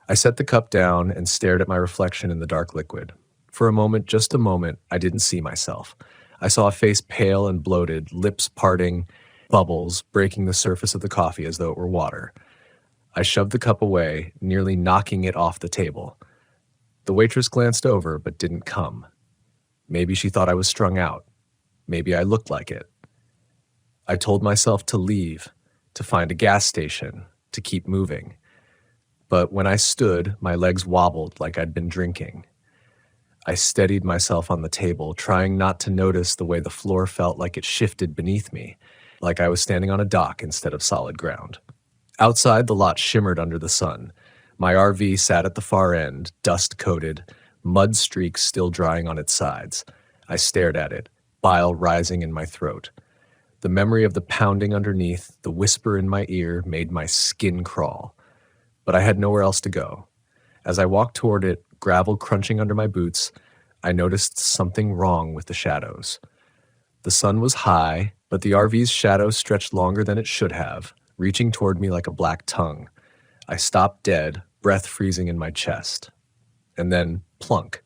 I set the cup down and stared at my reflection in the dark liquid. For a moment, just a moment, I didn't see myself. I saw a face pale and bloated, lips parting, bubbles breaking the surface of the coffee as though it were water. I shoved the cup away, nearly knocking it off the table. The waitress glanced over, but didn't come. Maybe she thought I was strung out. Maybe I looked like it. I told myself to leave, to find a gas station, to keep moving. But when I stood, my legs wobbled like I'd been drinking. I steadied myself on the table, trying not to notice the way the floor felt like it shifted beneath me, like I was standing on a dock instead of solid ground. Outside, the lot shimmered under the sun. My RV sat at the far end, dust-coated, mud streaks still drying on its sides. I stared at it, bile rising in my throat. The memory of the pounding underneath, the whisper in my ear, made my skin crawl. But I had nowhere else to go. As I walked toward it, gravel crunching under my boots, I noticed something wrong with the shadows. The sun was high, but the RV's shadow stretched longer than it should have, reaching toward me like a black tongue. I stopped dead, breath freezing in my chest. And then, plunk.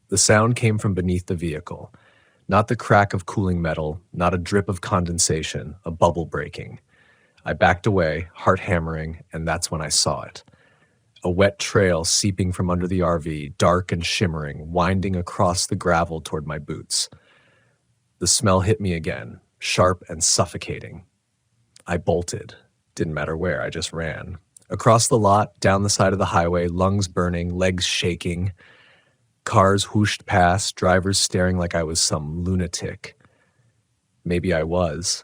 The sound came from beneath the vehicle. Not the crack of cooling metal, not a drip of condensation, a bubble breaking. I backed away, heart hammering, and that's when I saw it. A wet trail seeping from under the RV, dark and shimmering, winding across the gravel toward my boots. The smell hit me again, sharp and suffocating. I bolted. Didn't matter where, I just ran. Across the lot, down the side of the highway, lungs burning, legs shaking. Cars whooshed past, drivers staring like I was some lunatic. Maybe I was.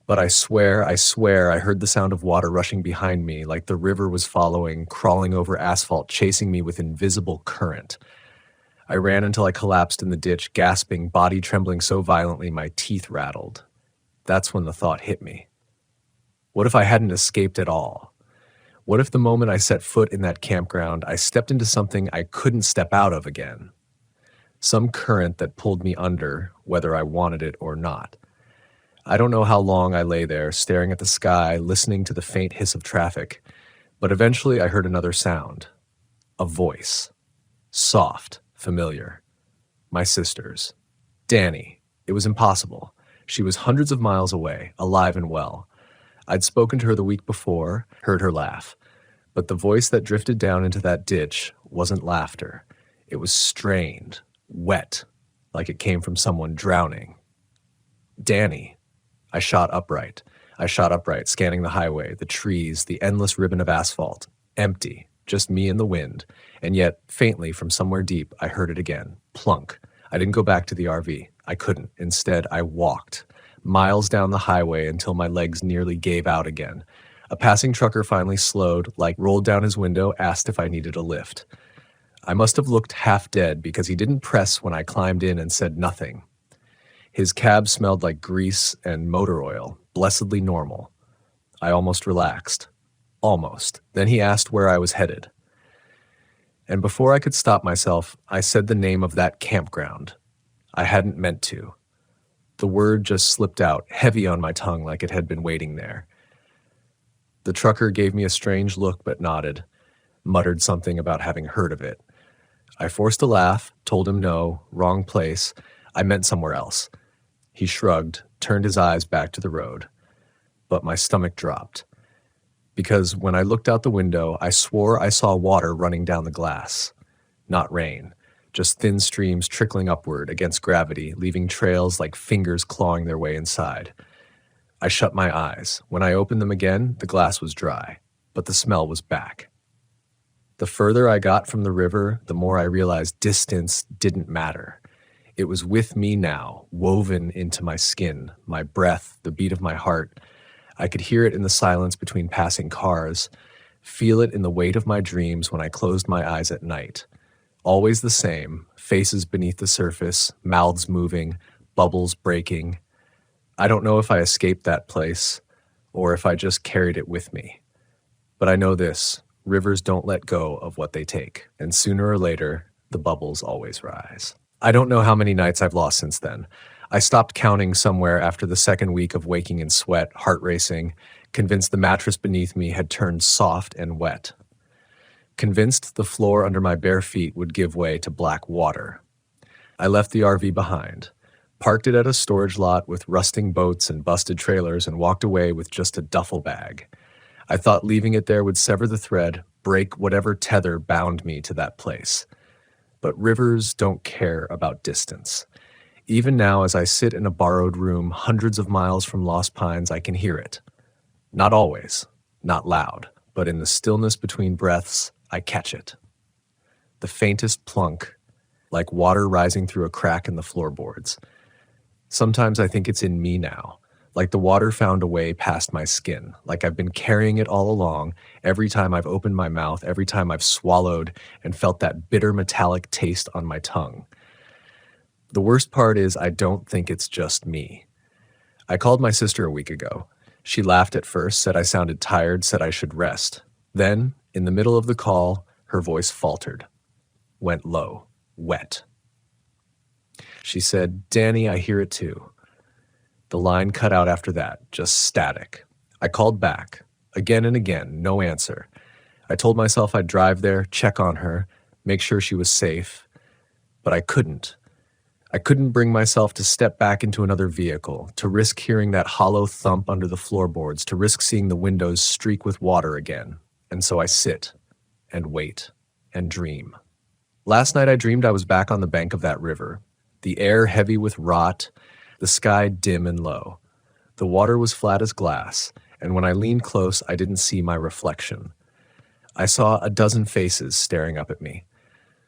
But I swear, I heard the sound of water rushing behind me, like the river was following, crawling over asphalt, chasing me with invisible current. I ran until I collapsed in the ditch, gasping, body trembling so violently my teeth rattled. That's when the thought hit me. What if I hadn't escaped at all? What if the moment I set foot in that campground, I stepped into something I couldn't step out of again? Some current that pulled me under, whether I wanted it or not. I don't know how long I lay there, staring at the sky, listening to the faint hiss of traffic, but eventually I heard another sound. A voice. Soft, familiar. My sister's. Danny. It was impossible. She was hundreds of miles away, alive and well. I'd spoken to her the week before, heard her laugh. But the voice that drifted down into that ditch wasn't laughter. It was strained, wet, like it came from someone drowning. Danny. I shot upright. Scanning the highway, the trees, the endless ribbon of asphalt. Empty, just me and the wind. And yet, faintly from somewhere deep, I heard it again. Plunk. I didn't go back to the RV. I couldn't. Instead, I walked. Miles down the highway until my legs nearly gave out again. A passing trucker finally slowed, rolled down his window, asked if I needed a lift. I must have looked half dead because he didn't press when I climbed in and said nothing. His cab smelled like grease and motor oil, blessedly normal. I almost relaxed. Almost. Then he asked where I was headed. And before I could stop myself, I said the name of that campground. I hadn't meant to. The word just slipped out, heavy on my tongue like it had been waiting there. The trucker gave me a strange look but nodded, muttered something about having heard of it. I forced a laugh, told him no, wrong place. I meant somewhere else. He shrugged, turned his eyes back to the road. But my stomach dropped. Because when I looked out the window, I swore I saw water running down the glass. Not rain, just thin streams trickling upward against gravity, leaving trails like fingers clawing their way inside. I shut my eyes. When I opened them again, the glass was dry, but the smell was back. The further I got from the river, the more I realized distance didn't matter. It was with me now, woven into my skin, my breath, the beat of my heart. I could hear it in the silence between passing cars, feel it in the weight of my dreams when I closed my eyes at night. Always the same, faces beneath the surface, mouths moving, bubbles breaking. I don't know if I escaped that place or if I just carried it with me. But I know this, rivers don't let go of what they take, and sooner or later, the bubbles always rise. I don't know how many nights I've lost since then. I stopped counting somewhere after the second week of waking in sweat, heart racing, convinced the mattress beneath me had turned soft and wet. Convinced the floor under my bare feet would give way to black water. I left the RV behind, parked it at a storage lot with rusting boats and busted trailers, and walked away with just a duffel bag. I thought leaving it there would sever the thread, break whatever tether bound me to that place. But rivers don't care about distance. Even now, as I sit in a borrowed room hundreds of miles from Lost Pines, I can hear it. Not always, not loud, but in the stillness between breaths, I catch it. The faintest plunk, like water rising through a crack in the floorboards. Sometimes I think it's in me now, like the water found a way past my skin, like I've been carrying it all along, every time I've opened my mouth, every time I've swallowed and felt that bitter metallic taste on my tongue. The worst part is I don't think it's just me. I called my sister a week ago. She laughed at first, said I sounded tired, said I should rest. Then, in the middle of the call, her voice faltered, went low, wet. She said, "Danny, I hear it too." The line cut out after that, just static. I called back, again and again, no answer. I told myself I'd drive there, check on her, make sure she was safe, but I couldn't. I couldn't bring myself to step back into another vehicle, to risk hearing that hollow thump under the floorboards, to risk seeing the windows streak with water again. And so I sit and wait and dream. Last night I dreamed I was back on the bank of that river, the air heavy with rot, the sky dim and low. The water was flat as glass, and when I leaned close, I didn't see my reflection. I saw a dozen faces staring up at me.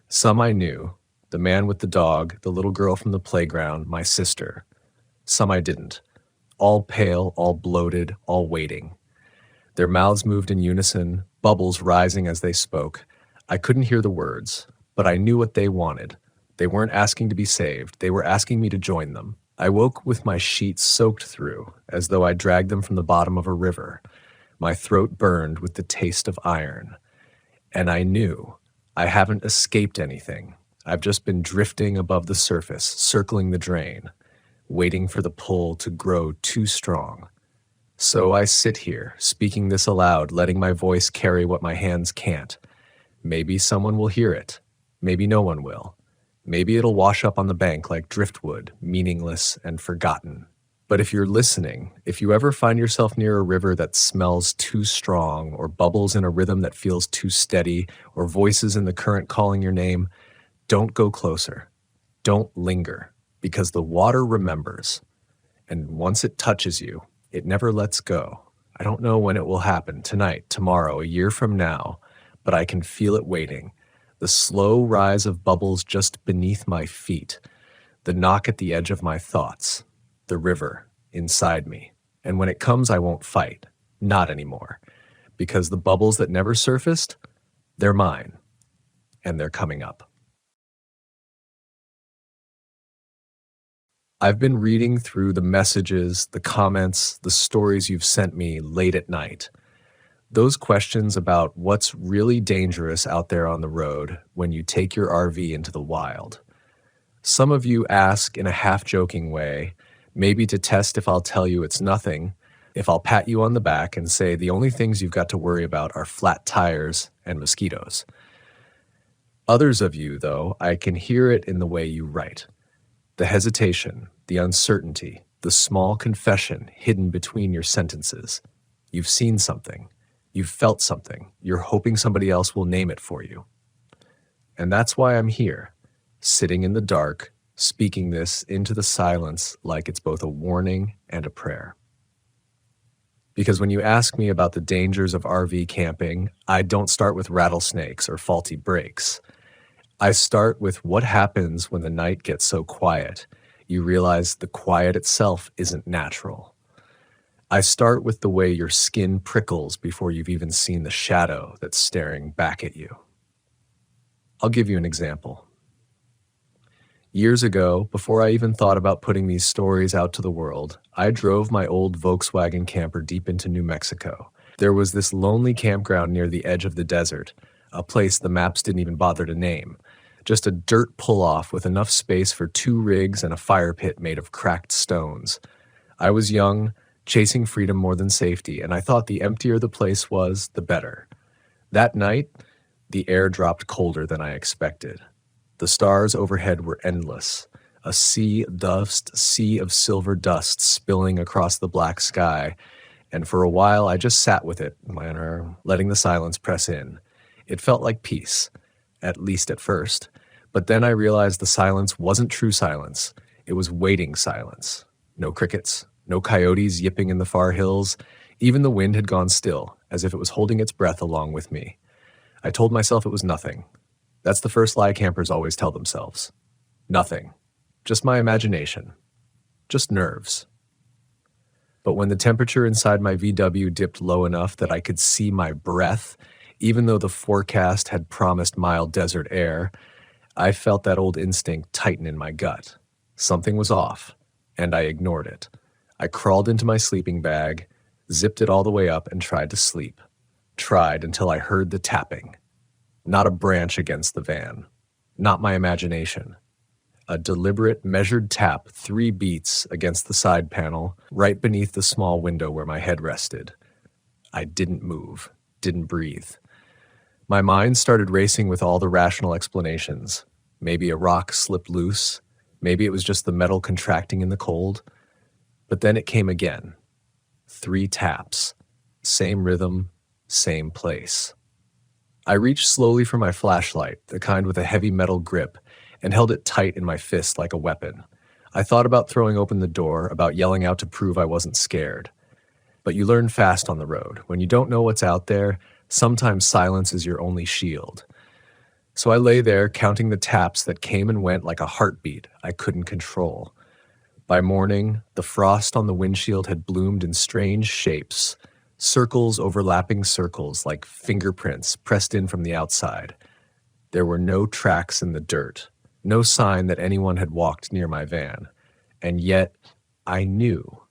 Some I knew. The man with the dog, the little girl from the playground, my sister. Some I didn't. All pale, all bloated, all waiting. Their mouths moved in unison, bubbles rising as they spoke. I couldn't hear the words, but I knew what they wanted. They weren't asking to be saved. They were asking me to join them. I woke with my sheets soaked through, as though I dragged them from the bottom of a river. My throat burned with the taste of iron. And I knew I haven't escaped anything. I've just been drifting above the surface, circling the drain, waiting for the pull to grow too strong. So I sit here, speaking this aloud, letting my voice carry what my hands can't. Maybe someone will hear it. Maybe no one will. Maybe it'll wash up on the bank like driftwood, meaningless and forgotten. But if you're listening, if you ever find yourself near a river that smells too strong, or bubbles in a rhythm that feels too steady, or voices in the current calling your name, don't go closer. Don't linger, because the water remembers. And once it touches you, it never lets go. I don't know when it will happen, tonight, tomorrow, a year from now, but I can feel it waiting. The slow rise of bubbles just beneath my feet, the knock at the edge of my thoughts, the river inside me. And when it comes, I won't fight. Not anymore. Because the bubbles that never surfaced, they're mine. And they're coming up. I've been reading through the messages, the comments, the stories you've sent me late at night. Those questions about what's really dangerous out there on the road when you take your RV into the wild. Some of you ask in a half-joking way, maybe to test if I'll tell you it's nothing, if I'll pat you on the back and say the only things you've got to worry about are flat tires and mosquitoes. Others of you, though, I can hear it in the way you write. The hesitation, the uncertainty, the small confession hidden between your sentences. You've seen something. You've felt something. You're hoping somebody else will name it for you. And that's why I'm here, sitting in the dark, speaking this into the silence like it's both a warning and a prayer. Because when you ask me about the dangers of RV camping, I don't start with rattlesnakes or faulty brakes. I start with what happens when the night gets so quiet, you realize the quiet itself isn't natural. I start with the way your skin prickles before you've even seen the shadow that's staring back at you. I'll give you an example. Years ago, before I even thought about putting these stories out to the world, I drove my old Volkswagen camper deep into New Mexico. There was this lonely campground near the edge of the desert, a place the maps didn't even bother to name. Just a dirt pull-off with enough space for 2 rigs and a fire pit made of cracked stones. I was young, chasing freedom more than safety, and I thought the emptier the place was, the better. That night, the air dropped colder than I expected. The stars overhead were endless, a sea of silver dust spilling across the black sky, and for a while I just sat with it, letting the silence press in. It felt like peace, at least at first, but then I realized the silence wasn't true silence. It was waiting silence. No crickets, no coyotes yipping in the far hills. Even the wind had gone still, as if it was holding its breath along with me. I told myself it was nothing. That's the first lie campers always tell themselves. Nothing. Just my imagination. Just nerves. But when the temperature inside my VW dipped low enough that I could see my breath, even though the forecast had promised mild desert air, I felt that old instinct tighten in my gut. Something was off, and I ignored it. I crawled into my sleeping bag, zipped it all the way up, and tried to sleep. Tried until I heard the tapping. Not a branch against the van. Not my imagination. A deliberate, measured tap, 3 beats against the side panel, right beneath the small window where my head rested. I didn't move, didn't breathe. My mind started racing with all the rational explanations. Maybe a rock slipped loose. Maybe it was just the metal contracting in the cold. But then it came again. 3 taps. Same rhythm, same place. I reached slowly for my flashlight, the kind with a heavy metal grip, and held it tight in my fist like a weapon. I thought about throwing open the door, about yelling out to prove I wasn't scared. But you learn fast on the road. When you don't know what's out there, sometimes silence is your only shield. So I lay there counting the taps that came and went like a heartbeat I couldn't control. By morning, the frost on the windshield had bloomed in strange shapes, circles overlapping circles like fingerprints pressed in from the outside. There were no tracks in the dirt, no sign that anyone had walked near my van. And yet, I knew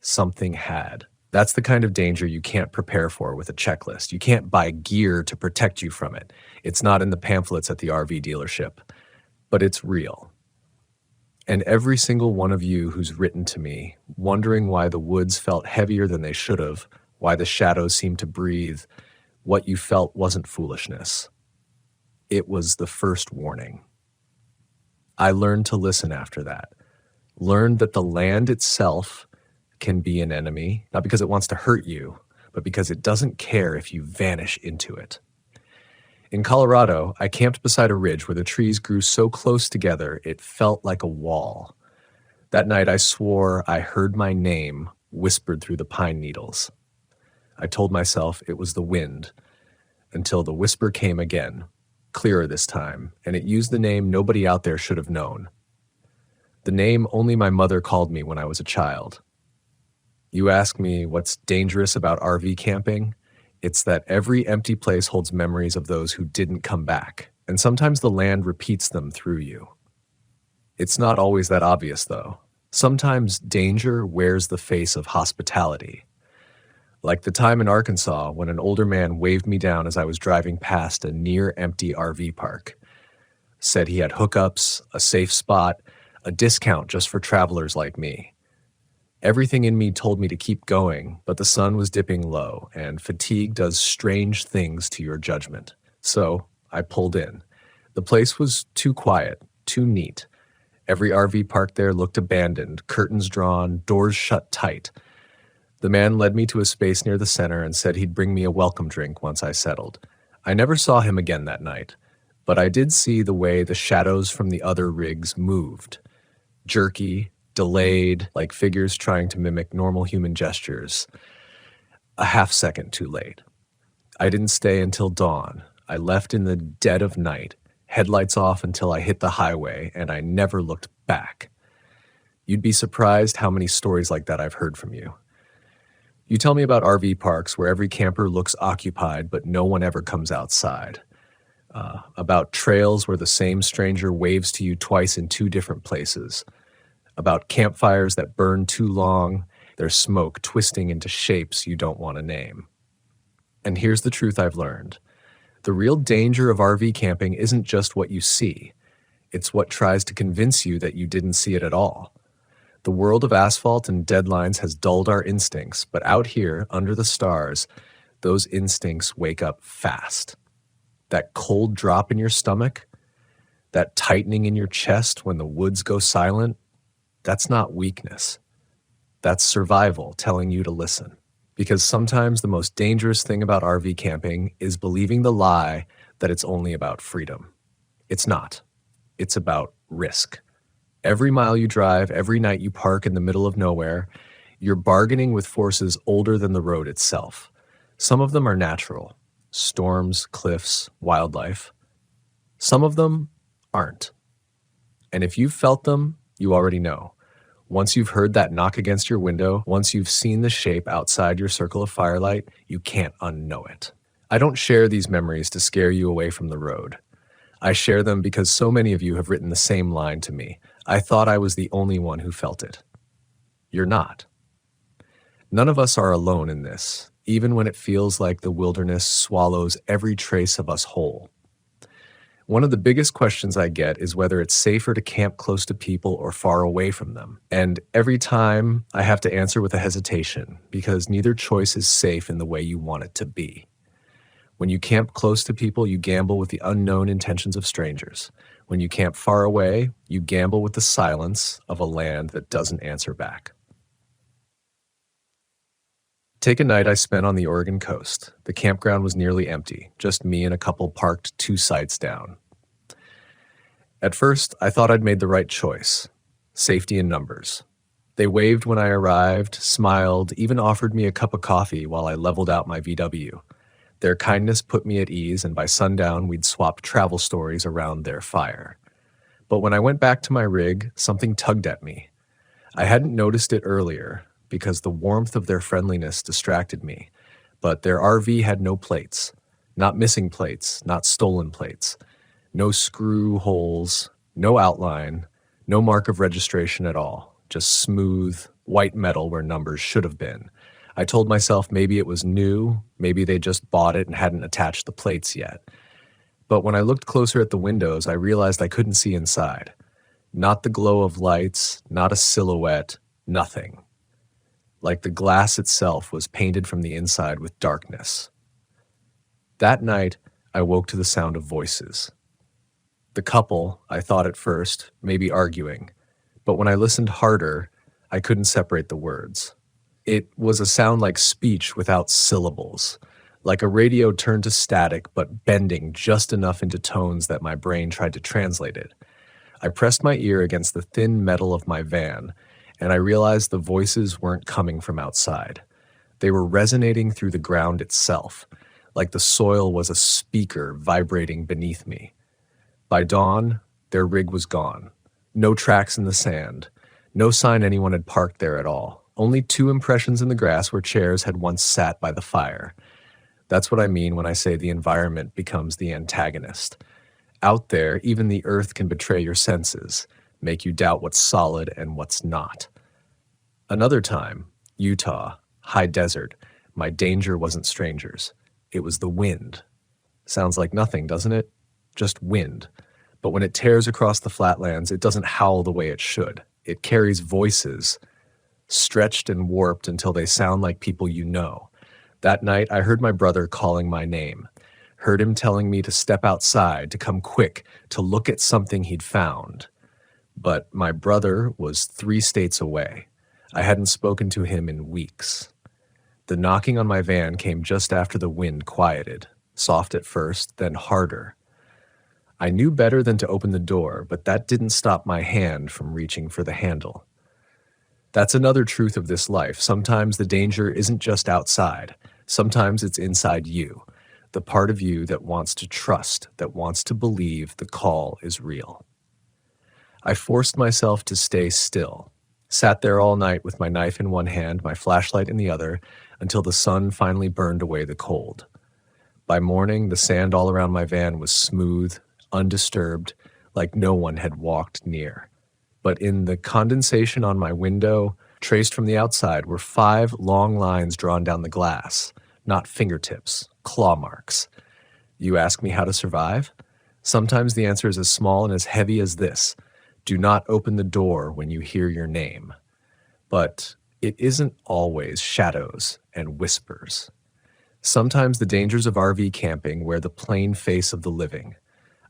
something had. That's the kind of danger you can't prepare for with a checklist. You can't buy gear to protect you from it. It's not in the pamphlets at the RV dealership. But it's real. And every single one of you who's written to me, wondering why the woods felt heavier than they should have, why the shadows seemed to breathe, what you felt wasn't foolishness. It was the first warning. I learned to listen after that, learned that the land itself can be an enemy, not because it wants to hurt you, but because it doesn't care if you vanish into it. In Colorado, I camped beside a ridge where the trees grew so close together it felt like a wall. That night I swore I heard my name whispered through the pine needles. I told myself it was the wind, until the whisper came again, clearer this time, and it used the name nobody out there should have known. The name only my mother called me when I was a child. You ask me what's dangerous about RV camping? It's that every empty place holds memories of those who didn't come back, and sometimes the land repeats them through you. It's not always that obvious, though. Sometimes danger wears the face of hospitality. Like the time in Arkansas when an older man waved me down as I was driving past a near-empty RV park. Said he had hookups, a safe spot, a discount just for travelers like me. Everything in me told me to keep going, but the sun was dipping low, and fatigue does strange things to your judgment. So I pulled in. The place was too quiet, too neat. Every RV park there looked abandoned, curtains drawn, doors shut tight. The man led me to a space near the center and said he'd bring me a welcome drink once I settled. I never saw him again that night, but I did see the way the shadows from the other rigs moved. Jerky, delayed, like figures trying to mimic normal human gestures. A half second too late. I didn't stay until dawn. I left in the dead of night, headlights off until I hit the highway, and I never looked back. You'd be surprised how many stories like that I've heard from you. You tell me about RV parks where every camper looks occupied, but no one ever comes outside. About trails where the same stranger waves to you twice in two different places. About campfires that burn too long, their smoke twisting into shapes you don't want to name. And here's the truth I've learned. The real danger of RV camping isn't just what you see. It's what tries to convince you that you didn't see it at all. The world of asphalt and deadlines has dulled our instincts, but out here, under the stars, those instincts wake up fast. That cold drop in your stomach, that tightening in your chest when the woods go silent, that's not weakness. That's survival telling you to listen. Because sometimes the most dangerous thing about RV camping is believing the lie that it's only about freedom. It's not. It's about risk. Every mile you drive, every night you park in the middle of nowhere, you're bargaining with forces older than the road itself. Some of them are natural. Storms, cliffs, wildlife. Some of them aren't. And if you've felt them, you already know. Once you've heard that knock against your window, once you've seen the shape outside your circle of firelight, you can't unknow it. I don't share these memories to scare you away from the road. I share them because so many of you have written the same line to me. I thought I was the only one who felt it. You're not. None of us are alone in this, even when it feels like the wilderness swallows every trace of us whole. One of the biggest questions I get is whether it's safer to camp close to people or far away from them. And every time I have to answer with a hesitation, because neither choice is safe in the way you want it to be. When you camp close to people, you gamble with the unknown intentions of strangers. When you camp far away, you gamble with the silence of a land that doesn't answer back. Take a night I spent on the Oregon coast. The campground was nearly empty, just me and a couple parked 2 sites down. At first, I thought I'd made the right choice. Safety in numbers. They waved when I arrived, smiled, even offered me a cup of coffee while I leveled out my VW. Their kindness put me at ease, and by sundown, we'd swapped travel stories around their fire. But when I went back to my rig, something tugged at me. I hadn't noticed it earlier, because the warmth of their friendliness distracted me, but their RV had no plates. Not missing plates, not stolen plates. No screw holes, no outline, no mark of registration at all. Just smooth, white metal where numbers should have been. I told myself maybe it was new, maybe they just bought it and hadn't attached the plates yet. But when I looked closer at the windows, I realized I couldn't see inside. Not the glow of lights, not a silhouette, nothing. Like the glass itself was painted from the inside with darkness. That night, I woke to the sound of voices. The couple, I thought at first, may be arguing, but when I listened harder, I couldn't separate the words. It was a sound like speech without syllables, like a radio turned to static but bending just enough into tones that my brain tried to translate it. I pressed my ear against the thin metal of my van, and I realized the voices weren't coming from outside. They were resonating through the ground itself, like the soil was a speaker vibrating beneath me. By dawn, their rig was gone. No tracks in the sand. No sign anyone had parked there at all. Only two impressions in the grass where chairs had once sat by the fire. That's what I mean when I say the environment becomes the antagonist. Out there, even the earth can betray your senses, make you doubt what's solid and what's not. Another time, Utah, high desert, my danger wasn't strangers. It was the wind. Sounds like nothing, doesn't it? Just wind. But when it tears across the flatlands, it doesn't howl the way it should. It carries voices, stretched and warped until they sound like people you know. That night, I heard my brother calling my name. Heard him telling me to step outside, to come quick, to look at something he'd found. But my brother was 3 states away. I hadn't spoken to him in weeks. The knocking on my van came just after the wind quieted, soft at first, then harder. I knew better than to open the door, but that didn't stop my hand from reaching for the handle. That's another truth of this life. Sometimes the danger isn't just outside. Sometimes it's inside you, the part of you that wants to trust, that wants to believe the call is real. I forced myself to stay still, sat there all night with my knife in one hand, my flashlight in the other, until the sun finally burned away the cold. By morning, the sand all around my van was smooth, undisturbed, like no one had walked near. But in the condensation on my window, traced from the outside, were 5 long lines drawn down the glass, not fingertips, claw marks. You ask me how to survive? Sometimes the answer is as small and as heavy as this: do not open the door when you hear your name. But it isn't always shadows and whispers. Sometimes the dangers of RV camping wear the plain face of the living.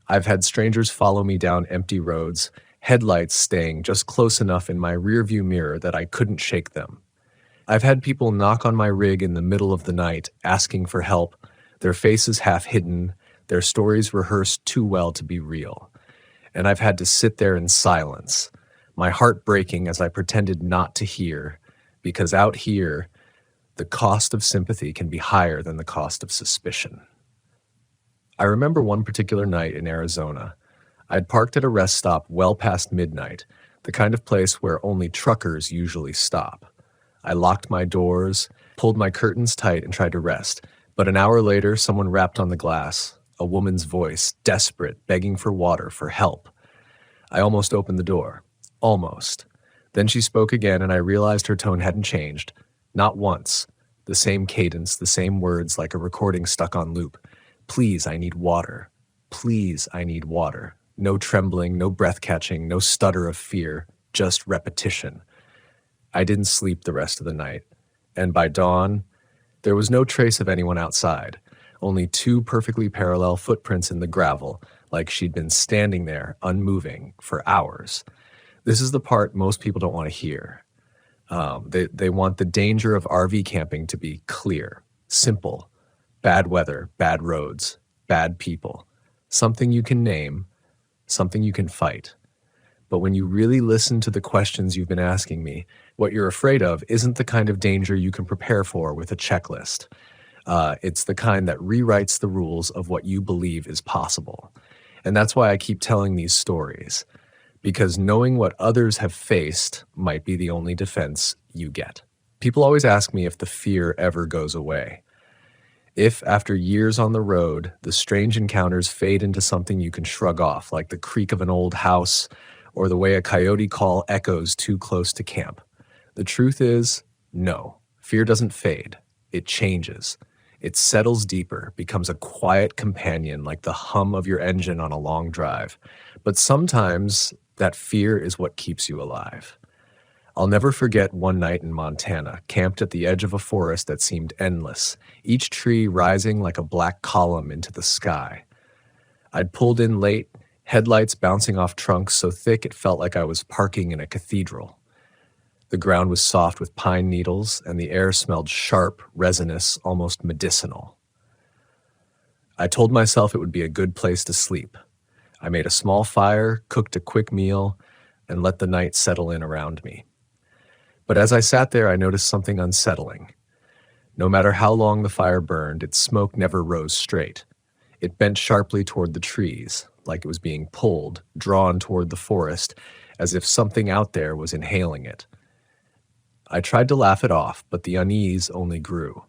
I've had strangers follow me down empty roads, headlights staying just close enough in my rearview mirror that I couldn't shake them. I've had people knock on my rig in the middle of the night, asking for help, their faces half hidden, their stories rehearsed too well to be real. And I've had to sit there in silence, my heart breaking as I pretended not to hear, because out here, the cost of sympathy can be higher than the cost of suspicion. I remember one particular night in Arizona. I'd parked at a rest stop well past midnight, the kind of place where only truckers usually stop. I locked my doors, pulled my curtains tight, and tried to rest. But an hour later, someone rapped on the glass, a woman's voice, desperate, begging for water, for help. I almost opened the door. Almost. Then she spoke again, and I realized her tone hadn't changed. Not once. The same cadence, the same words, like a recording stuck on loop. Please, I need water. Please, I need water. No trembling, no breath catching, no stutter of fear, just repetition. I didn't sleep the rest of the night, and by dawn, there was no trace of anyone outside, only 2 perfectly parallel footprints in the gravel, like she'd been standing there, unmoving, for hours. This is the part most people don't want to hear. They want the danger of RV camping to be clear, simple, bad weather, bad roads, bad people, something you can name, something you can fight. But when you really listen to the questions you've been asking me, what you're afraid of isn't the kind of danger you can prepare for with a checklist. It's the kind that rewrites the rules of what you believe is possible. And that's why I keep telling these stories, because knowing what others have faced might be the only defense you get. People always ask me if the fear ever goes away. If, after years on the road, the strange encounters fade into something you can shrug off, like the creak of an old house or the way a coyote call echoes too close to camp. The truth is, no, fear doesn't fade. It changes. It settles deeper, becomes a quiet companion like the hum of your engine on a long drive. But sometimes that fear is what keeps you alive. I'll never forget one night in Montana, camped at the edge of a forest that seemed endless, each tree rising like a black column into the sky. I'd pulled in late, headlights bouncing off trunks so thick it felt like I was parking in a cathedral. The ground was soft with pine needles, and the air smelled sharp, resinous, almost medicinal. I told myself it would be a good place to sleep. I made a small fire, cooked a quick meal, and let the night settle in around me. But as I sat there, I noticed something unsettling. No matter how long the fire burned, its smoke never rose straight. It bent sharply toward the trees, like it was being pulled, drawn toward the forest, as if something out there was inhaling it. I tried to laugh it off, but the unease only grew.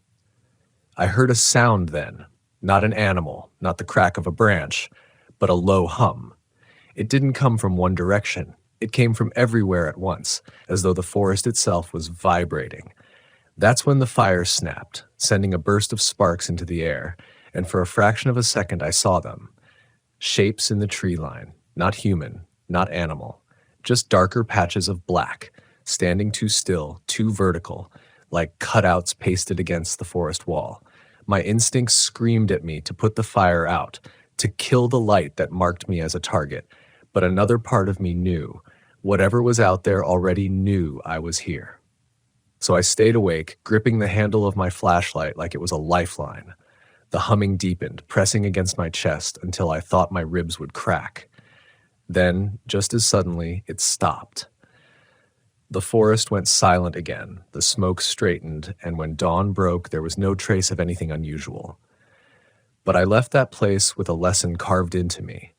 I heard a sound then, not an animal, not the crack of a branch, but a low hum. It didn't come from one direction. It came from everywhere at once, as though the forest itself was vibrating. That's when the fire snapped, sending a burst of sparks into the air, and for a fraction of a second I saw them. Shapes in the tree line, not human, not animal, just darker patches of black, standing too still, too vertical, like cutouts pasted against the forest wall. My instincts screamed at me to put the fire out, to kill the light that marked me as a target, but another part of me knew, whatever was out there already knew I was here. So I stayed awake, gripping the handle of my flashlight like it was a lifeline. The humming deepened, pressing against my chest until I thought my ribs would crack. Then, just as suddenly, it stopped. The forest went silent again, the smoke straightened, and when dawn broke, there was no trace of anything unusual. But I left that place with a lesson carved into me.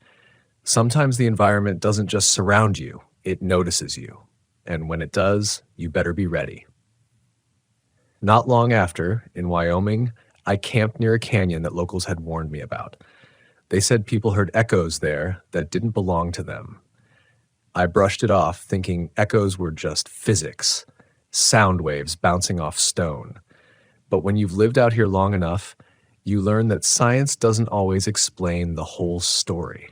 Sometimes the environment doesn't just surround you, it notices you. And when it does, you better be ready. Not long after, in Wyoming, I camped near a canyon that locals had warned me about. They said people heard echoes there that didn't belong to them. I brushed it off, thinking echoes were just physics, sound waves bouncing off stone. But when you've lived out here long enough, you learn that science doesn't always explain the whole story.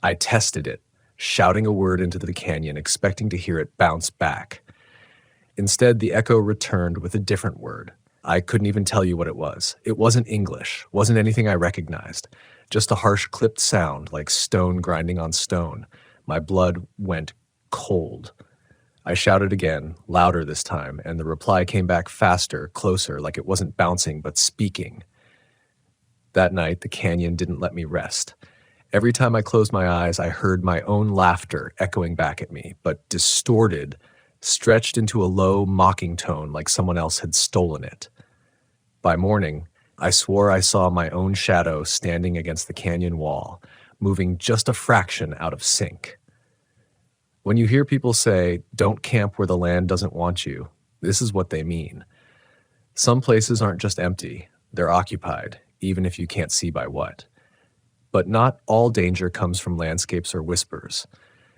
I tested it, shouting a word into the canyon, expecting to hear it bounce back. Instead, the echo returned with a different word. I couldn't even tell you what it was. It wasn't English, wasn't anything I recognized, just a harsh clipped sound like stone grinding on stone. My blood went cold. I shouted again, louder this time, and the reply came back faster, closer, like it wasn't bouncing but speaking. That night, the canyon didn't let me rest. Every time I closed my eyes, I heard my own laughter echoing back at me, but distorted, stretched into a low, mocking tone like someone else had stolen it. By morning, I swore I saw my own shadow standing against the canyon wall, moving just a fraction out of sync. When you hear people say, "Don't camp where the land doesn't want you," this is what they mean. Some places aren't just empty, they're occupied, even if you can't see by what. But not all danger comes from landscapes or whispers.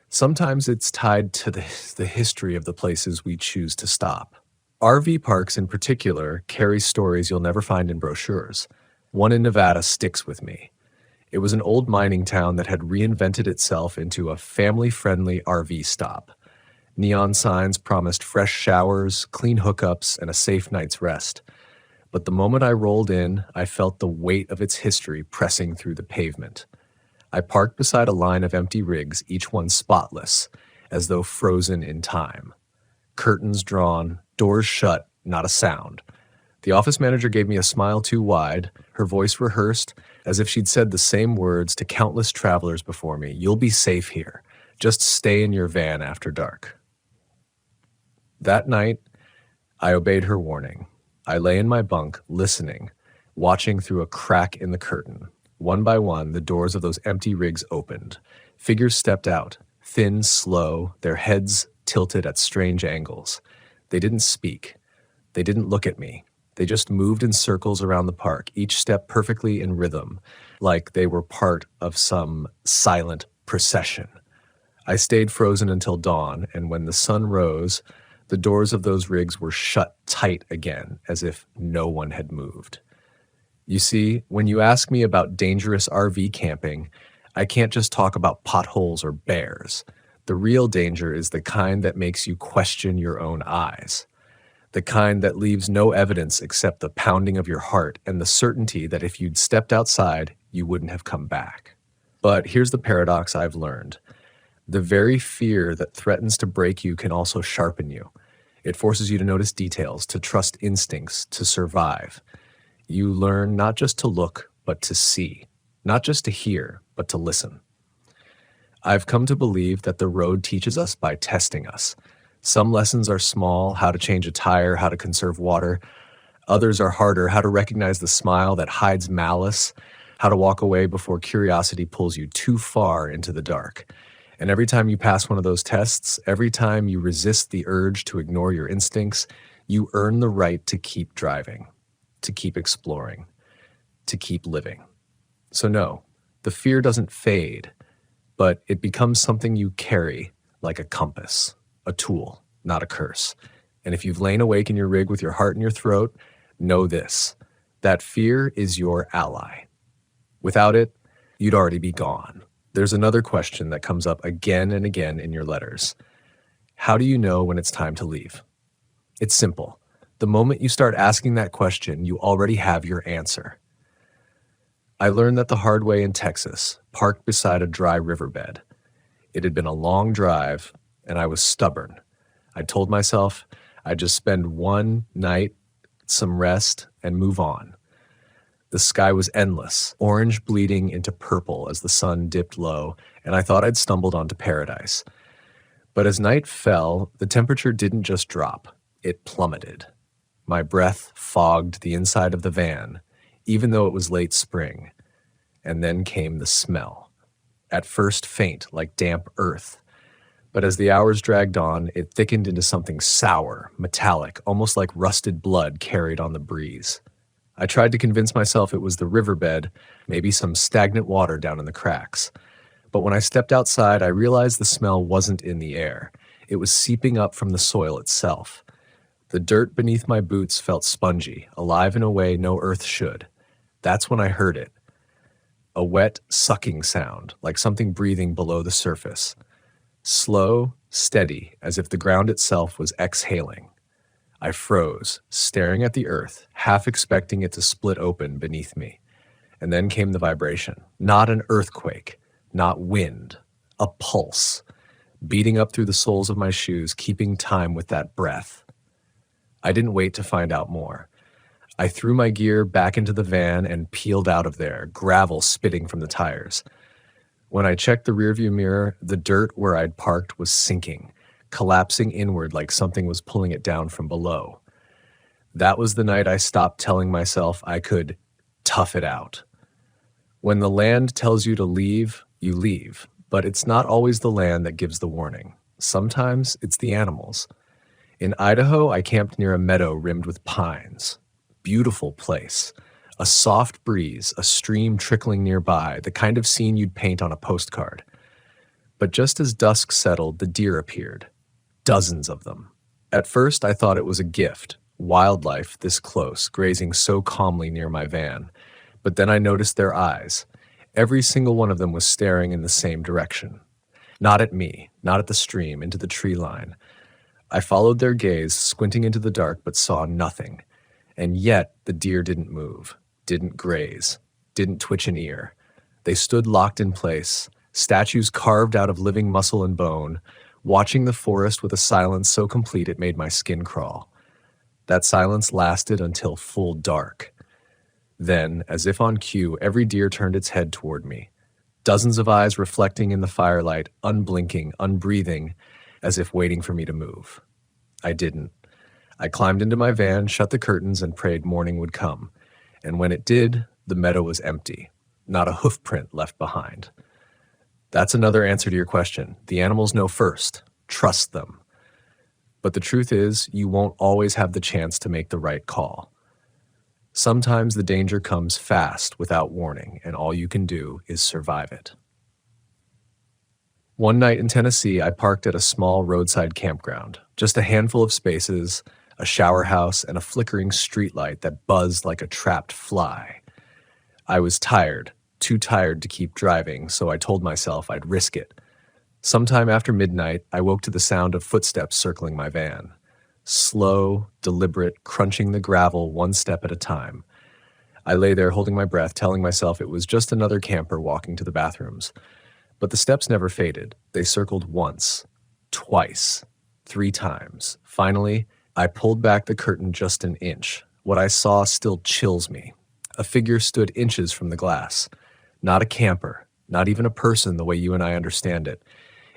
Sometimes it's tied to the history of the places we choose to stop. RV parks in particular carry stories you'll never find in brochures. One in Nevada sticks with me. It was an old mining town that had reinvented itself into a family-friendly RV stop. Neon signs promised fresh showers, clean hookups, and a safe night's rest. But the moment I rolled in, I felt the weight of its history pressing through the pavement. I parked beside a line of empty rigs, each one spotless, as though frozen in time. Curtains drawn, doors shut, not a sound. The office manager gave me a smile too wide, her voice rehearsed, as if she'd said the same words to countless travelers before me. "You'll be safe here. Just stay in your van after dark." That night, I obeyed her warning. I lay in my bunk, listening, watching through a crack in the curtain. One by one, the doors of those empty rigs opened. Figures stepped out, thin, slow, their heads tilted at strange angles. They didn't speak. They didn't look at me. They just moved in circles around the park, each step perfectly in rhythm, like they were part of some silent procession. I stayed frozen until dawn, and when the sun rose, the doors of those rigs were shut tight again, as if no one had moved. You see, when you ask me about dangerous RV camping, I can't just talk about potholes or bears. The real danger is the kind that makes you question your own eyes. The kind that leaves no evidence except the pounding of your heart and the certainty that if you'd stepped outside, you wouldn't have come back. But here's the paradox I've learned. The very fear that threatens to break you can also sharpen you. It forces you to notice details, to trust instincts, to survive. You learn not just to look, but to see. Not just to hear, but to listen. I've come to believe that the road teaches us by testing us. Some lessons are small, how to change a tire, how to conserve water. Others are harder, how to recognize the smile that hides malice, how to walk away before curiosity pulls you too far into the dark. And every time you pass one of those tests, every time you resist the urge to ignore your instincts, you earn the right to keep driving, to keep exploring, to keep living. So no, the fear doesn't fade, but it becomes something you carry like a compass, a tool, not a curse. And if you've lain awake in your rig with your heart in your throat, know this, that fear is your ally. Without it, you'd already be gone. There's another question that comes up again and again in your letters. How do you know when it's time to leave? It's simple. The moment you start asking that question, you already have your answer. I learned that the hard way in Texas, parked beside a dry riverbed. It had been a long drive, and I was stubborn. I told myself I'd just spend one night, some rest, and move on. The sky was endless, orange bleeding into purple as the sun dipped low, and I thought I'd stumbled onto paradise. But as night fell, the temperature didn't just drop, it plummeted. My breath fogged the inside of the van, even though it was late spring. And then came the smell. At first faint, like damp earth. But as the hours dragged on, it thickened into something sour, metallic, almost like rusted blood carried on the breeze. I tried to convince myself it was the riverbed, maybe some stagnant water down in the cracks. But when I stepped outside, I realized the smell wasn't in the air. It was seeping up from the soil itself. The dirt beneath my boots felt spongy, alive in a way no earth should. That's when I heard it. A wet, sucking sound, like something breathing below the surface. Slow, steady, as if the ground itself was exhaling. I froze, staring at the earth, half expecting it to split open beneath me. And then came the vibration. Not an earthquake, not wind, a pulse, beating up through the soles of my shoes, keeping time with that breath. I didn't wait to find out more. I threw my gear back into the van and peeled out of there, gravel spitting from the tires. When I checked the rearview mirror, the dirt where I'd parked was sinking, collapsing inward like something was pulling it down from below. That was the night I stopped telling myself I could tough it out. When the land tells you to leave, you leave, but it's not always the land that gives the warning. Sometimes it's the animals. In Idaho, I camped near a meadow rimmed with pines. Beautiful place. A soft breeze, a stream trickling nearby, the kind of scene you'd paint on a postcard. But just as dusk settled, the deer appeared. Dozens of them. At first, I thought it was a gift, wildlife this close, grazing so calmly near my van. But then I noticed their eyes. Every single one of them was staring in the same direction. Not at me, not at the stream, into the tree line. I followed their gaze, squinting into the dark, but saw nothing. And yet, the deer didn't move, didn't graze, didn't twitch an ear. They stood locked in place, statues carved out of living muscle and bone, watching the forest with a silence so complete it made my skin crawl. That silence lasted until full dark. Then, as if on cue, every deer turned its head toward me. Dozens of eyes reflecting in the firelight, unblinking, unbreathing, as if waiting for me to move. I didn't. I climbed into my van, shut the curtains, and prayed morning would come. And when it did, the meadow was empty. Not a hoof print left behind. That's another answer to your question. The animals know first. Trust them. But the truth is, you won't always have the chance to make the right call. Sometimes the danger comes fast without warning, and all you can do is survive it. One night in Tennessee, I parked at a small roadside campground. Just a handful of spaces, a shower house, and a flickering streetlight that buzzed like a trapped fly. I was tired, too tired to keep driving, so I told myself I'd risk it. Sometime after midnight, I woke to the sound of footsteps circling my van. Slow, deliberate, crunching the gravel one step at a time. I lay there holding my breath, telling myself it was just another camper walking to the bathrooms. But the steps never faded. They circled once, twice, 3 times. Finally, I pulled back the curtain just an inch. What I saw still chills me. A figure stood inches from the glass. Not a camper, not even a person the way you and I understand it.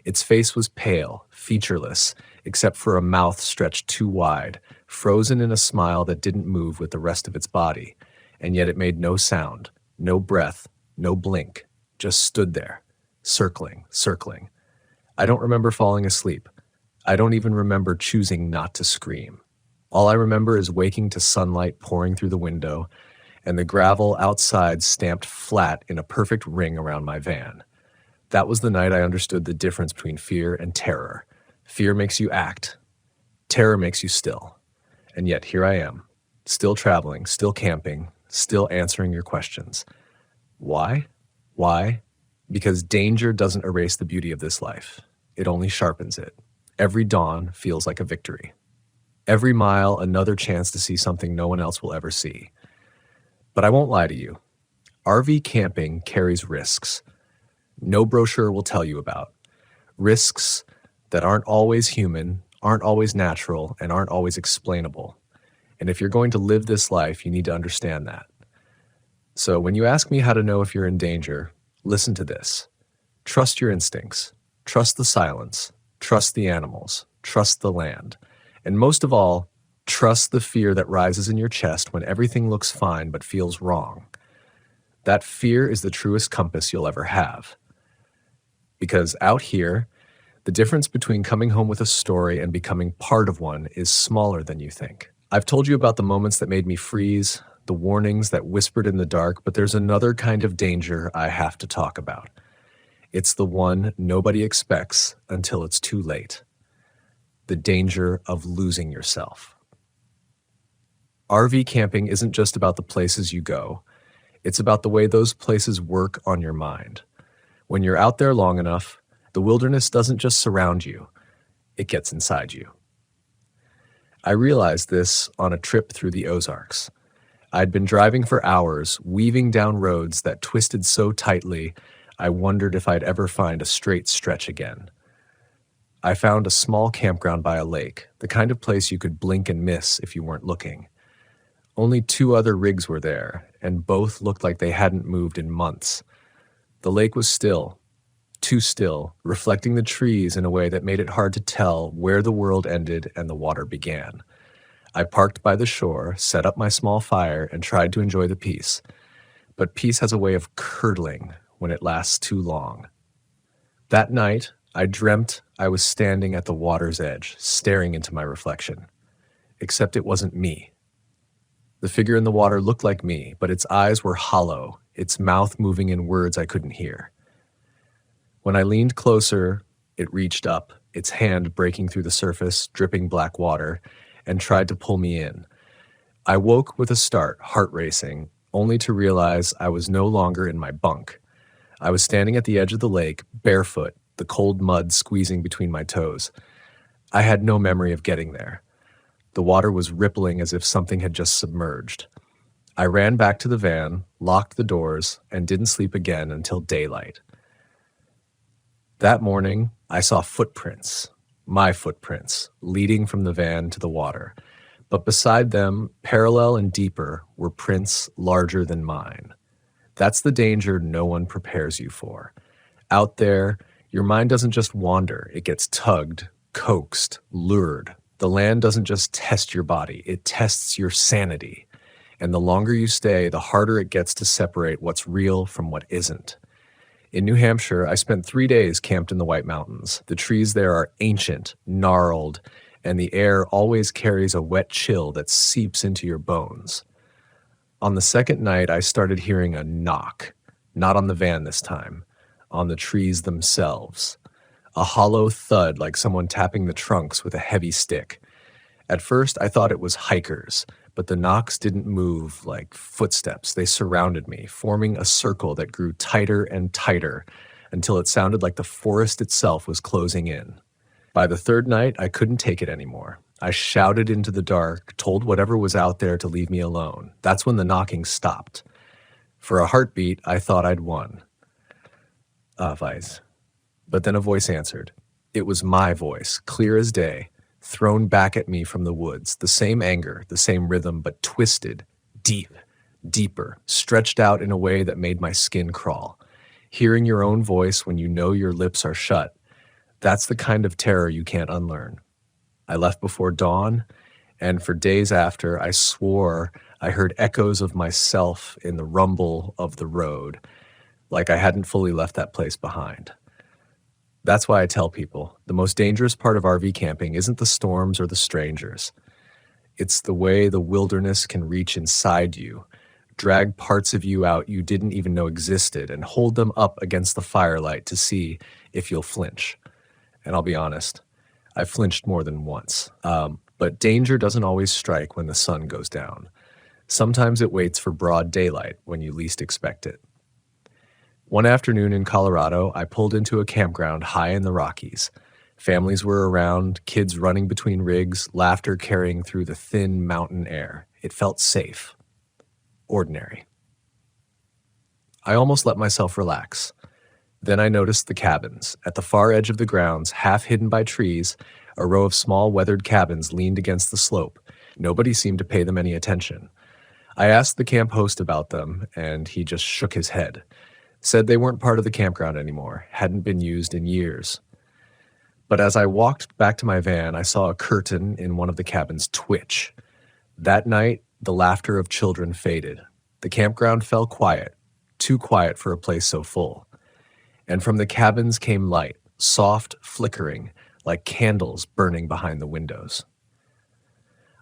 Its face was pale, featureless, except for a mouth stretched too wide, frozen in a smile that didn't move with the rest of its body. And yet it made no sound, no breath, no blink, just stood there, circling, circling. I don't remember falling asleep. I don't even remember choosing not to scream. All I remember is waking to sunlight pouring through the window and the gravel outside stamped flat in a perfect ring around my van. That was the night I understood the difference between fear and terror. Fear makes you act. Terror makes you still. And yet here I am, still traveling, still camping, still answering your questions. Why? Why? Because danger doesn't erase the beauty of this life. It only sharpens it. Every dawn feels like a victory. Every mile, another chance to see something no one else will ever see. But I won't lie to you. RV camping carries risks. No brochure will tell you about. Risks that aren't always human, aren't always natural, and aren't always explainable. And if you're going to live this life, you need to understand that. So when you ask me how to know if you're in danger, listen to this. Trust your instincts. Trust the silence. Trust the animals. Trust the land. And most of all, trust the fear that rises in your chest when everything looks fine but feels wrong. That fear is the truest compass you'll ever have. Because out here, the difference between coming home with a story and becoming part of one is smaller than you think. I've told you about the moments that made me freeze, the warnings that whispered in the dark, but there's another kind of danger I have to talk about. It's the one nobody expects until it's too late. The danger of losing yourself. RV camping isn't just about the places you go. It's about the way those places work on your mind. When you're out there long enough, the wilderness doesn't just surround you, it gets inside you. I realized this on a trip through the Ozarks. I'd been driving for hours, weaving down roads that twisted so tightly, I wondered if I'd ever find a straight stretch again. I found a small campground by a lake, the kind of place you could blink and miss if you weren't looking. Only 2 other rigs were there, and both looked like they hadn't moved in months. The lake was still, too still, reflecting the trees in a way that made it hard to tell where the world ended and the water began. I parked by the shore, set up my small fire, and tried to enjoy the peace. But peace has a way of curdling when it lasts too long. That night, I dreamt I was standing at the water's edge, staring into my reflection. Except it wasn't me. The figure in the water looked like me, but its eyes were hollow, its mouth moving in words I couldn't hear. When I leaned closer, it reached up, its hand breaking through the surface, dripping black water, and tried to pull me in. I woke with a start, heart racing, only to realize I was no longer in my bunk. I was standing at the edge of the lake, barefoot, the cold mud squeezing between my toes. I had no memory of getting there. The water was rippling as if something had just submerged. I ran back to the van, locked the doors, and didn't sleep again until daylight. That morning, I saw footprints, my footprints, leading from the van to the water. But beside them, parallel and deeper, were prints larger than mine. That's the danger no one prepares you for. Out there, your mind doesn't just wander, it gets tugged, coaxed, lured. The land doesn't just test your body, it tests your sanity. And the longer you stay, the harder it gets to separate what's real from what isn't. In New Hampshire, I spent 3 days camped in the White Mountains. The trees there are ancient, gnarled, and the air always carries a wet chill that seeps into your bones. On the second night, I started hearing a knock, not on the van this time, on the trees themselves. A hollow thud like someone tapping the trunks with a heavy stick. At first, I thought it was hikers, but the knocks didn't move like footsteps. They surrounded me, forming a circle that grew tighter and tighter until it sounded like the forest itself was closing in. By the third night, I couldn't take it anymore. I shouted into the dark, told whatever was out there to leave me alone. That's when the knocking stopped. For a heartbeat, I thought I'd won. Weiß. But then a voice answered. It was my voice, clear as day, thrown back at me from the woods, the same anger, the same rhythm, but twisted, deep, deeper, stretched out in a way that made my skin crawl. Hearing your own voice when you know your lips are shut, that's the kind of terror you can't unlearn. I left before dawn, and for days after, I swore I heard echoes of myself in the rumble of the road, like I hadn't fully left that place behind. That's why I tell people, the most dangerous part of RV camping isn't the storms or the strangers. It's the way the wilderness can reach inside you, drag parts of you out you didn't even know existed, and hold them up against the firelight to see if you'll flinch. And I'll be honest, I've flinched more than once. But danger doesn't always strike when the sun goes down. Sometimes it waits for broad daylight when you least expect it. One afternoon in Colorado, I pulled into a campground high in the Rockies. Families were around, kids running between rigs, laughter carrying through the thin mountain air. It felt safe. Ordinary. I almost let myself relax. Then I noticed the cabins. At the far edge of the grounds, half hidden by trees, a row of small weathered cabins leaned against the slope. Nobody seemed to pay them any attention. I asked the camp host about them, and he just shook his head. Said they weren't part of the campground anymore, hadn't been used in years. But as I walked back to my van, I saw a curtain in one of the cabins twitch. That night, the laughter of children faded. The campground fell quiet, too quiet for a place so full. And from the cabins came light, soft, flickering, like candles burning behind the windows.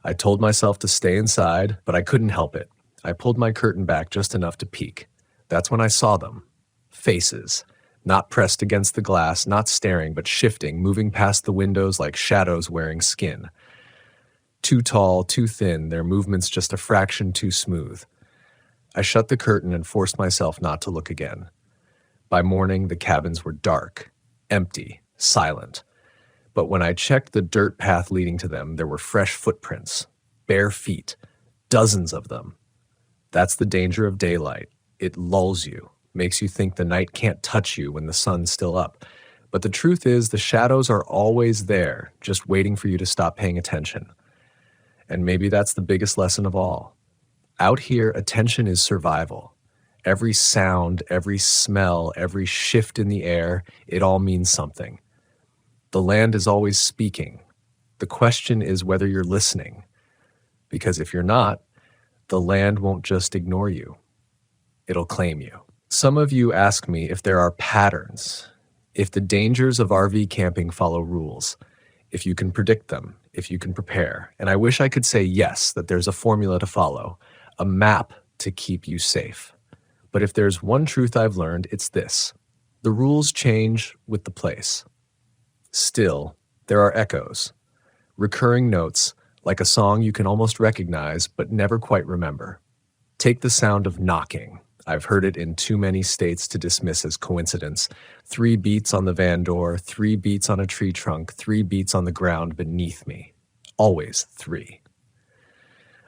I told myself to stay inside, but I couldn't help it. I pulled my curtain back just enough to peek. That's when I saw them. Faces. Not pressed against the glass, not staring, but shifting, moving past the windows like shadows wearing skin. Too tall, too thin, their movements just a fraction too smooth. I shut the curtain and forced myself not to look again. By morning, the cabins were dark, empty, silent. But when I checked the dirt path leading to them, there were fresh footprints, bare feet, dozens of them. That's the danger of daylight. It lulls you, makes you think the night can't touch you when the sun's still up. But the truth is, the shadows are always there, just waiting for you to stop paying attention. And maybe that's the biggest lesson of all. Out here, attention is survival. Every sound, every smell, every shift in the air, it all means something. The land is always speaking. The question is whether you're listening. Because if you're not, the land won't just ignore you. It'll claim you. Some of you ask me if there are patterns, if the dangers of RV camping follow rules, if you can predict them, if you can prepare. And I wish I could say yes, that there's a formula to follow, a map to keep you safe. But if there's one truth I've learned, it's this. The rules change with the place. Still, there are echoes, recurring notes, like a song you can almost recognize but never quite remember. Take the sound of knocking. I've heard it in too many states to dismiss as coincidence. 3 beats on the van door, 3 beats on a tree trunk, 3 beats on the ground beneath me. Always 3.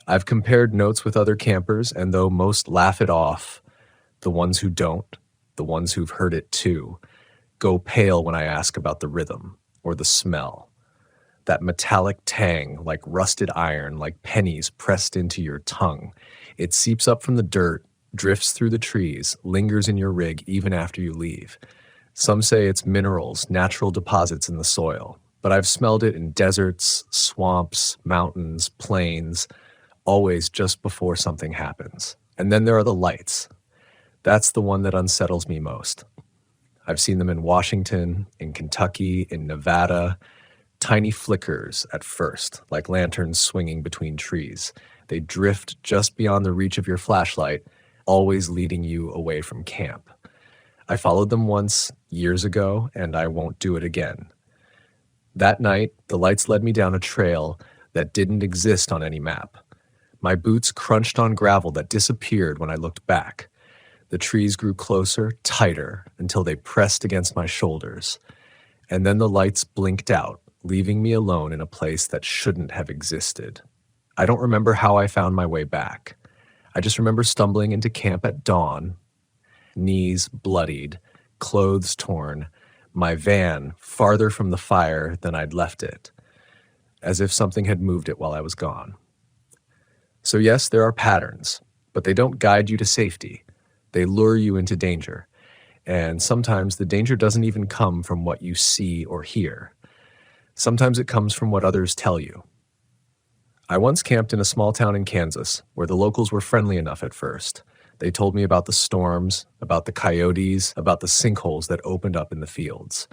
I've compared notes with other campers, and though most laugh it off, the ones who don't, the ones who've heard it too, go pale when I ask about the rhythm or the smell. That metallic tang, like rusted iron, like pennies pressed into your tongue. It seeps up from the dirt, drifts through the trees, lingers in your rig even after you leave. Some say it's minerals, natural deposits in the soil, but I've smelled it in deserts, swamps, mountains, plains, always just before something happens. And then there are the lights. That's the one that unsettles me most. I've seen them in Washington, in Kentucky, in Nevada. Tiny flickers at first, like lanterns swinging between trees. They drift just beyond the reach of your flashlight, always leading you away from camp. I followed them once, years ago, and I won't do it again. That night, the lights led me down a trail that didn't exist on any map. My boots crunched on gravel that disappeared when I looked back. The trees grew closer, tighter, until they pressed against my shoulders. And then the lights blinked out, leaving me alone in a place that shouldn't have existed. I don't remember how I found my way back. I just remember stumbling into camp at dawn, knees bloodied, clothes torn, my van farther from the fire than I'd left it, as if something had moved it while I was gone. So yes, there are patterns, but they don't guide you to safety. They lure you into danger. And sometimes the danger doesn't even come from what you see or hear. Sometimes it comes from what others tell you. I once camped in a small town in Kansas where the locals were friendly enough at first. They told me about the storms, about the coyotes, about the sinkholes that opened up in the fields.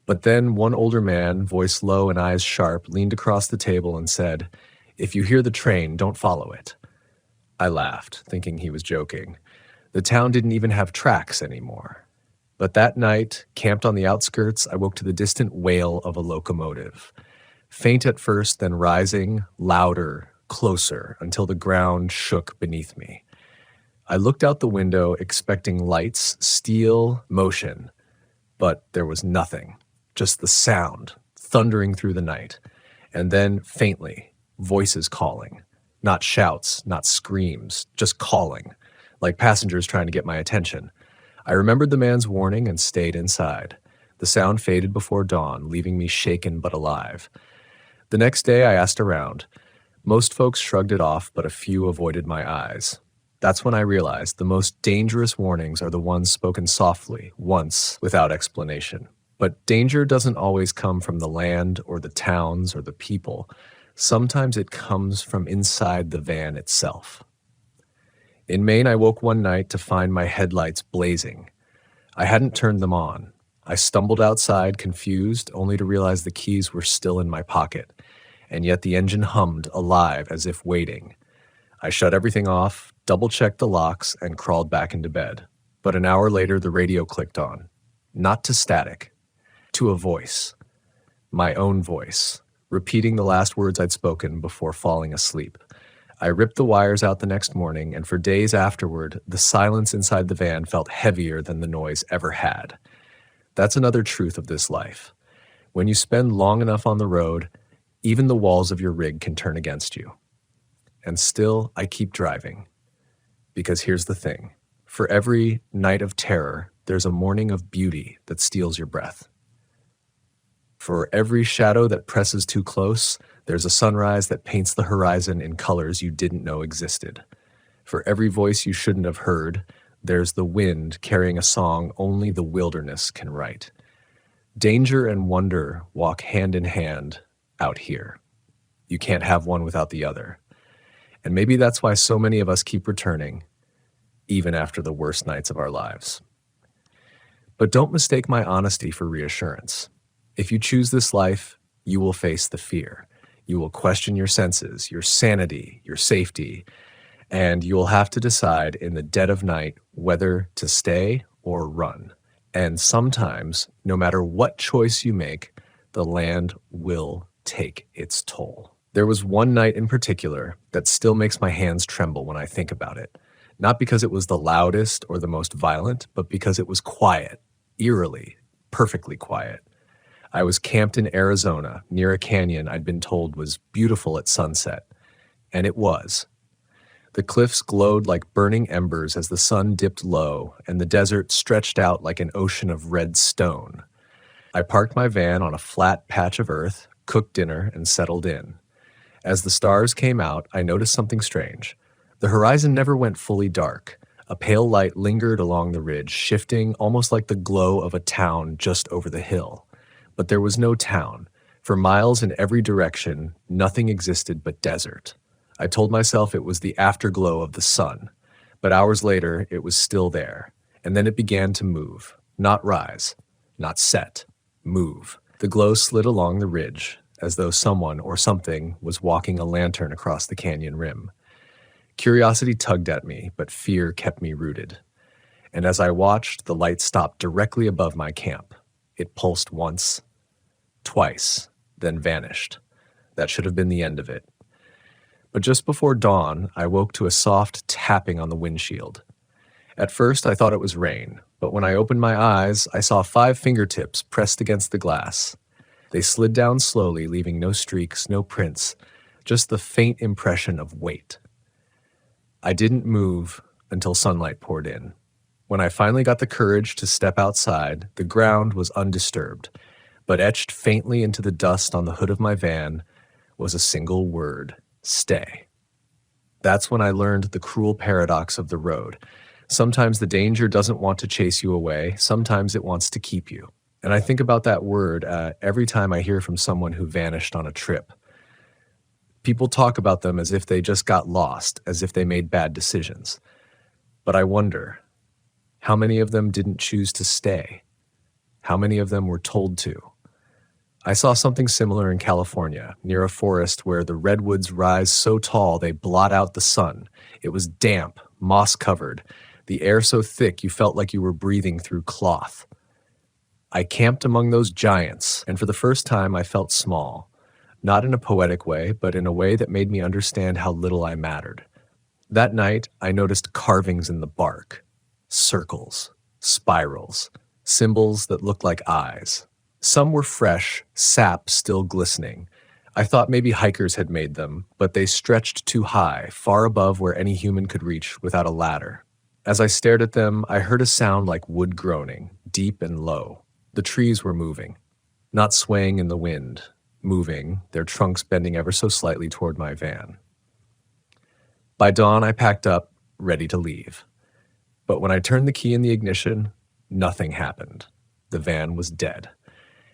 But then one older man, voice low and eyes sharp, leaned across the table and said, "If you hear the train, don't follow it." I laughed, thinking he was joking. The town didn't even have tracks anymore. But that night, camped on the outskirts, I woke to the distant wail of a locomotive. Faint at first, then rising, louder, closer, until the ground shook beneath me. I looked out the window, expecting lights, steel, motion, but there was nothing, just the sound, thundering through the night, and then, faintly, voices calling. Not shouts, not screams, just calling, like passengers trying to get my attention. I remembered the man's warning and stayed inside. The sound faded before dawn, leaving me shaken but alive. The next day I asked around. Most folks shrugged it off, but a few avoided my eyes. That's when I realized the most dangerous warnings are the ones spoken softly, once, without explanation. But danger doesn't always come from the land or the towns or the people. Sometimes it comes from inside the van itself. In Maine, I woke one night to find my headlights blazing. I hadn't turned them on. I stumbled outside, confused, only to realize the keys were still in my pocket, and yet the engine hummed, alive, as if waiting. I shut everything off, double-checked the locks, and crawled back into bed. But an hour later, the radio clicked on. Not to static, to a voice. My own voice, repeating the last words I'd spoken before falling asleep. I ripped the wires out the next morning, and for days afterward, the silence inside the van felt heavier than the noise ever had. That's another truth of this life. When you spend long enough on the road, even the walls of your rig can turn against you. And still, I keep driving. Because here's the thing. For every night of terror, there's a morning of beauty that steals your breath. For every shadow that presses too close, there's a sunrise that paints the horizon in colors you didn't know existed. For every voice you shouldn't have heard, there's the wind carrying a song only the wilderness can write. Danger and wonder walk hand in hand out here. You can't have one without the other. And maybe that's why so many of us keep returning, even after the worst nights of our lives. But don't mistake my honesty for reassurance. If you choose this life, you will face the fear. You will question your senses, your sanity, your safety, and you will have to decide in the dead of night whether to stay or run. And sometimes, no matter what choice you make, the land will take its toll. There was one night in particular that still makes my hands tremble when I think about it. Not because it was the loudest or the most violent, but because it was quiet, eerily, perfectly quiet. I was camped in Arizona, near a canyon I'd been told was beautiful at sunset. And it was. The cliffs glowed like burning embers as the sun dipped low, and the desert stretched out like an ocean of red stone. I parked my van on a flat patch of earth, cooked dinner, and settled in. As the stars came out, I noticed something strange. The horizon never went fully dark. A pale light lingered along the ridge, shifting almost like the glow of a town just over the hill. But there was no town. For miles in every direction, nothing existed but desert. I told myself it was the afterglow of the sun, but hours later, it was still there. And then it began to move, not rise, not set, move. The glow slid along the ridge, as though someone or something was walking a lantern across the canyon rim. Curiosity tugged at me, but fear kept me rooted. And as I watched, the light stopped directly above my camp. It pulsed once, twice, then vanished. That should have been the end of it. But just before dawn, I woke to a soft tapping on the windshield. At first, I thought it was rain, but when I opened my eyes, I saw 5 fingertips pressed against the glass. They slid down slowly, leaving no streaks, no prints, just the faint impression of weight. I didn't move until sunlight poured in. When I finally got the courage to step outside, the ground was undisturbed, but etched faintly into the dust on the hood of my van was a single word: stay. That's when I learned the cruel paradox of the road. Sometimes the danger doesn't want to chase you away, sometimes it wants to keep you. And I think about that word every time I hear from someone who vanished on a trip. People talk about them as if they just got lost, as if they made bad decisions. But I wonder, how many of them didn't choose to stay? How many of them were told to? I saw something similar in California, near a forest where the redwoods rise so tall they blot out the sun. It was damp, moss-covered, the air so thick you felt like you were breathing through cloth. I camped among those giants, and for the first time I felt small. Not in a poetic way, but in a way that made me understand how little I mattered. That night, I noticed carvings in the bark. Circles, spirals, symbols that looked like eyes. Some were fresh, sap still glistening. I thought maybe hikers had made them, but they stretched too high, far above where any human could reach without a ladder. As I stared at them, I heard a sound like wood groaning, deep and low. The trees were moving, not swaying in the wind, moving, their trunks bending ever so slightly toward my van. By dawn, I packed up, ready to leave. But when I turned the key in the ignition, nothing happened. The van was dead.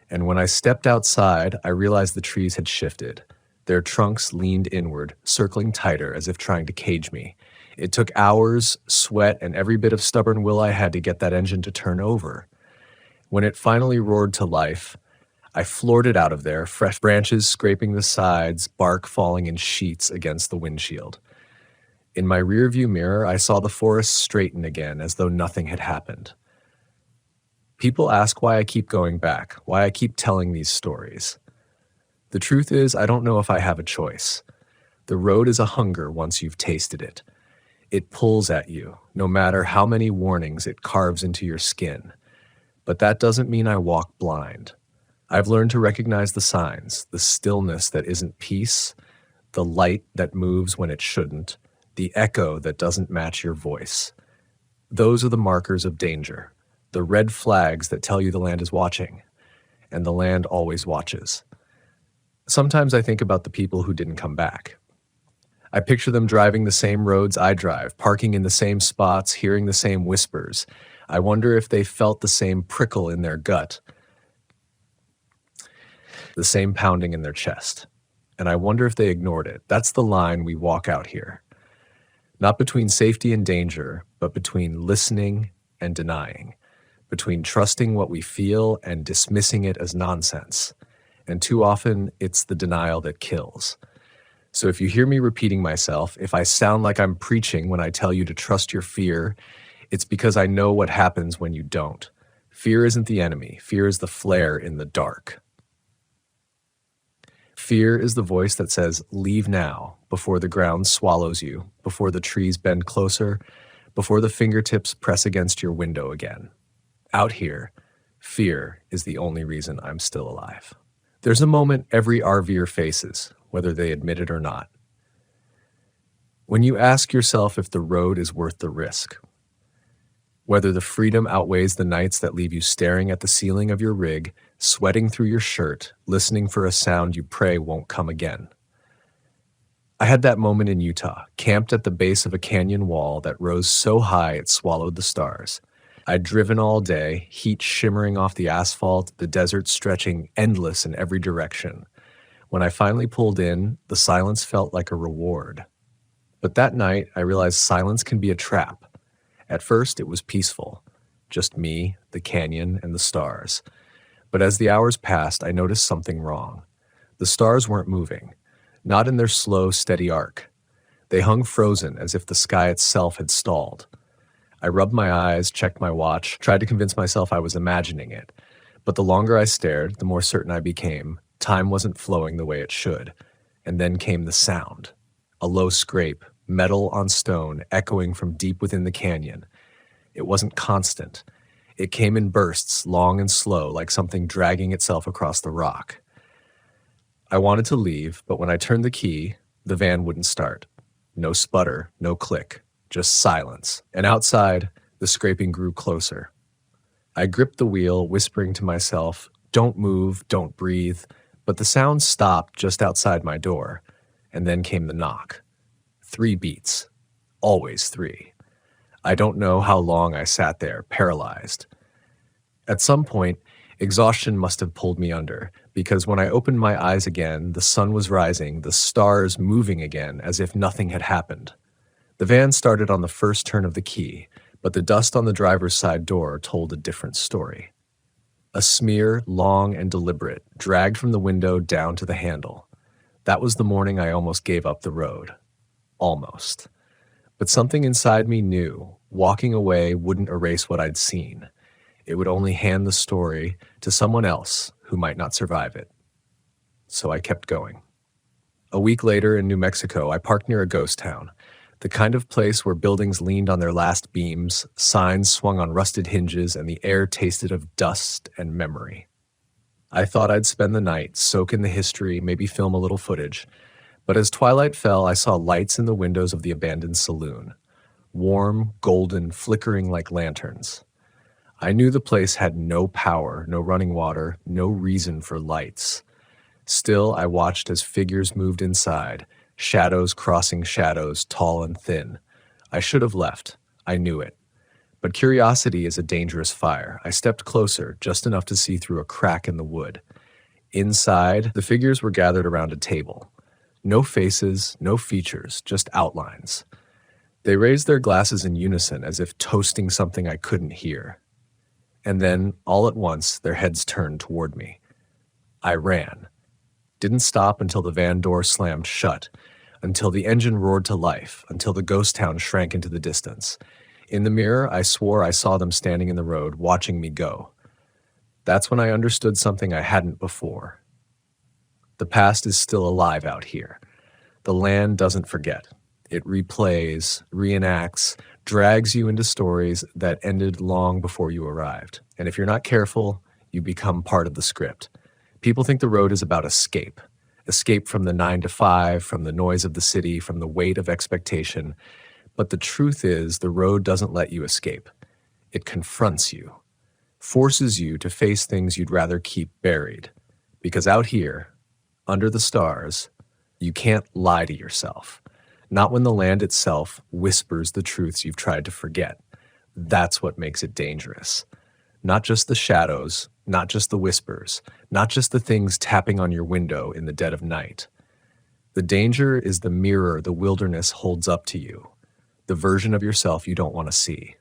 And when I stepped outside, I realized the trees had shifted. Their trunks leaned inward, circling tighter as if trying to cage me. It took hours, sweat, and every bit of stubborn will I had to get that engine to turn over. When it finally roared to life, I floored it out of there, fresh branches scraping the sides, bark falling in sheets against the windshield. In my rearview mirror, I saw the forest straighten again as though nothing had happened. People ask why I keep going back, why I keep telling these stories. The truth is, I don't know if I have a choice. The road is a hunger once you've tasted it. It pulls at you, no matter how many warnings it carves into your skin. But that doesn't mean I walk blind. I've learned to recognize the signs, the stillness that isn't peace, the light that moves when it shouldn't, the echo that doesn't match your voice. Those are the markers of danger, the red flags that tell you the land is watching, and the land always watches. Sometimes I think about the people who didn't come back. I picture them driving the same roads I drive, parking in the same spots, hearing the same whispers. I wonder if they felt the same prickle in their gut, the same pounding in their chest. And I wonder if they ignored it. That's the line we walk out here. Not between safety and danger, but between listening and denying, between trusting what we feel and dismissing it as nonsense. And too often, it's the denial that kills. So if you hear me repeating myself, if I sound like I'm preaching when I tell you to trust your fear, it's because I know what happens when you don't. Fear isn't the enemy. Fear is the flare in the dark. Fear is the voice that says, leave now, before the ground swallows you, before the trees bend closer, before the fingertips press against your window again. Out here, fear is the only reason I'm still alive. There's a moment every RVer faces, whether they admit it or not. When you ask yourself if the road is worth the risk, whether the freedom outweighs the nights that leave you staring at the ceiling of your rig, sweating through your shirt, listening for a sound you pray won't come again. I had that moment in Utah, camped at the base of a canyon wall that rose so high it swallowed the stars. I'd driven all day, heat shimmering off the asphalt, the desert stretching endless in every direction. When I finally pulled in, the silence felt like a reward. But that night, I realized silence can be a trap. At first, it was peaceful. Just me, the canyon, and the stars. But as the hours passed, I noticed something wrong. The stars weren't moving, not in their slow, steady arc. They hung frozen as if the sky itself had stalled. I rubbed my eyes, checked my watch, tried to convince myself I was imagining it. But the longer I stared, the more certain I became. Time wasn't flowing the way it should. And then came the sound. A low scrape, metal on stone, echoing from deep within the canyon. It wasn't constant. It came in bursts, long and slow, like something dragging itself across the rock. I wanted to leave, but when I turned the key, the van wouldn't start. No sputter, no click, just silence. And outside, the scraping grew closer. I gripped the wheel, whispering to myself, "Don't move, don't breathe," but the sound stopped just outside my door, and then came the knock. 3 beats. Always 3. I don't know how long I sat there, paralyzed. At some point, exhaustion must have pulled me under, because when I opened my eyes again, the sun was rising, the stars moving again, as if nothing had happened. The van started on the first turn of the key, but the dust on the driver's side door told a different story. A smear, long and deliberate, dragged from the window down to the handle. That was the morning I almost gave up the road. Almost. But something inside me knew walking away wouldn't erase what I'd seen. It would only hand the story to someone else who might not survive it. So I kept going. A week later in New Mexico, I parked near a ghost town, the kind of place where buildings leaned on their last beams, signs swung on rusted hinges, and the air tasted of dust and memory. I thought I'd spend the night, soak in the history, maybe film a little footage, but as twilight fell, I saw lights in the windows of the abandoned saloon, warm, golden, flickering like lanterns. I knew the place had no power, no running water, no reason for lights. Still, I watched as figures moved inside, shadows crossing shadows, tall and thin. I should have left. I knew it. But curiosity is a dangerous fire. I stepped closer, just enough to see through a crack in the wood. Inside, the figures were gathered around a table. No faces, no features, just outlines. They raised their glasses in unison as if toasting something I couldn't hear. And then, all at once, their heads turned toward me. I ran. Didn't stop until the van door slammed shut, until the engine roared to life, until the ghost town shrank into the distance. In the mirror, I swore I saw them standing in the road, watching me go. That's when I understood something I hadn't before. The past is still alive out here. The land doesn't forget. It replays, reenacts, drags you into stories that ended long before you arrived. And if you're not careful, you become part of the script. People think the road is about escape. Escape from the 9 to 5, from the noise of the city, from the weight of expectation. But the truth is, the road doesn't let you escape. It confronts you, forces you to face things you'd rather keep buried. Because out here, under the stars, you can't lie to yourself. Not when the land itself whispers the truths you've tried to forget. That's what makes it dangerous. Not just the shadows, not just the whispers, not just the things tapping on your window in the dead of night. The danger is the mirror the wilderness holds up to you, the version of yourself you don't want to see.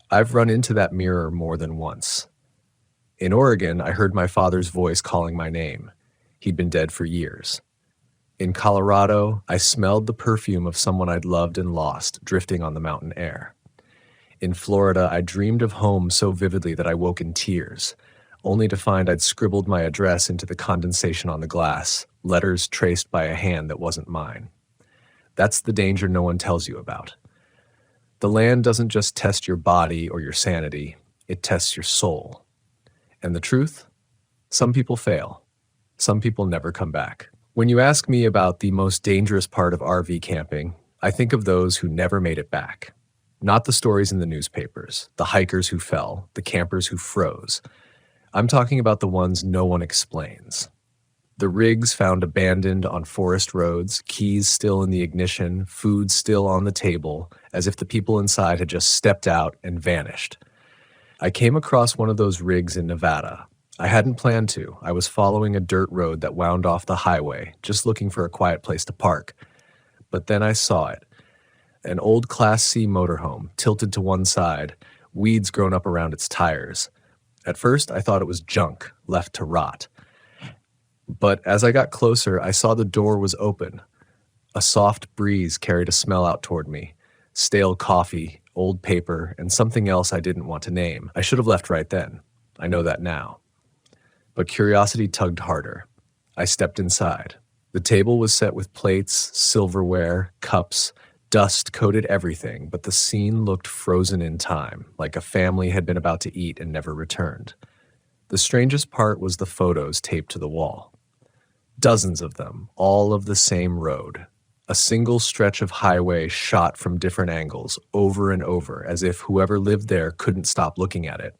I've run into that mirror more than once. In Oregon, I heard my father's voice calling my name. He'd been dead for years. In Colorado, I smelled the perfume of someone I'd loved and lost drifting on the mountain air. In Florida, I dreamed of home so vividly that I woke in tears, only to find I'd scribbled my address into the condensation on the glass, letters traced by a hand that wasn't mine. That's the danger no one tells you about. The land doesn't just test your body or your sanity, it tests your soul. And the truth? Some people fail. Some people never come back. When you ask me about the most dangerous part of RV camping, I think of those who never made it back. Not the stories in the newspapers, the hikers who fell, the campers who froze. I'm talking about the ones no one explains. The rigs found abandoned on forest roads, keys still in the ignition, food still on the table, as if the people inside had just stepped out and vanished. I came across one of those rigs in Nevada. I hadn't planned to. I was following a dirt road that wound off the highway, just looking for a quiet place to park. But then I saw it. An old Class C motorhome, tilted to one side, weeds grown up around its tires. At first, I thought it was junk, left to rot. But as I got closer, I saw the door was open. A soft breeze carried a smell out toward me. Stale coffee, old paper, and something else I didn't want to name. I should have left right then. I know that now. But curiosity tugged harder. I stepped inside. The table was set with plates, silverware, cups. Dust coated everything, but the scene looked frozen in time, like a family had been about to eat and never returned. The strangest part was the photos taped to the wall. Dozens of them, all of the same road. A single stretch of highway shot from different angles, over and over, as if whoever lived there couldn't stop looking at it.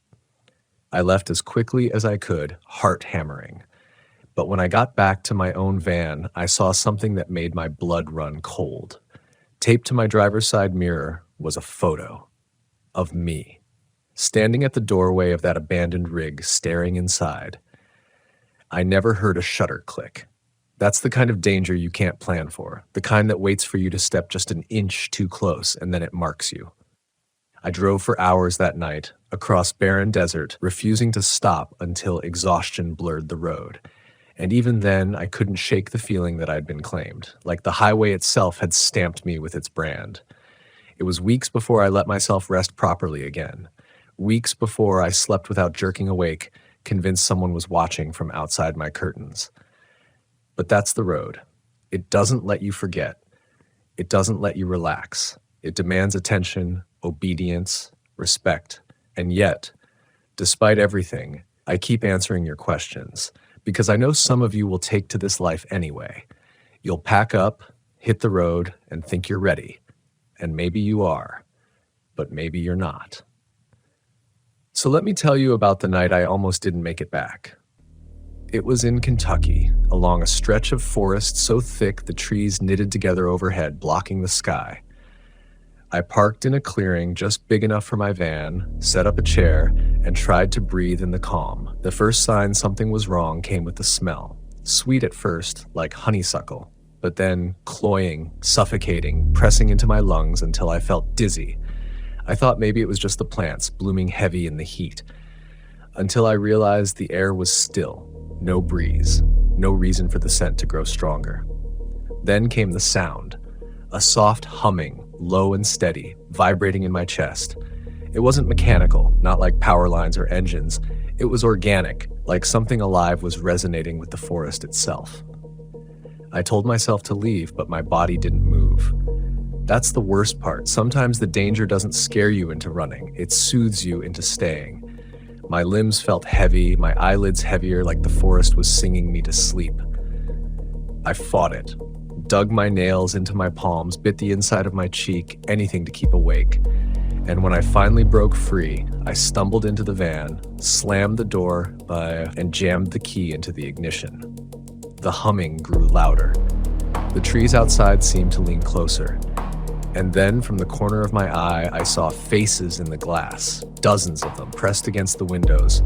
I left as quickly as I could, heart hammering. But when I got back to my own van, I saw something that made my blood run cold. Taped to my driver's side mirror was a photo of me, standing at the doorway of that abandoned rig, staring inside. I never heard a shutter click. That's the kind of danger you can't plan for, the kind that waits for you to step just an inch too close and then it marks you. I drove for hours that night, across barren desert, refusing to stop until exhaustion blurred the road. And even then, I couldn't shake the feeling that I'd been claimed, like the highway itself had stamped me with its brand. It was weeks before I let myself rest properly again. Weeks before I slept without jerking awake, convinced someone was watching from outside my curtains. But that's the road. It doesn't let you forget. It doesn't let you relax. It demands attention, obedience, respect. And yet, despite everything, I keep answering your questions, because I know some of you will take to this life anyway. You'll pack up, hit the road, and think you're ready. And maybe you are, but maybe you're not. So let me tell you about the night I almost didn't make it back. It was in Kentucky, along a stretch of forest so thick the trees knitted together overhead, blocking the sky. I parked in a clearing just big enough for my van, set up a chair, and tried to breathe in the calm. The first sign something was wrong came with the smell. Sweet at first, like honeysuckle, but then cloying, suffocating, pressing into my lungs until I felt dizzy. I thought maybe it was just the plants blooming heavy in the heat, until I realized the air was still, no breeze, no reason for the scent to grow stronger. Then came the sound, a soft humming, low and steady, vibrating in my chest. It wasn't mechanical, not like power lines or engines. It was organic, like something alive was resonating with the forest itself. I told myself to leave, but my body didn't move. That's the worst part. Sometimes the danger doesn't scare you into running. It soothes you into staying. My limbs felt heavy, my eyelids heavier, like the forest was singing me to sleep. I fought it, dug my nails into my palms, bit the inside of my cheek, anything to keep awake. And when I finally broke free, I stumbled into the van, slammed the door and jammed the key into the ignition. The humming grew louder. The trees outside seemed to lean closer. And then from the corner of my eye, I saw faces in the glass, dozens of them pressed against the windows,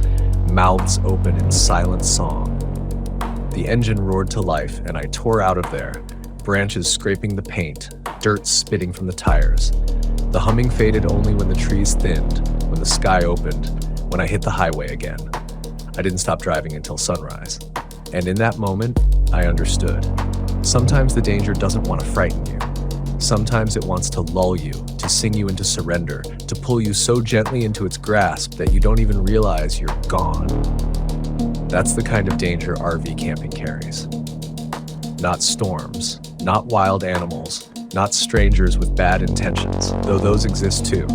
mouths open in silent song. The engine roared to life, and I tore out of there, branches scraping the paint, dirt spitting from the tires. The humming faded only when the trees thinned, when the sky opened, when I hit the highway again. I didn't stop driving until sunrise. And in that moment, I understood. Sometimes the danger doesn't want to frighten you. Sometimes it wants to lull you, to sing you into surrender, to pull you so gently into its grasp that you don't even realize you're gone. That's the kind of danger RV camping carries. Not storms, not wild animals, not strangers with bad intentions, though those exist too.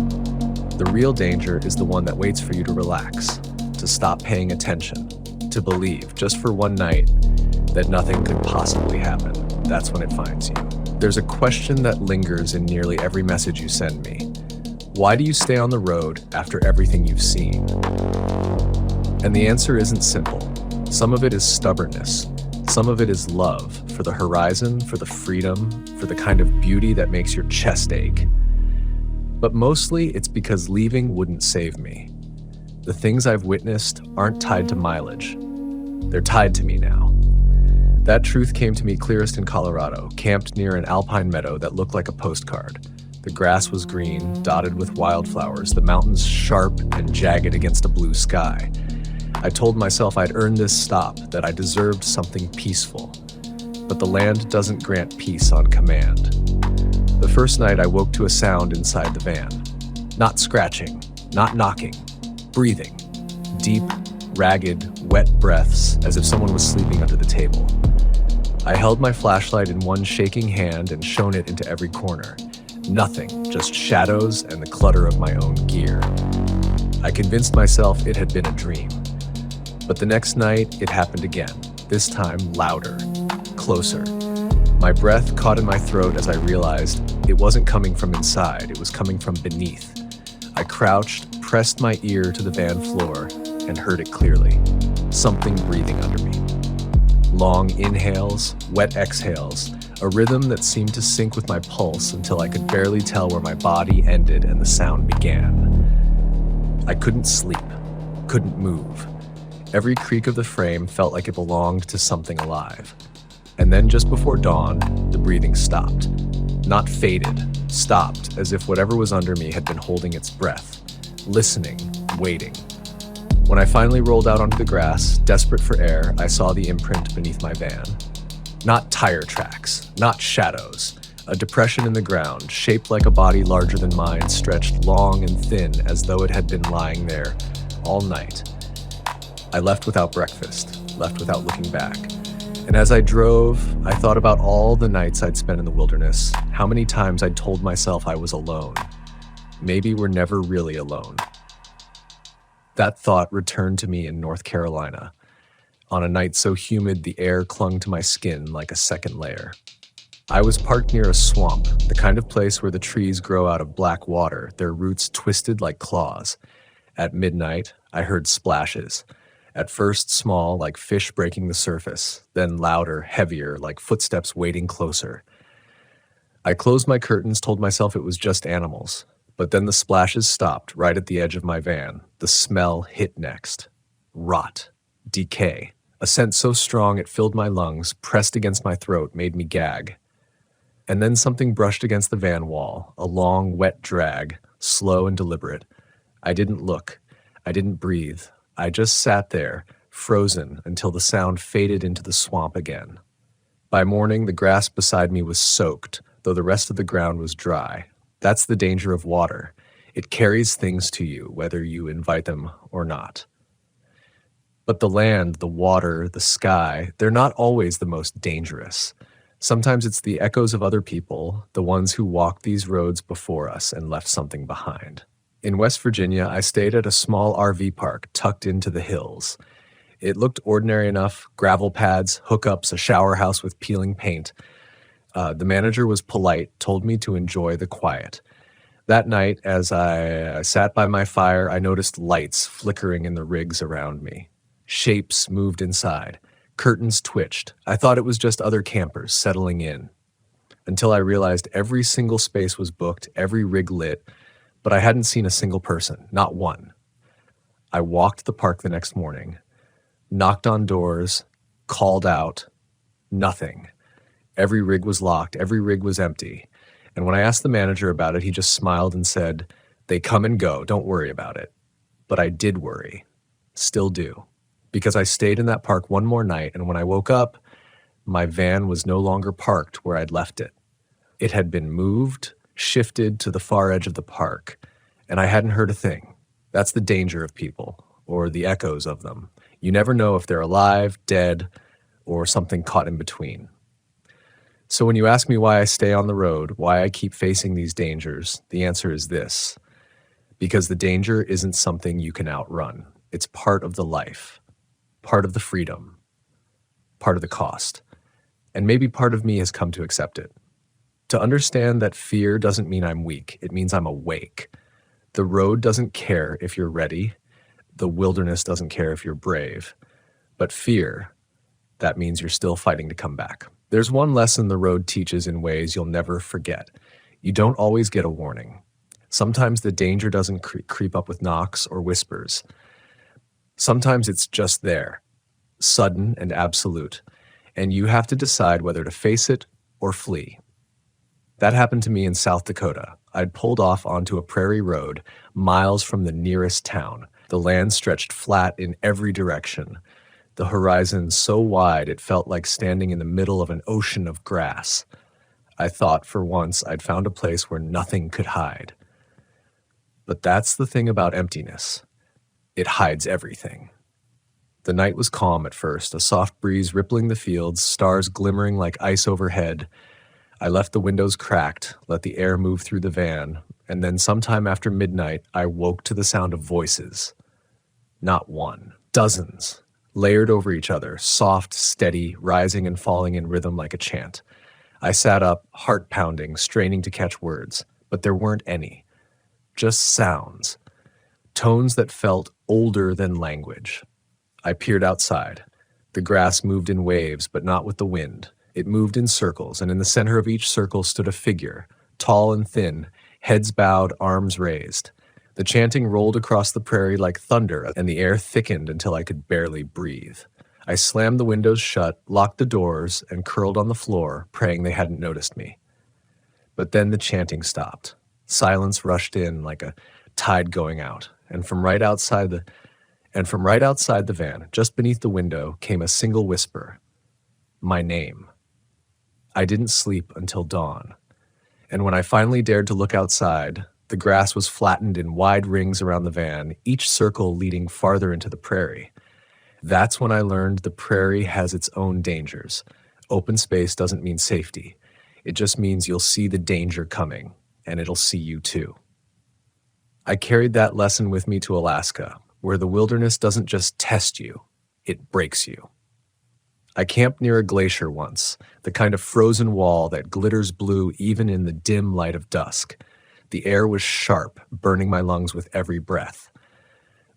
The real danger is the one that waits for you to relax, to stop paying attention, to believe, just for one night, that nothing could possibly happen. That's when it finds you. There's a question that lingers in nearly every message you send me. Why do you stay on the road after everything you've seen? And the answer isn't simple. Some of it is stubbornness. Some of it is love for the horizon, for the freedom, for the kind of beauty that makes your chest ache. But mostly it's because leaving wouldn't save me. The things I've witnessed aren't tied to mileage. They're tied to me now. That truth came to me clearest in Colorado, camped near an alpine meadow that looked like a postcard. The grass was green, dotted with wildflowers, the mountains sharp and jagged against a blue sky. I told myself I'd earned this stop, that I deserved something peaceful. But the land doesn't grant peace on command. The first night I woke to a sound inside the van. Not scratching, not knocking, breathing. Deep, ragged, wet breaths, as if someone was sleeping under the table. I held my flashlight in one shaking hand and shone it into every corner. Nothing, just shadows and the clutter of my own gear. I convinced myself it had been a dream. But the next night, it happened again, this time louder, closer. My breath caught in my throat as I realized it wasn't coming from inside, it was coming from beneath. I crouched, pressed my ear to the van floor, and heard it clearly. Something breathing under me. Long inhales, wet exhales, a rhythm that seemed to sync with my pulse until I could barely tell where my body ended and the sound began. I couldn't sleep, couldn't move. Every creak of the frame felt like it belonged to something alive. And then just before dawn, the breathing stopped. Not faded, stopped, as if whatever was under me had been holding its breath, listening, waiting. When I finally rolled out onto the grass, desperate for air, I saw the imprint beneath my van. Not tire tracks, not shadows. A depression in the ground, shaped like a body larger than mine, stretched long and thin as though it had been lying there all night. I left without breakfast, left without looking back. And as I drove, I thought about all the nights I'd spent in the wilderness, how many times I'd told myself I was alone. Maybe we're never really alone. That thought returned to me in North Carolina, on a night so humid the air clung to my skin like a second layer. I was parked near a swamp, the kind of place where the trees grow out of black water, their roots twisted like claws. At midnight, I heard splashes. At first small, like fish breaking the surface, then louder, heavier, like footsteps wading closer. I closed my curtains, told myself it was just animals, but then the splashes stopped right at the edge of my van. The smell hit next. Rot. Decay. A scent so strong it filled my lungs, pressed against my throat, made me gag. And then something brushed against the van wall, a long, wet drag, slow and deliberate. I didn't look. I didn't breathe. I just sat there, frozen, until the sound faded into the swamp again. By morning, the grass beside me was soaked, though the rest of the ground was dry. That's the danger of water. It carries things to you, whether you invite them or not. But the land, the water, the sky, they're not always the most dangerous. Sometimes it's the echoes of other people, the ones who walked these roads before us and left something behind. In West Virginia, I stayed at a small RV park tucked into the hills. It looked ordinary enough, gravel pads, hookups, a shower house with peeling paint. The manager was polite, told me to enjoy the quiet. That night, as I sat by my fire, I noticed lights flickering in the rigs around me. Shapes moved inside. Curtains twitched. I thought it was just other campers settling in. Until I realized every single space was booked, every rig lit, but I hadn't seen a single person, not one. I walked the park the next morning, knocked on doors, called out, nothing. Every rig was locked, every rig was empty. And when I asked the manager about it, he just smiled and said, "They come and go, don't worry about it." But I did worry, still do, because I stayed in that park one more night, and when I woke up, my van was no longer parked where I'd left it. It had been moved, shifted to the far edge of the park, and I hadn't heard a thing. That's the danger of people, or the echoes of them. You never know if they're alive, dead, or something caught in between. So when you ask me why I stay on the road, why I keep facing these dangers, the answer is this: because the danger isn't something you can outrun. It's part of the life, part of the freedom, part of the cost, and maybe part of me has come to accept it. To understand that fear doesn't mean I'm weak, it means I'm awake. The road doesn't care if you're ready. The wilderness doesn't care if you're brave. But fear, that means you're still fighting to come back. There's one lesson the road teaches in ways you'll never forget. You don't always get a warning. Sometimes the danger doesn't creep up with knocks or whispers. Sometimes it's just there, sudden and absolute, and you have to decide whether to face it or flee. That happened to me in South Dakota. I'd pulled off onto a prairie road, miles from the nearest town. The land stretched flat in every direction. The horizon so wide it felt like standing in the middle of an ocean of grass. I thought for once I'd found a place where nothing could hide. But that's the thing about emptiness. It hides everything. The night was calm at first, a soft breeze rippling the fields, stars glimmering like ice overhead. I left the windows cracked, let the air move through the van, and then sometime after midnight, I woke to the sound of voices. Not one, dozens, layered over each other, soft, steady, rising and falling in rhythm like a chant. I sat up, heart pounding, straining to catch words, but there weren't any. Just sounds. Tones that felt older than language. I peered outside. The grass moved in waves, but not with the wind. It moved in circles, and in the center of each circle stood a figure, tall and thin, heads bowed, arms raised. The chanting rolled across the prairie like thunder, and the air thickened until I could barely breathe. I slammed the windows shut, locked the doors, and curled on the floor, praying they hadn't noticed me. But then the chanting stopped. Silence rushed in like a tide going out, and from right outside the van, just beneath the window, came a single whisper. My name. I didn't sleep until dawn. And when I finally dared to look outside, the grass was flattened in wide rings around the van, each circle leading farther into the prairie. That's when I learned the prairie has its own dangers. Open space doesn't mean safety. It just means you'll see the danger coming, and it'll see you too. I carried that lesson with me to Alaska, where the wilderness doesn't just test you, it breaks you. I camped near a glacier once, the kind of frozen wall that glitters blue even in the dim light of dusk. The air was sharp, burning my lungs with every breath.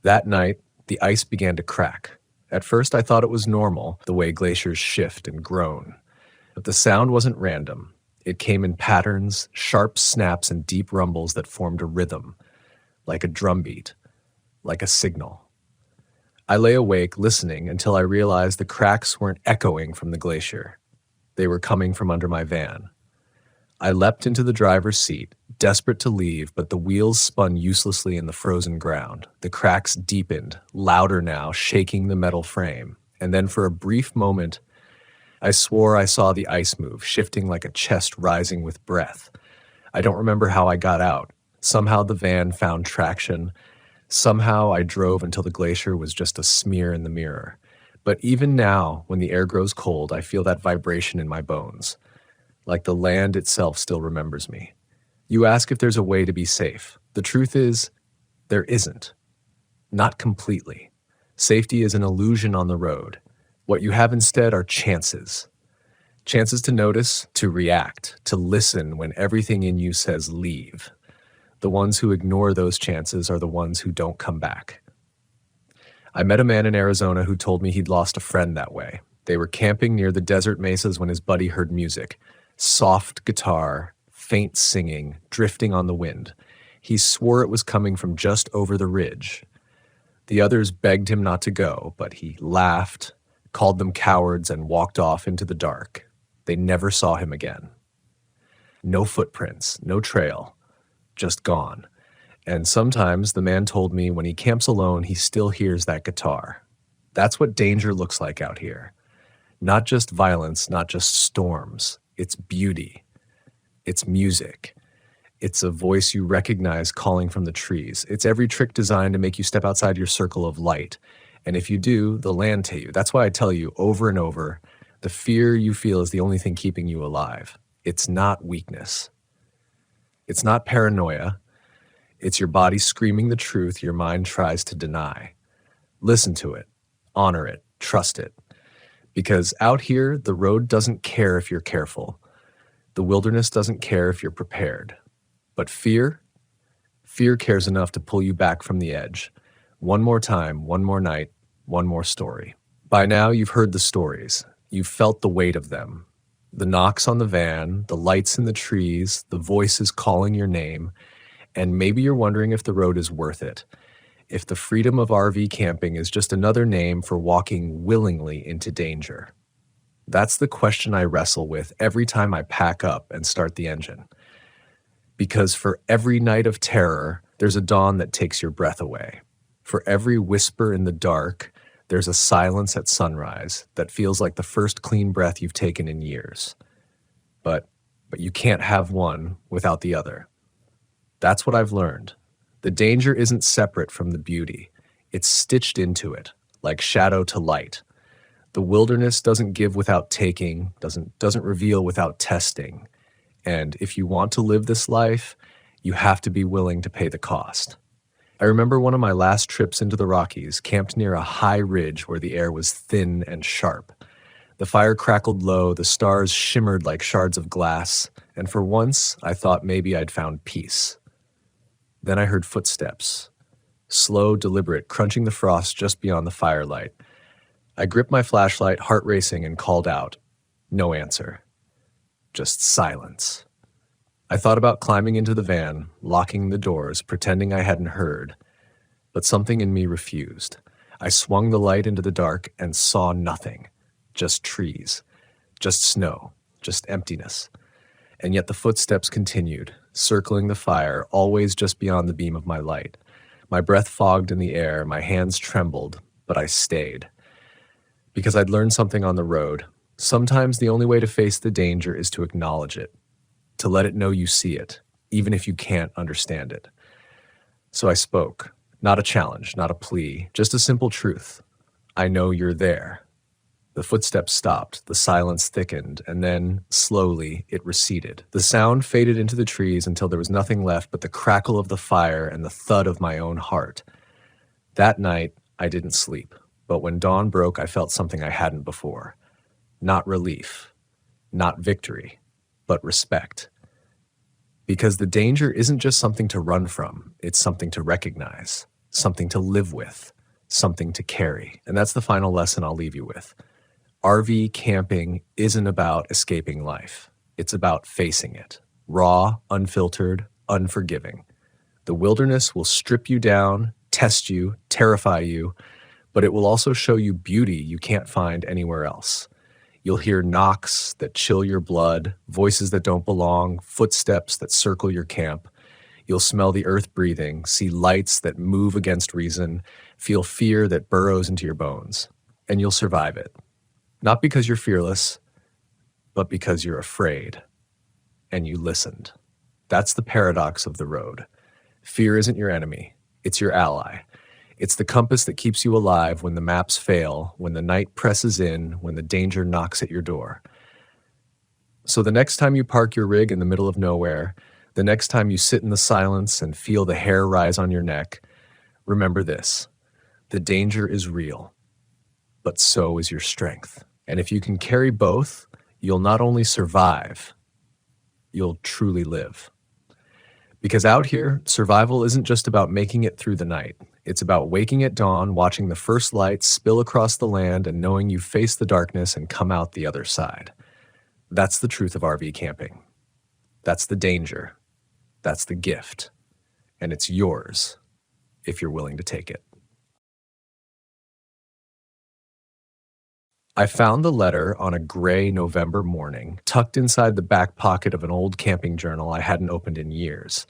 That night, the ice began to crack. At first, I thought it was normal, the way glaciers shift and groan. But the sound wasn't random. It came in patterns, sharp snaps and deep rumbles that formed a rhythm, like a drumbeat, like a signal. I lay awake, listening, until I realized the cracks weren't echoing from the glacier. They were coming from under my van. I leapt into the driver's seat, desperate to leave, but the wheels spun uselessly in the frozen ground. The cracks deepened, louder now, shaking the metal frame. And then for a brief moment, I swore I saw the ice move, shifting like a chest rising with breath. I don't remember how I got out. Somehow the van found traction. Somehow I drove until the glacier was just a smear in the mirror. But even now, when the air grows cold, I feel that vibration in my bones. Like the land itself still remembers me. You ask if there's a way to be safe. The truth is, there isn't. Not completely. Safety is an illusion on the road. What you have instead are chances. Chances to notice, to react, to listen when everything in you says leave. The ones who ignore those chances are the ones who don't come back. I met a man in Arizona who told me he'd lost a friend that way. They were camping near the desert mesas when his buddy heard music. Soft guitar, faint singing, drifting on the wind. He swore it was coming from just over the ridge. The others begged him not to go, but he laughed, called them cowards, and walked off into the dark. They never saw him again. No footprints, no trail, just gone. And sometimes, the man told me, when he camps alone, he still hears that guitar. That's what danger looks like out here. Not just violence, not just storms. It's beauty. It's music. It's a voice you recognize calling from the trees. It's every trick designed to make you step outside your circle of light. And if you do, they'll land to you. That's why I tell you over and over, the fear you feel is the only thing keeping you alive. It's not weakness. It's not paranoia. It's your body screaming the truth your mind tries to deny. Listen to it. Honor it. Trust it. Because out here, the road doesn't care if you're careful. The wilderness doesn't care if you're prepared. But fear cares enough to pull you back from the edge. One more time, one more night, one more story. By now, you've heard the stories. You've felt the weight of them. The knocks on the van, the lights in the trees, the voices calling your name. And maybe you're wondering if the road is worth it. If the freedom of RV camping is just another name for walking willingly into danger. That's the question I wrestle with every time I pack up and start the engine. Because for every night of terror, there's a dawn that takes your breath away. For every whisper in the dark, there's a silence at sunrise that feels like the first clean breath you've taken in years. But you can't have one without the other. That's what I've learned. The danger isn't separate from the beauty. It's stitched into it, like shadow to light. The wilderness doesn't give without taking, doesn't reveal without testing. And if you want to live this life, you have to be willing to pay the cost. I remember one of my last trips into the Rockies, camped near a high ridge where the air was thin and sharp. The fire crackled low, the stars shimmered like shards of glass, and for once I thought maybe I'd found peace. Then I heard footsteps, slow, deliberate, crunching the frost just beyond the firelight. I gripped my flashlight, heart racing, and called out. No answer. Just silence. I thought about climbing into the van, locking the doors, pretending I hadn't heard, but something in me refused. I swung the light into the dark and saw nothing. Just trees, just snow, just emptiness. And yet the footsteps continued, circling the fire, always just beyond the beam of my light. My breath fogged in the air, my hands trembled, but I stayed. Because I'd learned something on the road. Sometimes the only way to face the danger is to acknowledge it, to let it know you see it, even if you can't understand it. So I spoke, not a challenge, not a plea, just a simple truth. I know you're there. The footsteps stopped, the silence thickened, and then, slowly, it receded. The sound faded into the trees until there was nothing left but the crackle of the fire and the thud of my own heart. That night, I didn't sleep, but when dawn broke, I felt something I hadn't before. Not relief, not victory, but respect. Because the danger isn't just something to run from, it's something to recognize, something to live with, something to carry. And that's the final lesson I'll leave you with. RV camping isn't about escaping life. It's about facing it. Raw, unfiltered, unforgiving. The wilderness will strip you down, test you, terrify you, but it will also show you beauty you can't find anywhere else. You'll hear knocks that chill your blood, voices that don't belong, footsteps that circle your camp. You'll smell the earth breathing, see lights that move against reason, feel fear that burrows into your bones. And you'll survive it. Not because you're fearless, but because you're afraid. And you listened. That's the paradox of the road. Fear isn't your enemy. It's your ally. It's the compass that keeps you alive when the maps fail, when the night presses in, when the danger knocks at your door. So the next time you park your rig in the middle of nowhere, the next time you sit in the silence and feel the hair rise on your neck, remember this. The danger is real, but so is your strength. And if you can carry both, you'll not only survive, you'll truly live. Because out here, survival isn't just about making it through the night. It's about waking at dawn, watching the first lights spill across the land, and knowing you face the darkness and come out the other side. That's the truth of RV camping. That's the danger. That's the gift. And it's yours, if you're willing to take it. I found the letter on a gray November morning, tucked inside the back pocket of an old camping journal I hadn't opened in years.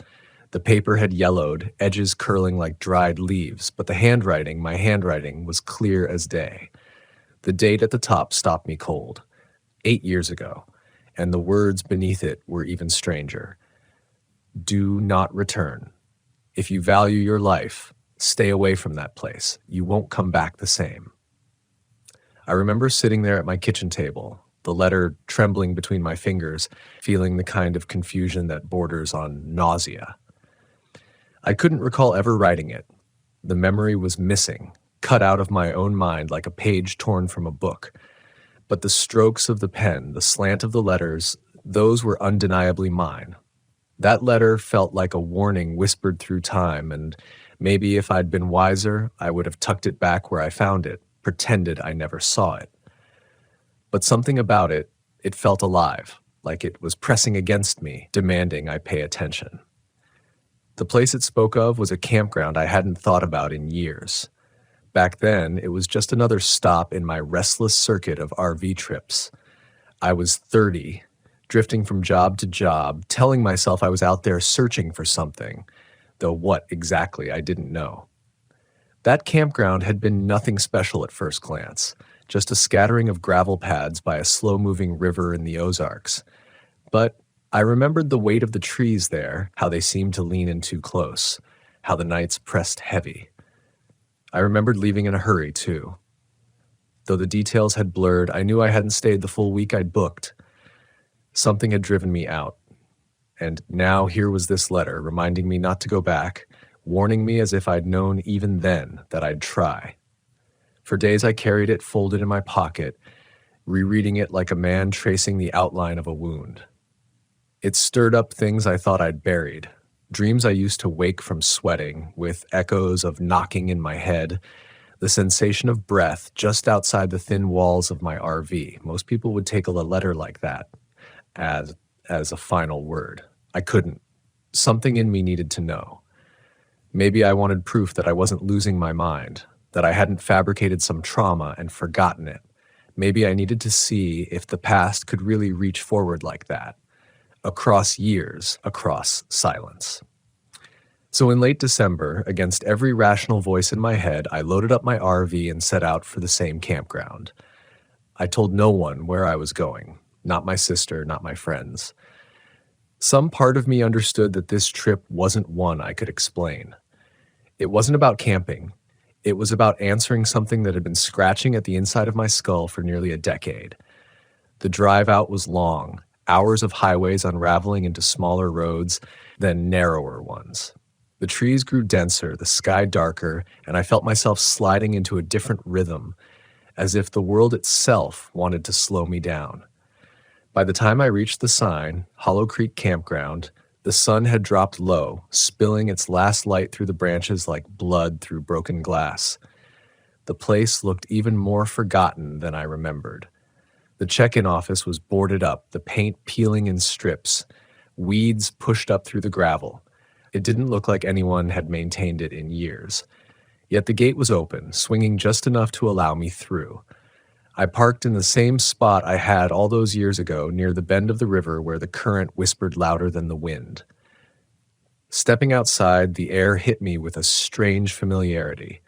The paper had yellowed, edges curling like dried leaves, but the handwriting, my handwriting, was clear as day. The date at the top stopped me cold. 8 years ago, and the words beneath it were even stranger. Do not return. If you value your life, stay away from that place. You won't come back the same. I remember sitting there at my kitchen table, the letter trembling between my fingers, feeling the kind of confusion that borders on nausea. I couldn't recall ever writing it. The memory was missing, cut out of my own mind like a page torn from a book. But the strokes of the pen, the slant of the letters, those were undeniably mine. That letter felt like a warning whispered through time, and maybe if I'd been wiser, I would have tucked it back where I found it, pretended I never saw it. But something about it, it felt alive, like it was pressing against me, demanding I pay attention. The place it spoke of was a campground I hadn't thought about in years. Back then, it was just another stop in my restless circuit of RV trips. I was 30, drifting from job to job, telling myself I was out there searching for something, though what exactly I didn't know. That campground had been nothing special at first glance, just a scattering of gravel pads by a slow-moving river in the Ozarks. But I remembered the weight of the trees there, how they seemed to lean in too close, how the nights pressed heavy. I remembered leaving in a hurry, too. Though the details had blurred, I knew I hadn't stayed the full week I'd booked. Something had driven me out. And now here was this letter reminding me not to go back, warning me as if I'd known even then that I'd try. For days I carried it folded in my pocket, rereading it like a man tracing the outline of a wound. It stirred up things I thought I'd buried, dreams I used to wake from sweating, with echoes of knocking in my head, the sensation of breath just outside the thin walls of my RV. Most people would take a letter like that as a final word. I couldn't. Something in me needed to know. Maybe I wanted proof that I wasn't losing my mind, that I hadn't fabricated some trauma and forgotten it. Maybe I needed to see if the past could really reach forward like that, across years, across silence. So in late December, against every rational voice in my head, I loaded up my RV and set out for the same campground. I told no one where I was going, not my sister, not my friends. Some part of me understood that this trip wasn't one I could explain. It wasn't about camping. It was about answering something that had been scratching at the inside of my skull for nearly a decade. The drive out was long, hours of highways unraveling into smaller roads, then narrower ones. The trees grew denser, the sky darker, and I felt myself sliding into a different rhythm, as if the world itself wanted to slow me down. By the time I reached the sign, Hollow Creek Campground, the sun had dropped low, spilling its last light through the branches like blood through broken glass. The place looked even more forgotten than I remembered. The check-in office was boarded up, the paint peeling in strips, weeds pushed up through the gravel. It didn't look like anyone had maintained it in years. Yet the gate was open, swinging just enough to allow me through. I parked in the same spot I had all those years ago near the bend of the river where the current whispered louder than the wind. Stepping outside, the air hit me with a strange familiarity.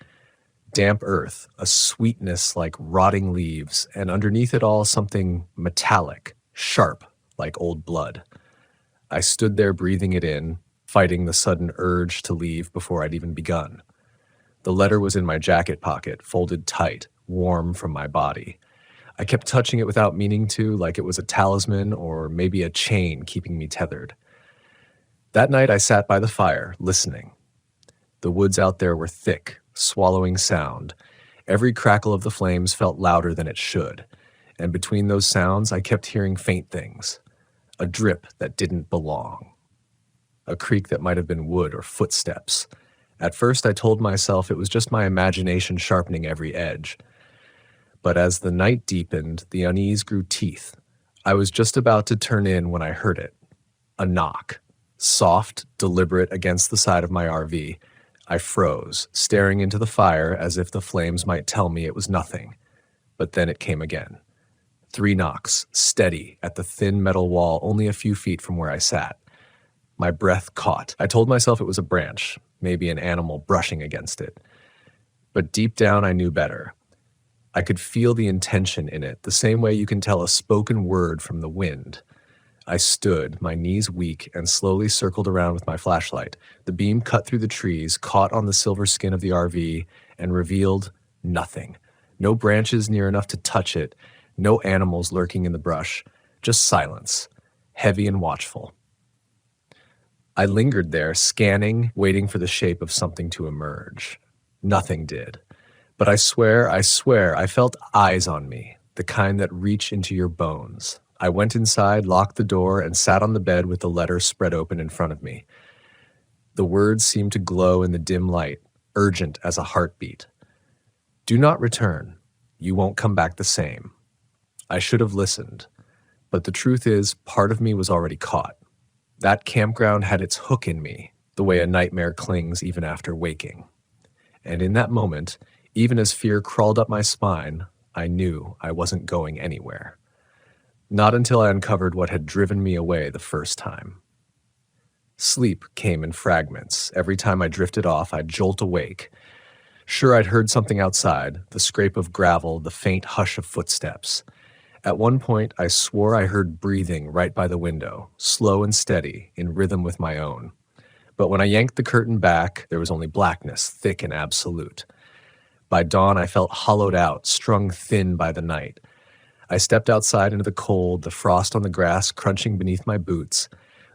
Damp earth, a sweetness like rotting leaves, and underneath it all something metallic, sharp, like old blood. I stood there breathing it in, fighting the sudden urge to leave before I'd even begun. The letter was in my jacket pocket, folded tight, warm from my body. I kept touching it without meaning to, like it was a talisman or maybe a chain keeping me tethered. That night I sat by the fire, listening. The woods out there were thick, swallowing sound. Every crackle of the flames felt louder than it should, and between those sounds I kept hearing faint things. A drip that didn't belong. A creak that might have been wood or footsteps. At first I told myself it was just my imagination sharpening every edge. But as the night deepened, the unease grew teeth. I was just about to turn in when I heard it. A knock. Soft, deliberate against the side of my RV. I froze, staring into the fire as if the flames might tell me it was nothing. But then it came again. 3 knocks, steady, at the thin metal wall only a few feet from where I sat. My breath caught. I told myself it was a branch, maybe an animal brushing against it. But deep down I knew better. I could feel the intention in it, the same way you can tell a spoken word from the wind. I stood, my knees weak, and slowly circled around with my flashlight. The beam cut through the trees, caught on the silver skin of the RV, and revealed nothing. No branches near enough to touch it, no animals lurking in the brush, just silence, heavy and watchful. I lingered there, scanning, waiting for the shape of something to emerge. Nothing did. But I swear, I felt eyes on me, the kind that reach into your bones. I went inside, locked the door, and sat on the bed with the letter spread open in front of me. The words seemed to glow in the dim light, urgent as a heartbeat. Do not return. You won't come back the same. I should have listened. But the truth is, part of me was already caught. That campground had its hook in me, the way a nightmare clings even after waking. And in that moment, even as fear crawled up my spine, I knew I wasn't going anywhere. Not until I uncovered what had driven me away the first time. Sleep came in fragments. Every time I drifted off, I'd jolt awake. Sure, I'd heard something outside, the scrape of gravel, the faint hush of footsteps. At one point, I swore I heard breathing right by the window, slow and steady, in rhythm with my own. But when I yanked the curtain back, there was only blackness, thick and absolute. By dawn, I felt hollowed out, strung thin by the night. I stepped outside into the cold, the frost on the grass crunching beneath my boots.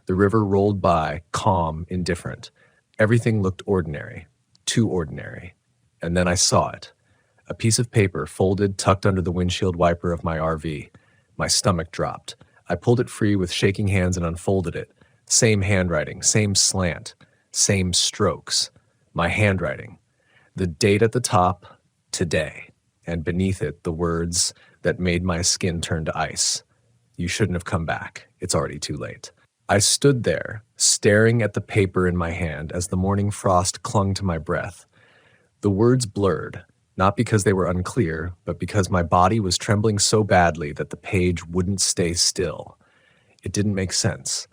The river rolled by, calm, indifferent. Everything looked ordinary, too ordinary. And then I saw it. A piece of paper folded, tucked under the windshield wiper of my RV. My stomach dropped. I pulled it free with shaking hands and unfolded it. Same handwriting, same slant, same strokes. My handwriting. The date at the top, today. And beneath it, the words that made my skin turn to ice. You shouldn't have come back. It's already too late. I stood there, staring at the paper in my hand as the morning frost clung to my breath. The words blurred, not because they were unclear, but because my body was trembling so badly that the page wouldn't stay still. It didn't make sense.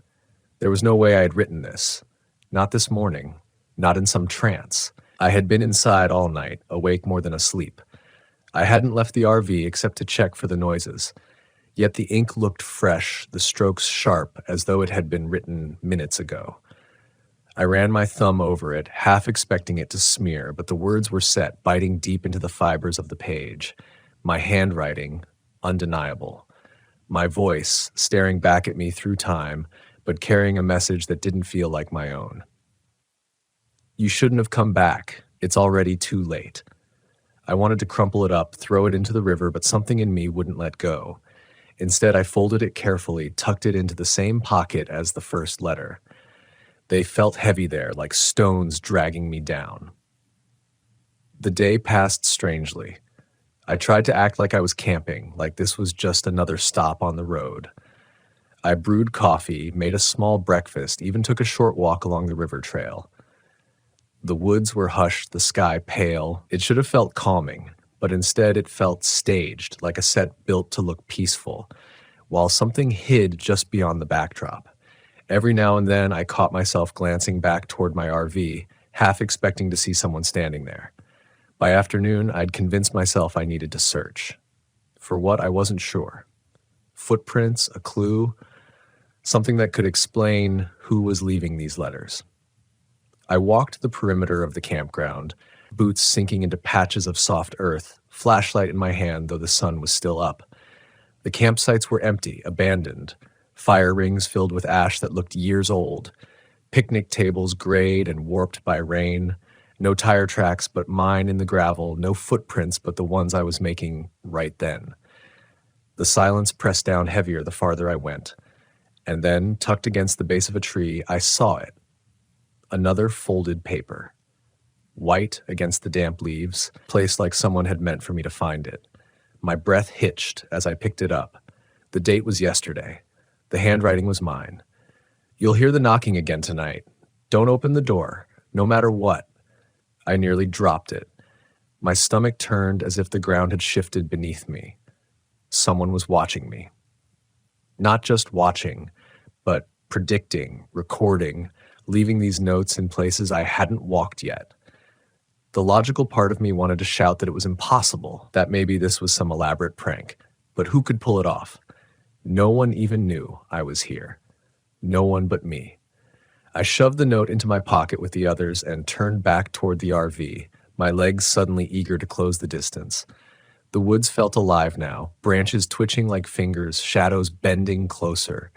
There was no way I had written this. Not this morning. Not in some trance. I had been inside all night, awake more than asleep. I hadn't left the RV except to check for the noises. Yet the ink looked fresh, the strokes sharp, as though it had been written minutes ago. I ran my thumb over it, half expecting it to smear, but the words were set, biting deep into the fibers of the page. My handwriting, undeniable. My voice, staring back at me through time, but carrying a message that didn't feel like my own. You shouldn't have come back. It's already too late. I wanted to crumple it up, throw it into the river, but something in me wouldn't let go. Instead, I folded it carefully, tucked it into the same pocket as the first letter. They felt heavy there, like stones dragging me down. The day passed strangely. I tried to act like I was camping, like this was just another stop on the road. I brewed coffee, made a small breakfast, even took a short walk along the river trail. The woods were hushed, the sky pale. It should have felt calming, but instead it felt staged, like a set built to look peaceful, while something hid just beyond the backdrop. Every now and then I caught myself glancing back toward my RV, half expecting to see someone standing there. By afternoon, I'd convinced myself I needed to search. For what, I wasn't sure. Footprints, a clue, something that could explain who was leaving these letters. I walked the perimeter of the campground, boots sinking into patches of soft earth, flashlight in my hand though the sun was still up. The campsites were empty, abandoned, fire rings filled with ash that looked years old, picnic tables grayed and warped by rain, no tire tracks but mine in the gravel, no footprints but the ones I was making right then. The silence pressed down heavier the farther I went, and then, tucked against the base of a tree, I saw it. Another folded paper. White against the damp leaves, placed like someone had meant for me to find it. My breath hitched as I picked it up. The date was yesterday. The handwriting was mine. You'll hear the knocking again tonight. Don't open the door, no matter what. I nearly dropped it. My stomach turned as if the ground had shifted beneath me. Someone was watching me. Not just watching, but predicting, recording, leaving these notes in places I hadn't walked yet. The logical part of me wanted to shout that it was impossible, that maybe this was some elaborate prank, but who could pull it off? No one even knew I was here. No one but me. I shoved the note into my pocket with the others and turned back toward the RV, my legs suddenly eager to close the distance. The woods felt alive now, branches twitching like fingers, shadows bending closer.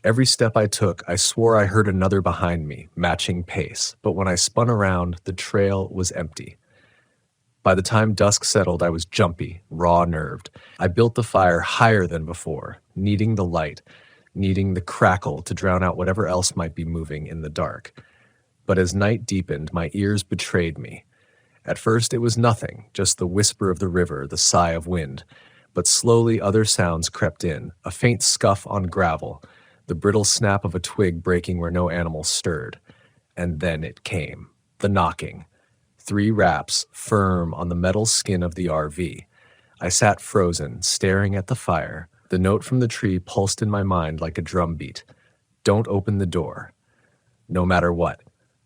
Every step I took, I swore I heard another behind me, matching pace, but when I spun around, the trail was empty. By the time dusk settled, I was jumpy, raw-nerved. I built the fire higher than before, needing the light, needing the crackle to drown out whatever else might be moving in the dark. But as night deepened, my ears betrayed me. At first, it was nothing, just the whisper of the river, the sigh of wind. But slowly other sounds crept in, a faint scuff on gravel, the brittle snap of a twig breaking where no animal stirred. And then it came, the knocking. 3 raps, firm on the metal skin of the RV. I sat frozen, staring at the fire. The note from the tree pulsed in my mind like a drumbeat. Don't open the door. No matter what.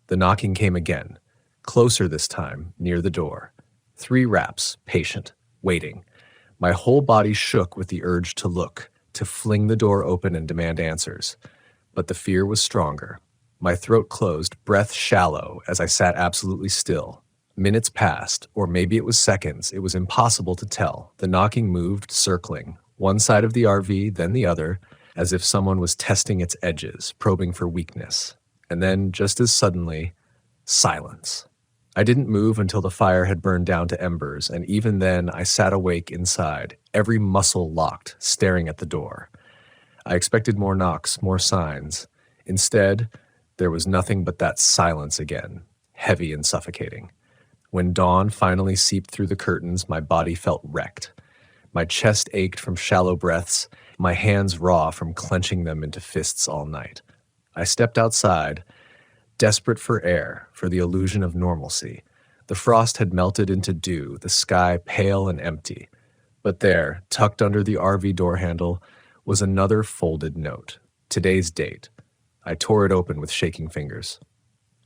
The knocking came again. Closer this time, near the door. 3 raps, patient, waiting. My whole body shook with the urge to look, to fling the door open and demand answers. But the fear was stronger. My throat closed, breath shallow, as I sat absolutely still. Minutes passed, or maybe it was seconds. It was impossible to tell. The knocking moved, circling, one side of the RV, then the other, as if someone was testing its edges, probing for weakness. And then, just as suddenly, Silence. I didn't move until the fire had burned down to embers, and even then I sat awake inside, every muscle locked, staring at the door. I expected more knocks, more signs. Instead, there was nothing but that silence again, heavy and suffocating. When dawn finally seeped through the curtains, my body felt wrecked. My chest ached from shallow breaths, my hands raw from clenching them into fists all night. I stepped outside, desperate for air, for the illusion of normalcy. The frost had melted into dew, the sky pale and empty. But there, tucked under the RV door handle, was another folded note. Today's date. I tore it open with shaking fingers.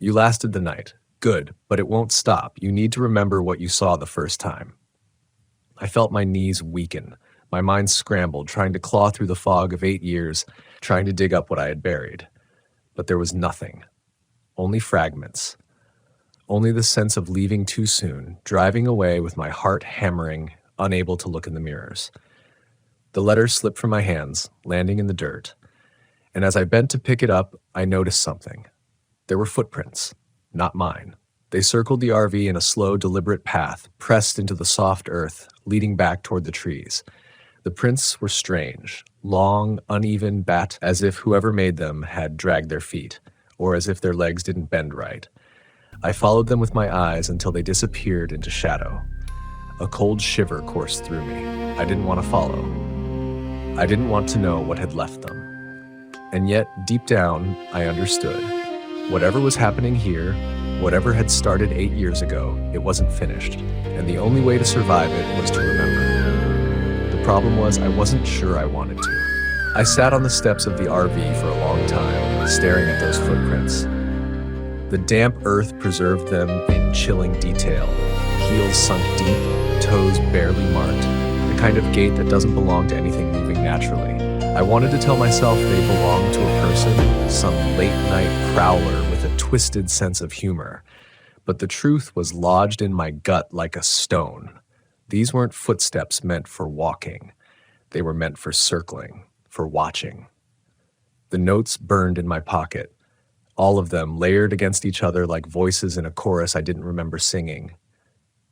You lasted the night. Good, but it won't stop. You need to remember what you saw the first time. I felt my knees weaken. My mind scrambled, trying to claw through the fog of 8 years, trying to dig up what I had buried. But there was nothing. Only fragments. Only the sense of leaving too soon, driving away with my heart hammering, unable to look in the mirrors. The letter slipped from my hands, landing in the dirt. And as I bent to pick it up, I noticed something. There were footprints, not mine. They circled the RV in a slow, deliberate path, pressed into the soft earth, leading back toward the trees. The prints were strange, long, uneven, as if whoever made them had dragged their feet, or as if their legs didn't bend right. I followed them with my eyes until they disappeared into shadow. A cold shiver coursed through me. I didn't want to follow. I didn't want to know what had left them. And yet, deep down, I understood. Whatever was happening here, whatever had started 8 years ago, it wasn't finished, and the only way to survive it was to remember. The problem was I wasn't sure I wanted to. I sat on the steps of the RV for a long time, staring at those footprints. The damp earth preserved them in chilling detail, heels sunk deep, toes barely marked, the kind of gait that doesn't belong to anything moving naturally. I wanted to tell myself they belonged to a person, some late-night prowler with a twisted sense of humor. But the truth was lodged in my gut like a stone. These weren't footsteps meant for walking. They were meant for circling, for watching. The notes burned in my pocket, all of them layered against each other like voices in a chorus I didn't remember singing.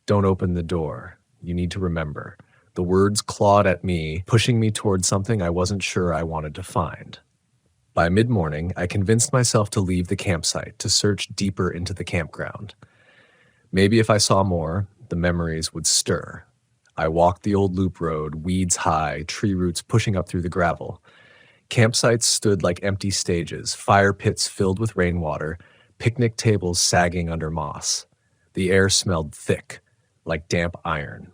Don't open the door. You need to remember. The words clawed at me, pushing me towards something I wasn't sure I wanted to find. By mid-morning, I convinced myself to leave the campsite, to search deeper into the campground. Maybe if I saw more, the memories would stir. I walked the old loop road, weeds high, tree roots pushing up through the gravel. Campsites stood like empty stages, fire pits filled with rainwater, picnic tables sagging under moss. The air smelled thick, like damp iron.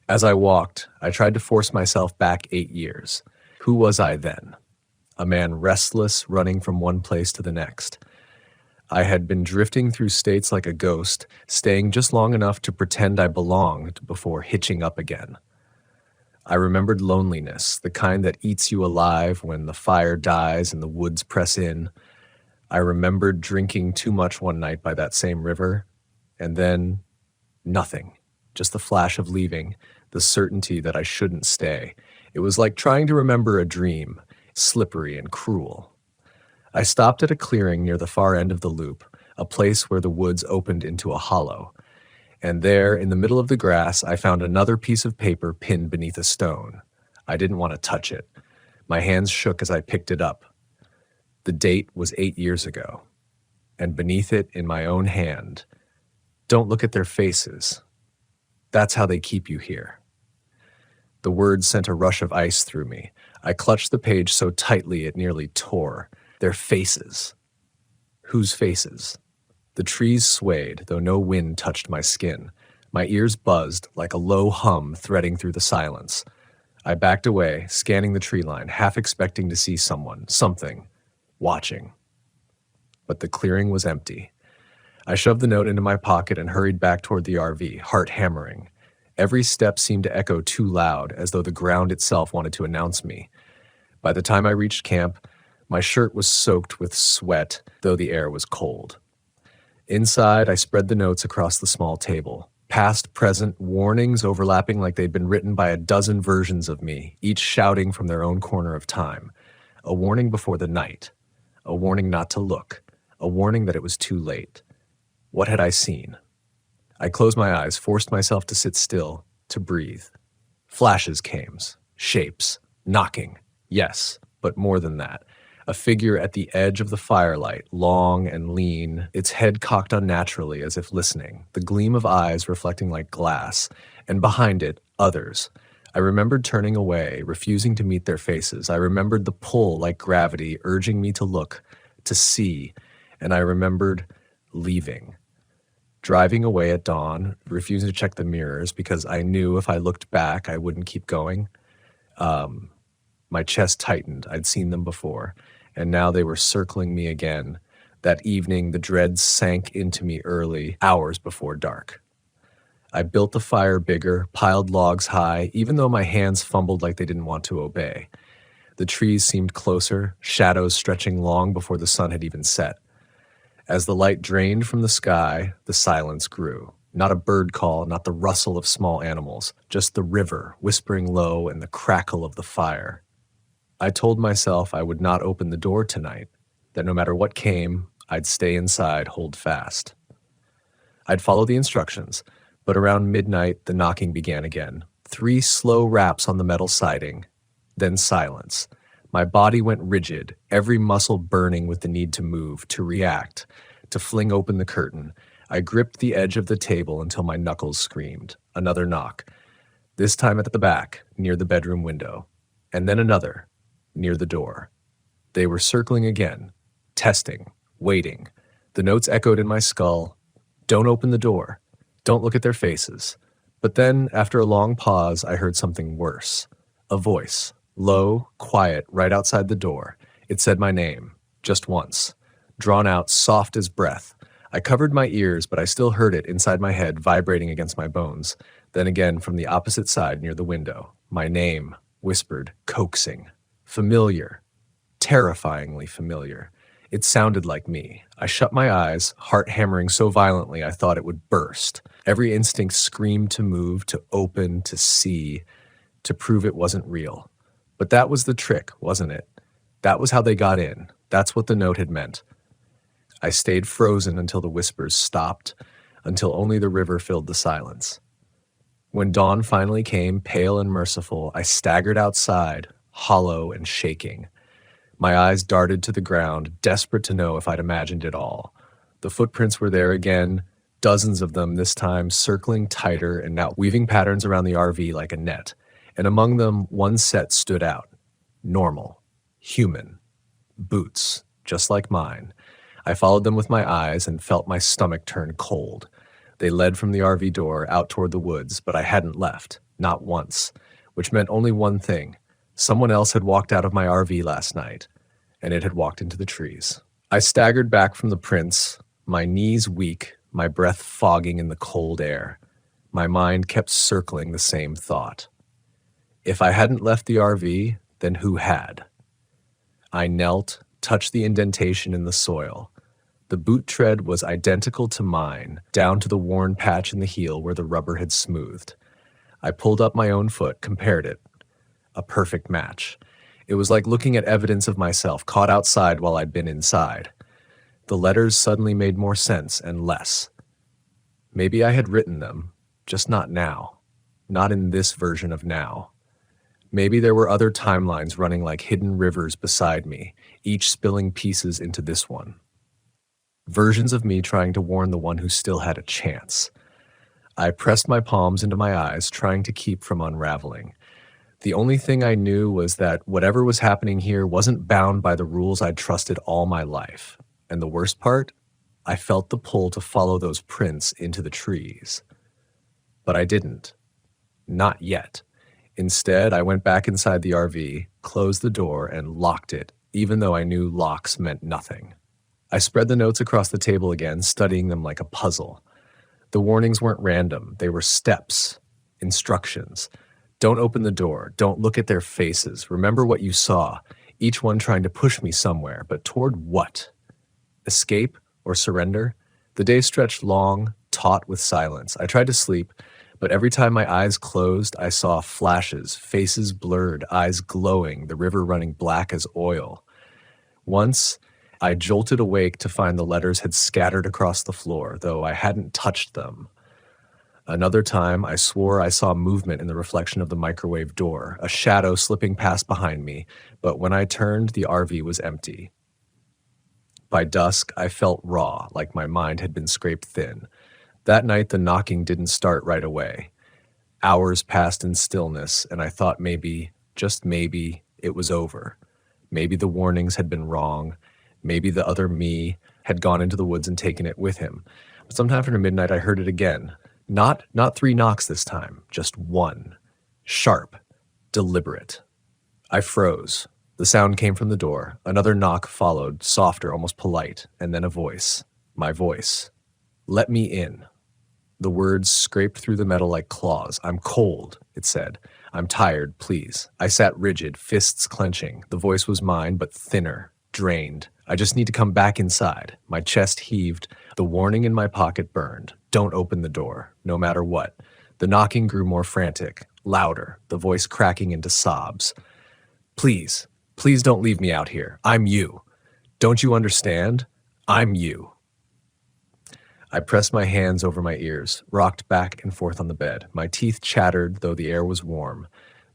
As I walked, I tried to force myself back 8 years. Who was I then? A man restless, running from one place to the next. I had been drifting through states like a ghost, staying just long enough to pretend I belonged before hitching up again. I remembered loneliness, the kind that eats you alive when the fire dies and the woods press in. I remembered drinking too much one night by that same river, and then nothing, just the flash of leaving, the certainty that I shouldn't stay. It was like trying to remember a dream, slippery and cruel. I stopped at a clearing near the far end of the loop, a place where the woods opened into a hollow. And there, in the middle of the grass, I found another piece of paper pinned beneath a stone. I didn't want to touch it. My hands shook as I picked it up. The date was 8 years ago. And beneath it, in my own hand, "Don't look at their faces. That's how they keep you here." The words sent a rush of ice through me. I clutched the page so tightly it nearly tore. Their faces. Whose faces? The trees swayed, though no wind touched my skin. My ears buzzed like a low hum threading through the silence. I backed away, scanning the tree line, half expecting to see someone, something, watching. But the clearing was empty. I shoved the note into my pocket and hurried back toward the RV, heart hammering. Every step seemed to echo too loud, as though the ground itself wanted to announce me. By the time I reached camp, my shirt was soaked with sweat, though the air was cold. Inside, I spread the notes across the small table. Past, present, warnings overlapping like they'd been written by a dozen versions of me, each shouting from their own corner of time. A warning before the night. A warning not to look. A warning that it was too late. What had I seen? I closed my eyes, forced myself to sit still, to breathe. Flashes came, shapes, knocking. Yes, but more than that. A figure at the edge of the firelight, long and lean, its head cocked unnaturally as if listening, the gleam of eyes reflecting like glass, and behind it, others. I remembered turning away, refusing to meet their faces. I remembered the pull like gravity urging me to look, to see, and I remembered leaving. Driving away at dawn, refusing to check the mirrors because I knew if I looked back, I wouldn't keep going. My chest tightened. I'd seen them before, and now they were circling me again. That evening, the dread sank into me early, hours before dark. I built the fire bigger, piled logs high, even though my hands fumbled like they didn't want to obey. The trees seemed closer, shadows stretching long before the sun had even set. As the light drained from the sky, the silence grew. Not a bird call, not the rustle of small animals, just the river whispering low and the crackle of the fire. I told myself I would not open the door tonight, that no matter what came, I'd stay inside, hold fast. I'd follow the instructions, but around midnight, the knocking began again. 3 slow raps on the metal siding, then silence. My body went rigid, every muscle burning with the need to move, to react, to fling open the curtain. I gripped the edge of the table until my knuckles screamed. Another knock, this time at the back, near the bedroom window. And then another, near the door. They were circling again, testing, waiting. The notes echoed in my skull. Don't open the door. Don't look at their faces. But then, after a long pause, I heard something worse. A voice. Low, quiet, right outside the door. It said my name, just once. Drawn out, soft as breath. I covered my ears, but I still heard it inside my head, vibrating against my bones. Then again, from the opposite side, near the window. My name, whispered, coaxing. Familiar. Terrifyingly familiar. It sounded like me. I shut my eyes, heart hammering so violently I thought it would burst. Every instinct screamed to move, to open, to see, to prove it wasn't real. But that was the trick, wasn't it? That was how they got in. That's what the note had meant. I stayed frozen until the whispers stopped, until only the river filled the silence. When dawn finally came, pale and merciful, I staggered outside, hollow and shaking. My eyes darted to the ground, desperate to know if I'd imagined it all. The footprints were there again, dozens of them this time, circling tighter and now weaving patterns around the RV like a net. And among them, one set stood out. Normal. Human. Boots. Just like mine. I followed them with my eyes and felt my stomach turn cold. They led from the RV door out toward the woods, but I hadn't left. Not once. Which meant only one thing. Someone else had walked out of my RV last night, and it had walked into the trees. I staggered back from the prints, my knees weak, my breath fogging in the cold air. My mind kept circling the same thought. If I hadn't left the RV, then who had? I knelt, touched the indentation in the soil. The boot tread was identical to mine, down to the worn patch in the heel where the rubber had smoothed. I pulled up my own foot, compared it. A perfect match. It was like looking at evidence of myself, caught outside while I'd been inside. The letters suddenly made more sense and less. Maybe I had written them, just not now. Not in this version of now. Maybe there were other timelines running like hidden rivers beside me, each spilling pieces into this one. Versions of me trying to warn the one who still had a chance. I pressed my palms into my eyes, trying to keep from unraveling. The only thing I knew was that whatever was happening here wasn't bound by the rules I'd trusted all my life. And the worst part? I felt the pull to follow those prints into the trees. But I didn't. Not yet. Instead, I went back inside the RV, closed the door, and locked it, even though I knew locks meant nothing. I spread the notes across the table again, studying them like a puzzle. The warnings weren't random. They were steps, instructions. Don't open the door. Don't look at their faces. Remember what you saw, each one trying to push me somewhere, but toward what? Escape or surrender? The day stretched long, taut with silence. I tried to sleep, but every time my eyes closed, I saw flashes, faces blurred, eyes glowing, the river running black as oil. Once, I jolted awake to find the letters had scattered across the floor, though I hadn't touched them. Another time, I swore I saw movement in the reflection of the microwave door, a shadow slipping past behind me, but when I turned, the RV was empty. By dusk, I felt raw, like my mind had been scraped thin. That night, the knocking didn't start right away. Hours passed in stillness, and I thought maybe, just maybe, it was over. Maybe the warnings had been wrong. Maybe the other me had gone into the woods and taken it with him. But sometime after midnight, I heard it again. Not 3 knocks this time, just one. Sharp, deliberate. I froze. The sound came from the door. Another knock followed, softer, almost polite, and then a voice. My voice. Let me in. The words scraped through the metal like claws. I'm cold, it said. I'm tired, please. I sat rigid, fists clenching. The voice was mine, but thinner, drained. I just need to come back inside. My chest heaved. The warning in my pocket burned. Don't open the door, no matter what. The knocking grew more frantic, louder, the voice cracking into sobs. Please don't leave me out here. I'm you. Don't you understand? I'm you. I pressed my hands over my ears, rocked back and forth on the bed. My teeth chattered, though the air was warm.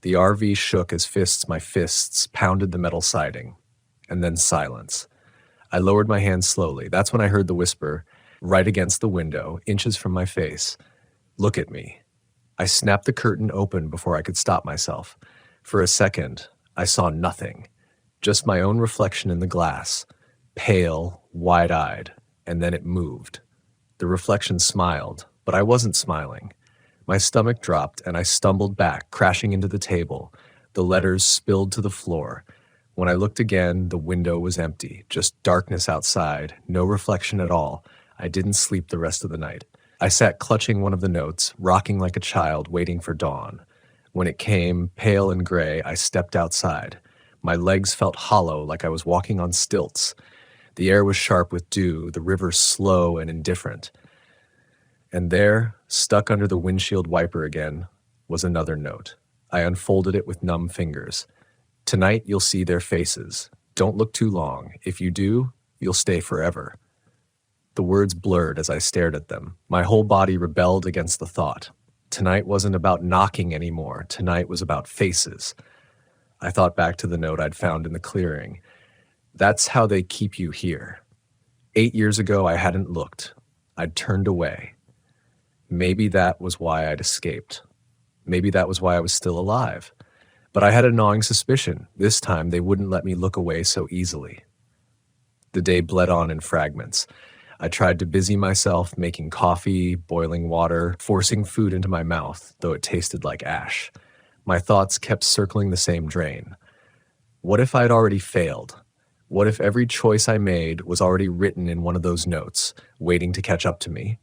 The RV shook as my fists pounded the metal siding. And then silence. I lowered my hands slowly. That's when I heard the whisper, right against the window, inches from my face. Look at me. I snapped the curtain open before I could stop myself. For a second, I saw nothing. Just my own reflection in the glass, pale, wide-eyed, and then it moved. The reflection smiled, but I wasn't smiling. My stomach dropped, and I stumbled back, crashing into the table. The letters spilled to the floor. When I looked again, the window was empty, just darkness outside, no reflection at all. I didn't sleep the rest of the night. I sat clutching one of the notes, rocking like a child, waiting for dawn. When it came, pale and gray, I stepped outside. My legs felt hollow, like I was walking on stilts. The air was sharp with dew, the river slow and indifferent. And there, stuck under the windshield wiper again, was another note. I unfolded it with numb fingers. Tonight you'll see their faces. Don't look too long. If you do, you'll stay forever. The words blurred as I stared at them. My whole body rebelled against the thought. Tonight wasn't about knocking anymore. Tonight was about faces. I thought back to the note I'd found in the clearing. That's how they keep you here. 8 years ago, I hadn't looked. I'd turned away. Maybe that was why I'd escaped. Maybe that was why I was still alive. But I had a gnawing suspicion. This time, they wouldn't let me look away so easily. The day bled on in fragments. I tried to busy myself, making coffee, boiling water, forcing food into my mouth, though it tasted like ash. My thoughts kept circling the same drain. What if I'd already failed? What if every choice I made was already written in one of those notes, waiting to catch up to me?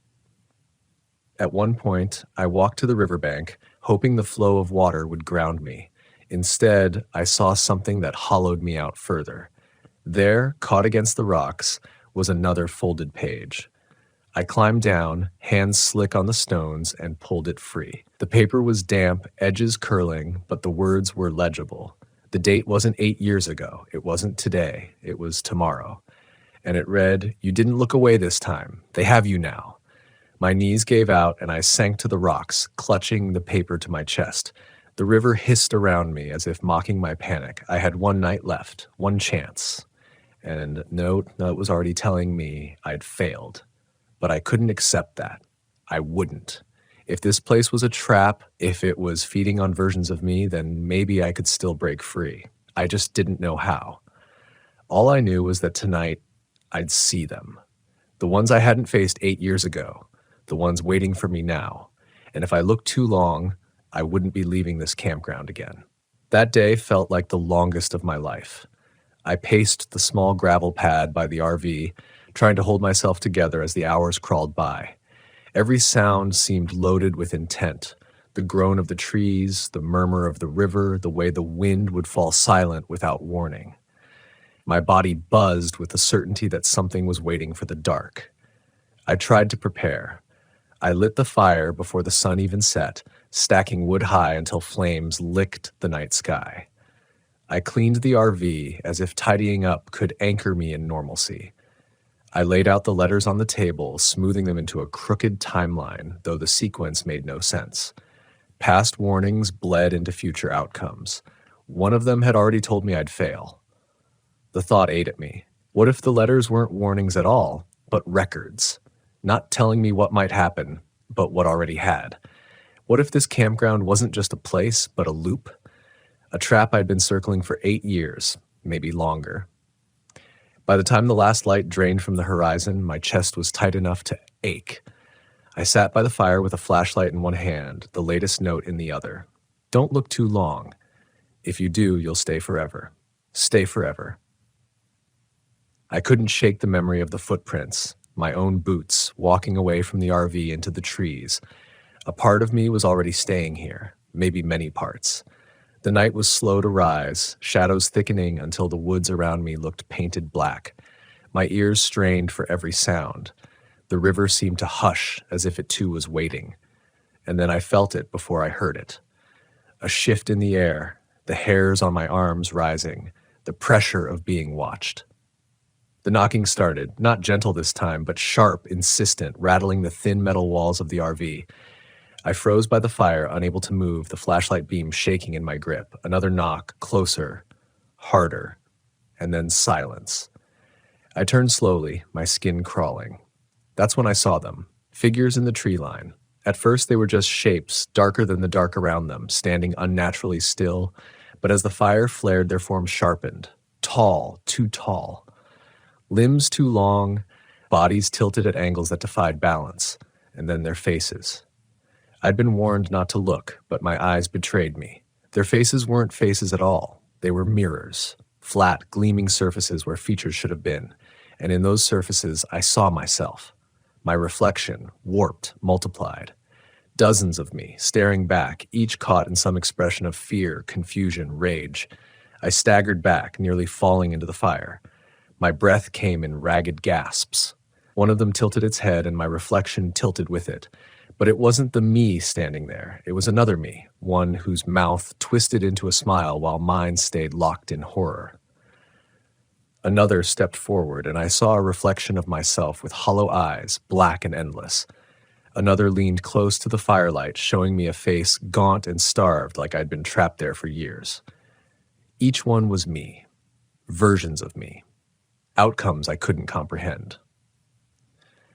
At one point, I walked to the riverbank, hoping the flow of water would ground me. Instead, I saw something that hollowed me out further. There, caught against the rocks, was another folded page. I climbed down, hands slick on the stones, and pulled it free. The paper was damp, edges curling, but the words were legible. The date wasn't 8 years ago. It wasn't today. It was tomorrow. And it read, "You didn't look away this time. They have you now." My knees gave out, and I sank to the rocks, clutching the paper to my chest. The river hissed around me as if mocking my panic. I had one night left, one chance. And note was already telling me I'd failed. But I couldn't accept that. I wouldn't. If this place was a trap, if it was feeding on versions of me, then maybe I could still break free. I just didn't know how. All I knew was that tonight I'd see them. The ones I hadn't faced 8 years ago. The ones waiting for me now. And if I looked too long, I wouldn't be leaving this campground again. That day felt like the longest of my life. I paced the small gravel pad by the RV, trying to hold myself together as the hours crawled by. Every sound seemed loaded with intent. The groan of the trees, the murmur of the river, the way the wind would fall silent without warning. My body buzzed with the certainty that something was waiting for the dark. I tried to prepare. I lit the fire before the sun even set, stacking wood high until flames licked the night sky. I cleaned the RV as if tidying up could anchor me in normalcy. I laid out the letters on the table, smoothing them into a crooked timeline, though the sequence made no sense. Past warnings bled into future outcomes. One of them had already told me I'd fail. The thought ate at me. What if the letters weren't warnings at all, but records? Not telling me what might happen, but what already had. What if this campground wasn't just a place, but a loop? A trap I'd been circling for 8 years, maybe longer. By the time the last light drained from the horizon, my chest was tight enough to ache. I sat by the fire with a flashlight in one hand, the latest note in the other. Don't look too long. If you do, you'll stay forever. Stay forever. I couldn't shake the memory of the footprints, my own boots, walking away from the RV into the trees. A part of me was already staying here, maybe many parts. The night was slow to rise, shadows thickening until the woods around me looked painted black. My ears strained for every sound. The river seemed to hush as if it too was waiting. And then I felt it before I heard it. A shift in the air, the hairs on my arms rising, the pressure of being watched. The knocking started, not gentle this time, but sharp, insistent, rattling the thin metal walls of the RV. I froze by the fire, unable to move, the flashlight beam shaking in my grip. Another knock, closer, harder, and then silence. I turned slowly, my skin crawling. That's when I saw them, figures in the tree line. At first they were just shapes, darker than the dark around them, standing unnaturally still, but as the fire flared, their forms sharpened. Tall, too tall. Limbs too long, bodies tilted at angles that defied balance, and then their faces. I'd been warned not to look, but my eyes betrayed me. Their faces weren't faces at all. They were mirrors, flat, gleaming surfaces where features should have been. And in those surfaces, I saw myself. My reflection, warped, multiplied. Dozens of me, staring back, each caught in some expression of fear, confusion, rage. I staggered back, nearly falling into the fire. My breath came in ragged gasps. One of them tilted its head, and my reflection tilted with it. But it wasn't the me standing there. It was another me, one whose mouth twisted into a smile while mine stayed locked in horror. Another stepped forward, and I saw a reflection of myself with hollow eyes, black and endless. Another leaned close to the firelight, showing me a face gaunt and starved like I'd been trapped there for years. Each one was me, versions of me, outcomes I couldn't comprehend.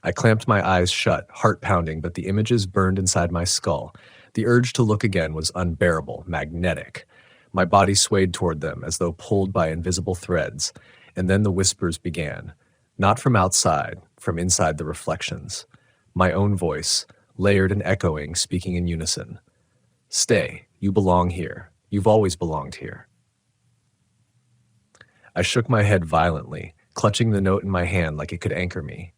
I clamped my eyes shut, heart pounding, but the images burned inside my skull. The urge to look again was unbearable, magnetic. My body swayed toward them as though pulled by invisible threads, and then the whispers began, not from outside, from inside the reflections. My own voice, layered and echoing, speaking in unison. Stay, you belong here. You've always belonged here. I shook my head violently, clutching the note in my hand like it could anchor me.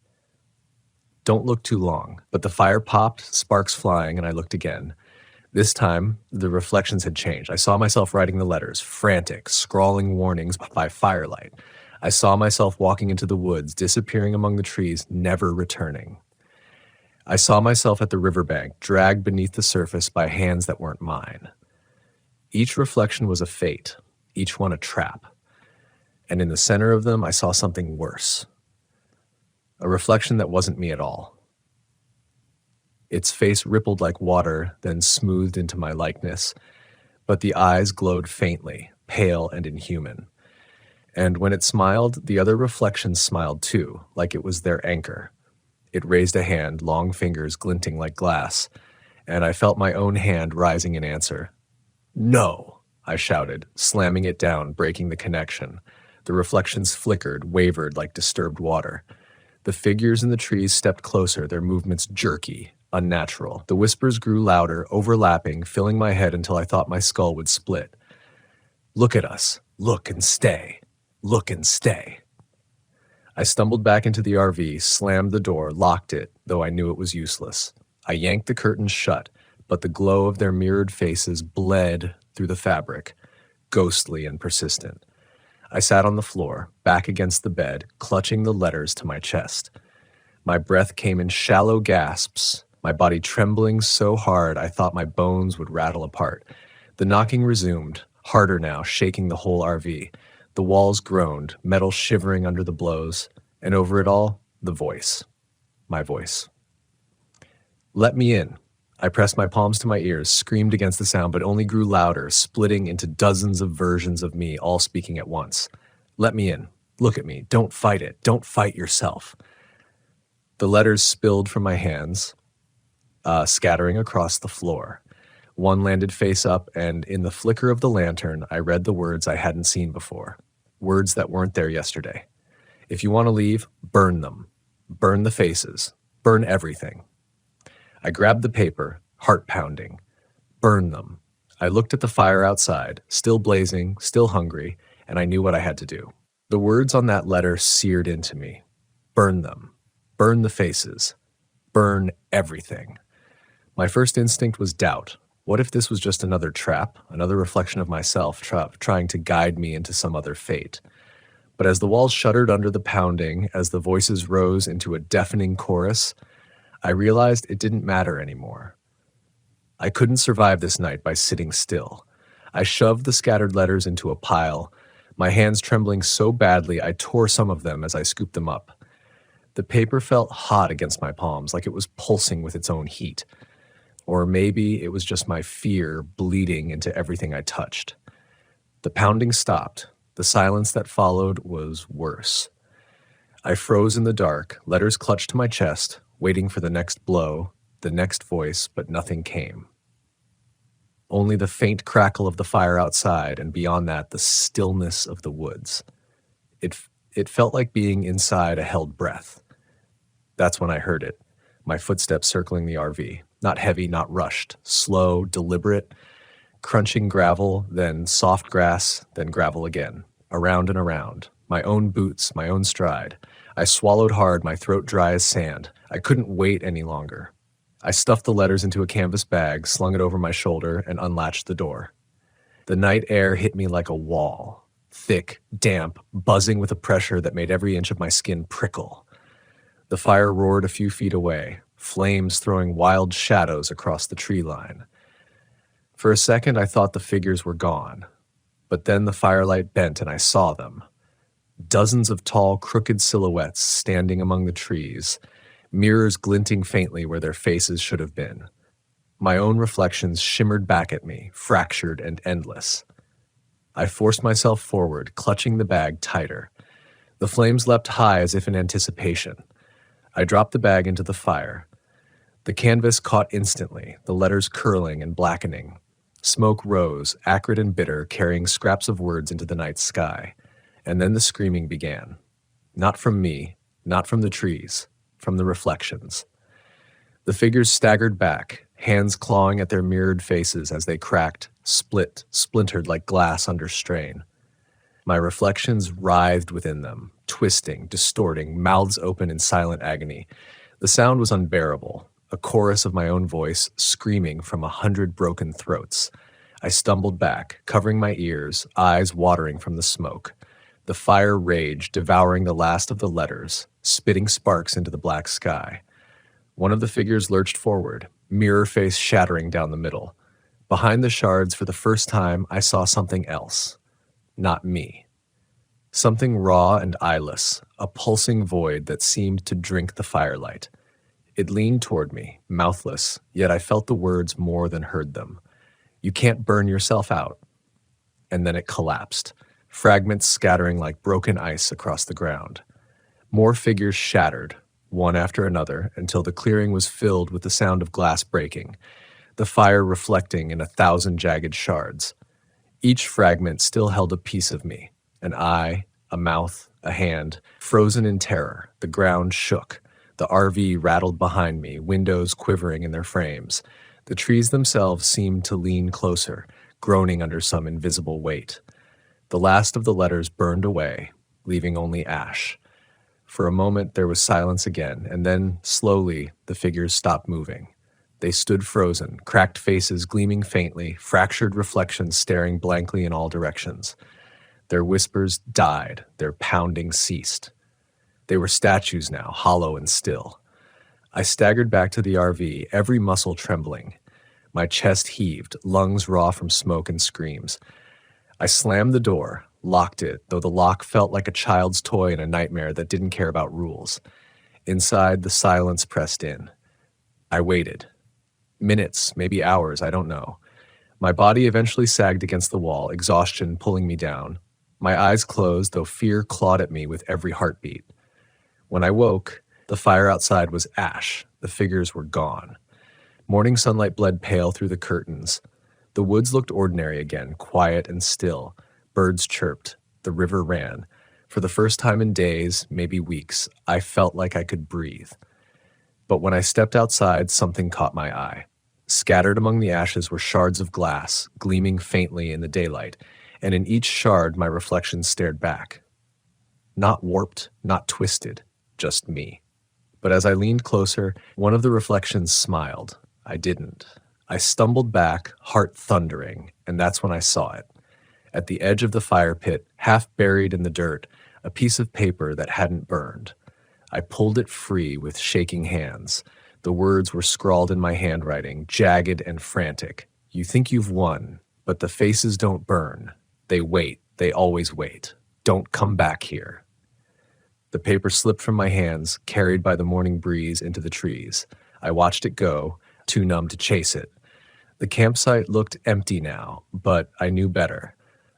Don't look too long, but the fire popped, sparks flying, and I looked again. This time, the reflections had changed. I saw myself writing the letters, frantic, scrawling warnings by firelight. I saw myself walking into the woods, disappearing among the trees, never returning. I saw myself at the riverbank, dragged beneath the surface by hands that weren't mine. Each reflection was a fate, each one a trap. And in the center of them, I saw something worse. A reflection that wasn't me at all. Its face rippled like water, then smoothed into my likeness, but the eyes glowed faintly, pale and inhuman. And when it smiled, the other reflections smiled too, like it was their anchor. It raised a hand, long fingers glinting like glass, and I felt my own hand rising in answer. No, I shouted, slamming it down, breaking the connection. The reflections flickered, wavered like disturbed water. The figures in the trees stepped closer, their movements jerky, unnatural. The whispers grew louder, overlapping, filling my head until I thought my skull would split. Look at us. Look and stay. Look and stay. I stumbled back into the RV, slammed the door, locked it, though I knew it was useless. I yanked the curtains shut, but the glow of their mirrored faces bled through the fabric, ghostly and persistent. I sat on the floor, back against the bed, clutching the letters to my chest. My breath came in shallow gasps, my body trembling so hard I thought my bones would rattle apart. The knocking resumed, harder now, shaking the whole RV. The walls groaned, metal shivering under the blows, and over it all, the voice. My voice. "Let me in." I pressed my palms to my ears, screamed against the sound, but only grew louder, splitting into dozens of versions of me, all speaking at once. "Let me in. Look at me. Don't fight it. Don't fight yourself." The letters spilled from my hands, scattering across the floor. One landed face up, and in the flicker of the lantern, I read the words I hadn't seen before. Words that weren't there yesterday. "If you want to leave, burn them. Burn the faces. Burn everything." I grabbed the paper, heart pounding. Burn them. I looked at the fire outside, still blazing, still hungry, and I knew what I had to do. The words on that letter seared into me. Burn them. Burn the faces. Burn everything. My first instinct was doubt. What if this was just another trap, another reflection of myself trying to guide me into some other fate? But as the walls shuddered under the pounding, as the voices rose into a deafening chorus, I realized it didn't matter anymore. I couldn't survive this night by sitting still. I shoved the scattered letters into a pile, my hands trembling so badly I tore some of them as I scooped them up. The paper felt hot against my palms, like it was pulsing with its own heat. Or maybe it was just my fear bleeding into everything I touched. The pounding stopped. The silence that followed was worse. I froze in the dark, letters clutched to my chest, waiting for the next blow, the next voice, but nothing came. Only the faint crackle of the fire outside, and beyond that, the stillness of the woods. It felt like being inside a held breath. That's when I heard it, my footsteps circling the RV. Not heavy, not rushed, slow, deliberate, crunching gravel, then soft grass, then gravel again, around and around, my own boots, my own stride. I swallowed hard, my throat dry as sand. I couldn't wait any longer. I stuffed the letters into a canvas bag, slung it over my shoulder, and unlatched the door. The night air hit me like a wall, thick, damp, buzzing with a pressure that made every inch of my skin prickle. The fire roared a few feet away, flames throwing wild shadows across the tree line. For a second, I thought the figures were gone, but then the firelight bent and I saw them. Dozens of tall, crooked silhouettes standing among the trees, mirrors glinting faintly where their faces should have been. My own reflections shimmered back at me, fractured and endless. I forced myself forward, clutching the bag tighter. The flames leapt high as if in anticipation. I dropped the bag into the fire. The canvas caught instantly, the letters curling and blackening. Smoke rose, acrid and bitter, carrying scraps of words into the night sky. And then the screaming began. Not from me, not from the trees, from the reflections. The figures staggered back, hands clawing at their mirrored faces as they cracked, split, splintered like glass under strain. My reflections writhed within them, twisting, distorting, mouths open in silent agony. The sound was unbearable, a chorus of my own voice screaming from 100 broken throats. I stumbled back, covering my ears, eyes watering from the smoke. The fire raged, devouring the last of the letters, spitting sparks into the black sky. One of the figures lurched forward, mirror face shattering down the middle. Behind the shards, for the first time, I saw something else. Not me. Something raw and eyeless, a pulsing void that seemed to drink the firelight. It leaned toward me, mouthless, yet I felt the words more than heard them. You can't burn yourself out. And then it collapsed, fragments scattering like broken ice across the ground. More figures shattered, one after another, until the clearing was filled with the sound of glass breaking, the fire reflecting in 1,000 jagged shards. Each fragment still held a piece of me, an eye, a mouth, a hand, frozen in terror. The ground shook. The RV rattled behind me, windows quivering in their frames. The trees themselves seemed to lean closer, groaning under some invisible weight. The last of the letters burned away, leaving only ash. For a moment there was silence again, and then, slowly, the figures stopped moving. They stood frozen, cracked faces gleaming faintly, fractured reflections staring blankly in all directions. Their whispers died, their pounding ceased. They were statues now, hollow and still. I staggered back to the RV, every muscle trembling. My chest heaved, lungs raw from smoke and screams. I slammed the door, locked it, though the lock felt like a child's toy in a nightmare that didn't care about rules. Inside, the silence pressed in. I waited. Minutes, maybe hours, I don't know. My body eventually sagged against the wall, exhaustion pulling me down. My eyes closed, though fear clawed at me with every heartbeat. When I woke, the fire outside was ash. The figures were gone. Morning sunlight bled pale through the curtains. The woods looked ordinary again, quiet and still. Birds chirped. The river ran. For the first time in days, maybe weeks, I felt like I could breathe. But when I stepped outside, something caught my eye. Scattered among the ashes were shards of glass, gleaming faintly in the daylight, and in each shard my reflection stared back. Not warped, not twisted, just me. But as I leaned closer, one of the reflections smiled. I didn't. I stumbled back, heart thundering, and that's when I saw it. At the edge of the fire pit, half buried in the dirt, a piece of paper that hadn't burned. I pulled it free with shaking hands. The words were scrawled in my handwriting, jagged and frantic. You think you've won, but the faces don't burn. They wait. They always wait. Don't come back here. The paper slipped from my hands, carried by the morning breeze into the trees. I watched it go, too numb to chase it. The campsite looked empty now, but I knew better.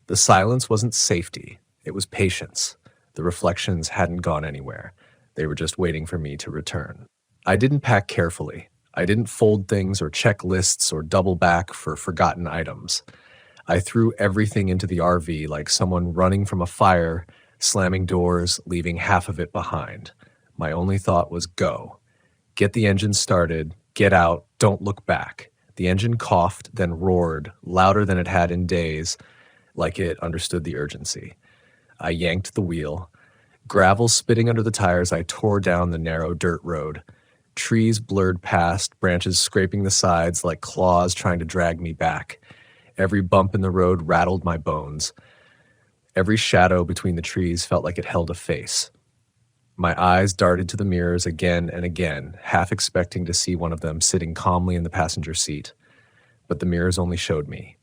The silence wasn't safety. It was patience. The reflections hadn't gone anywhere. They were just waiting for me to return. I didn't pack carefully. I didn't fold things or check lists or double back for forgotten items. I threw everything into the RV like someone running from a fire, slamming doors, leaving half of it behind. My only thought was go. Get the engine started, get out, don't look back. The engine coughed, then roared, louder than it had in days, like it understood the urgency. I yanked the wheel. Gravel spitting under the tires, I tore down the narrow dirt road. Trees blurred past, branches scraping the sides like claws trying to drag me back. Every bump in the road rattled my bones. Every shadow between the trees felt like it held a face. My eyes darted to the mirrors again and again, half expecting to see one of them sitting calmly in the passenger seat. But the mirrors only showed me.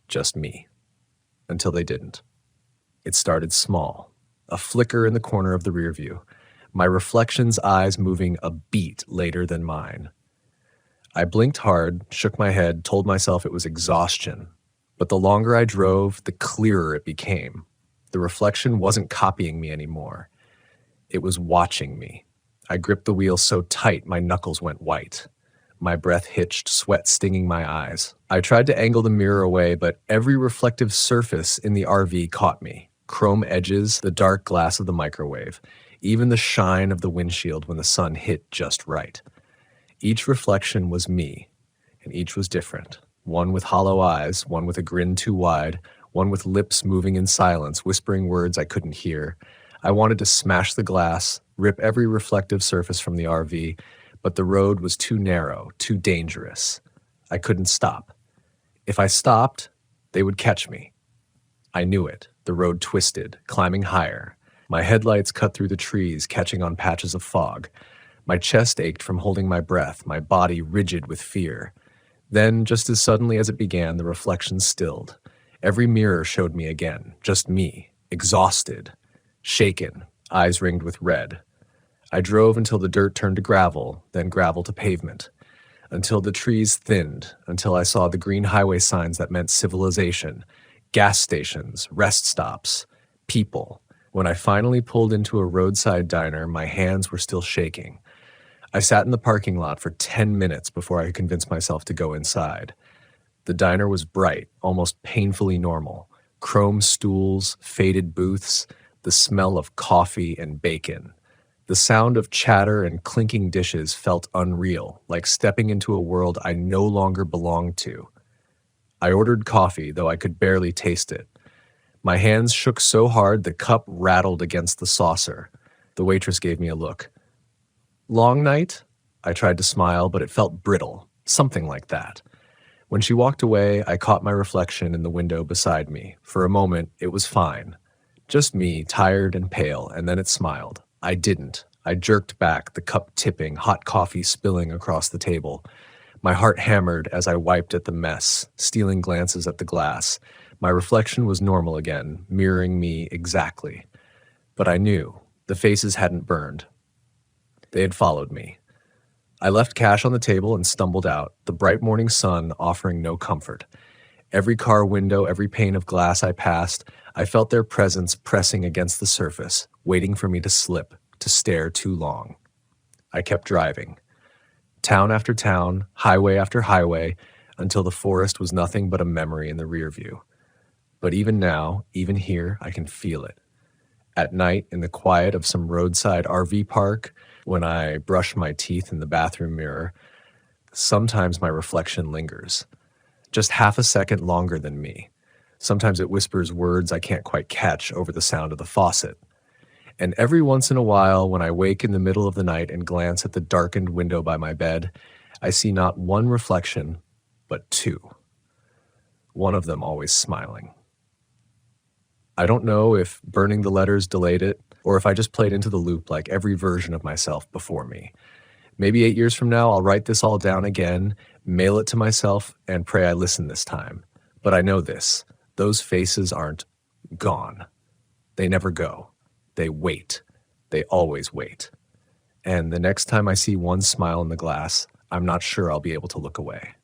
Just me. Until they didn't. It started small. A flicker in the corner of the rear view. My reflection's eyes moving a beat later than mine. I blinked hard, shook my head, told myself it was exhaustion. But the longer I drove, the clearer it became. The reflection wasn't copying me anymore. It was watching me. I gripped the wheel so tight my knuckles went white. My breath hitched, sweat stinging my eyes. I tried to angle the mirror away, but every reflective surface in the RV caught me. Chrome edges, the dark glass of the microwave, even the shine of the windshield when the sun hit just right. Each reflection was me, and each was different. One with hollow eyes, one with a grin too wide, one with lips moving in silence, whispering words I couldn't hear. I wanted to smash the glass, rip every reflective surface from the RV, but the road was too narrow, too dangerous. I couldn't stop. If I stopped, they would catch me. I knew it. The road twisted, climbing higher. My headlights cut through the trees, catching on patches of fog. My chest ached from holding my breath, my body rigid with fear. Then, just as suddenly as it began, the reflections stilled. Every mirror showed me again, just me, exhausted, shaken, eyes ringed with red. I drove until the dirt turned to gravel, then gravel to pavement, until the trees thinned, until I saw the green highway signs that meant civilization, gas stations, rest stops, people. When I finally pulled into a roadside diner, my hands were still shaking. I sat in the parking lot for 10 minutes before I could convince myself to go inside. The diner was bright, almost painfully normal. Chrome stools, faded booths, the smell of coffee and bacon. The sound of chatter and clinking dishes felt unreal, like stepping into a world I no longer belonged to. I ordered coffee, though I could barely taste it. My hands shook so hard the cup rattled against the saucer. The waitress gave me a look. Long night? I tried to smile, but it felt brittle, something like that. When she walked away, I caught my reflection in the window beside me. For a moment, it was fine. Just me, tired and pale, and then it smiled. I didn't. I jerked back, the cup tipping, hot coffee spilling across the table. My heart hammered as I wiped at the mess, stealing glances at the glass. My reflection was normal again, mirroring me exactly. But I knew the faces hadn't burned. They had followed me. I left cash on the table and stumbled out, the bright morning sun offering no comfort. Every car window, every pane of glass I passed, I felt their presence pressing against the surface, waiting for me to slip, to stare too long. I kept driving. Town after town, highway after highway, until the forest was nothing but a memory in the rear view. But even now, even here, I can feel it. At night, in the quiet of some roadside RV park, when I brush my teeth in the bathroom mirror, sometimes my reflection lingers. Just half a second longer than me. Sometimes it whispers words I can't quite catch over the sound of the faucet. And every once in a while, when I wake in the middle of the night and glance at the darkened window by my bed, I see not one reflection, but two. One of them always smiling. I don't know if burning the letters delayed it, or if I just played into the loop like every version of myself before me. Maybe 8 years from now, I'll write this all down again, mail it to myself, and pray I listen this time. But I know this. Those faces aren't gone. They never go. They wait. They always wait. And the next time I see one smile in the glass, I'm not sure I'll be able to look away.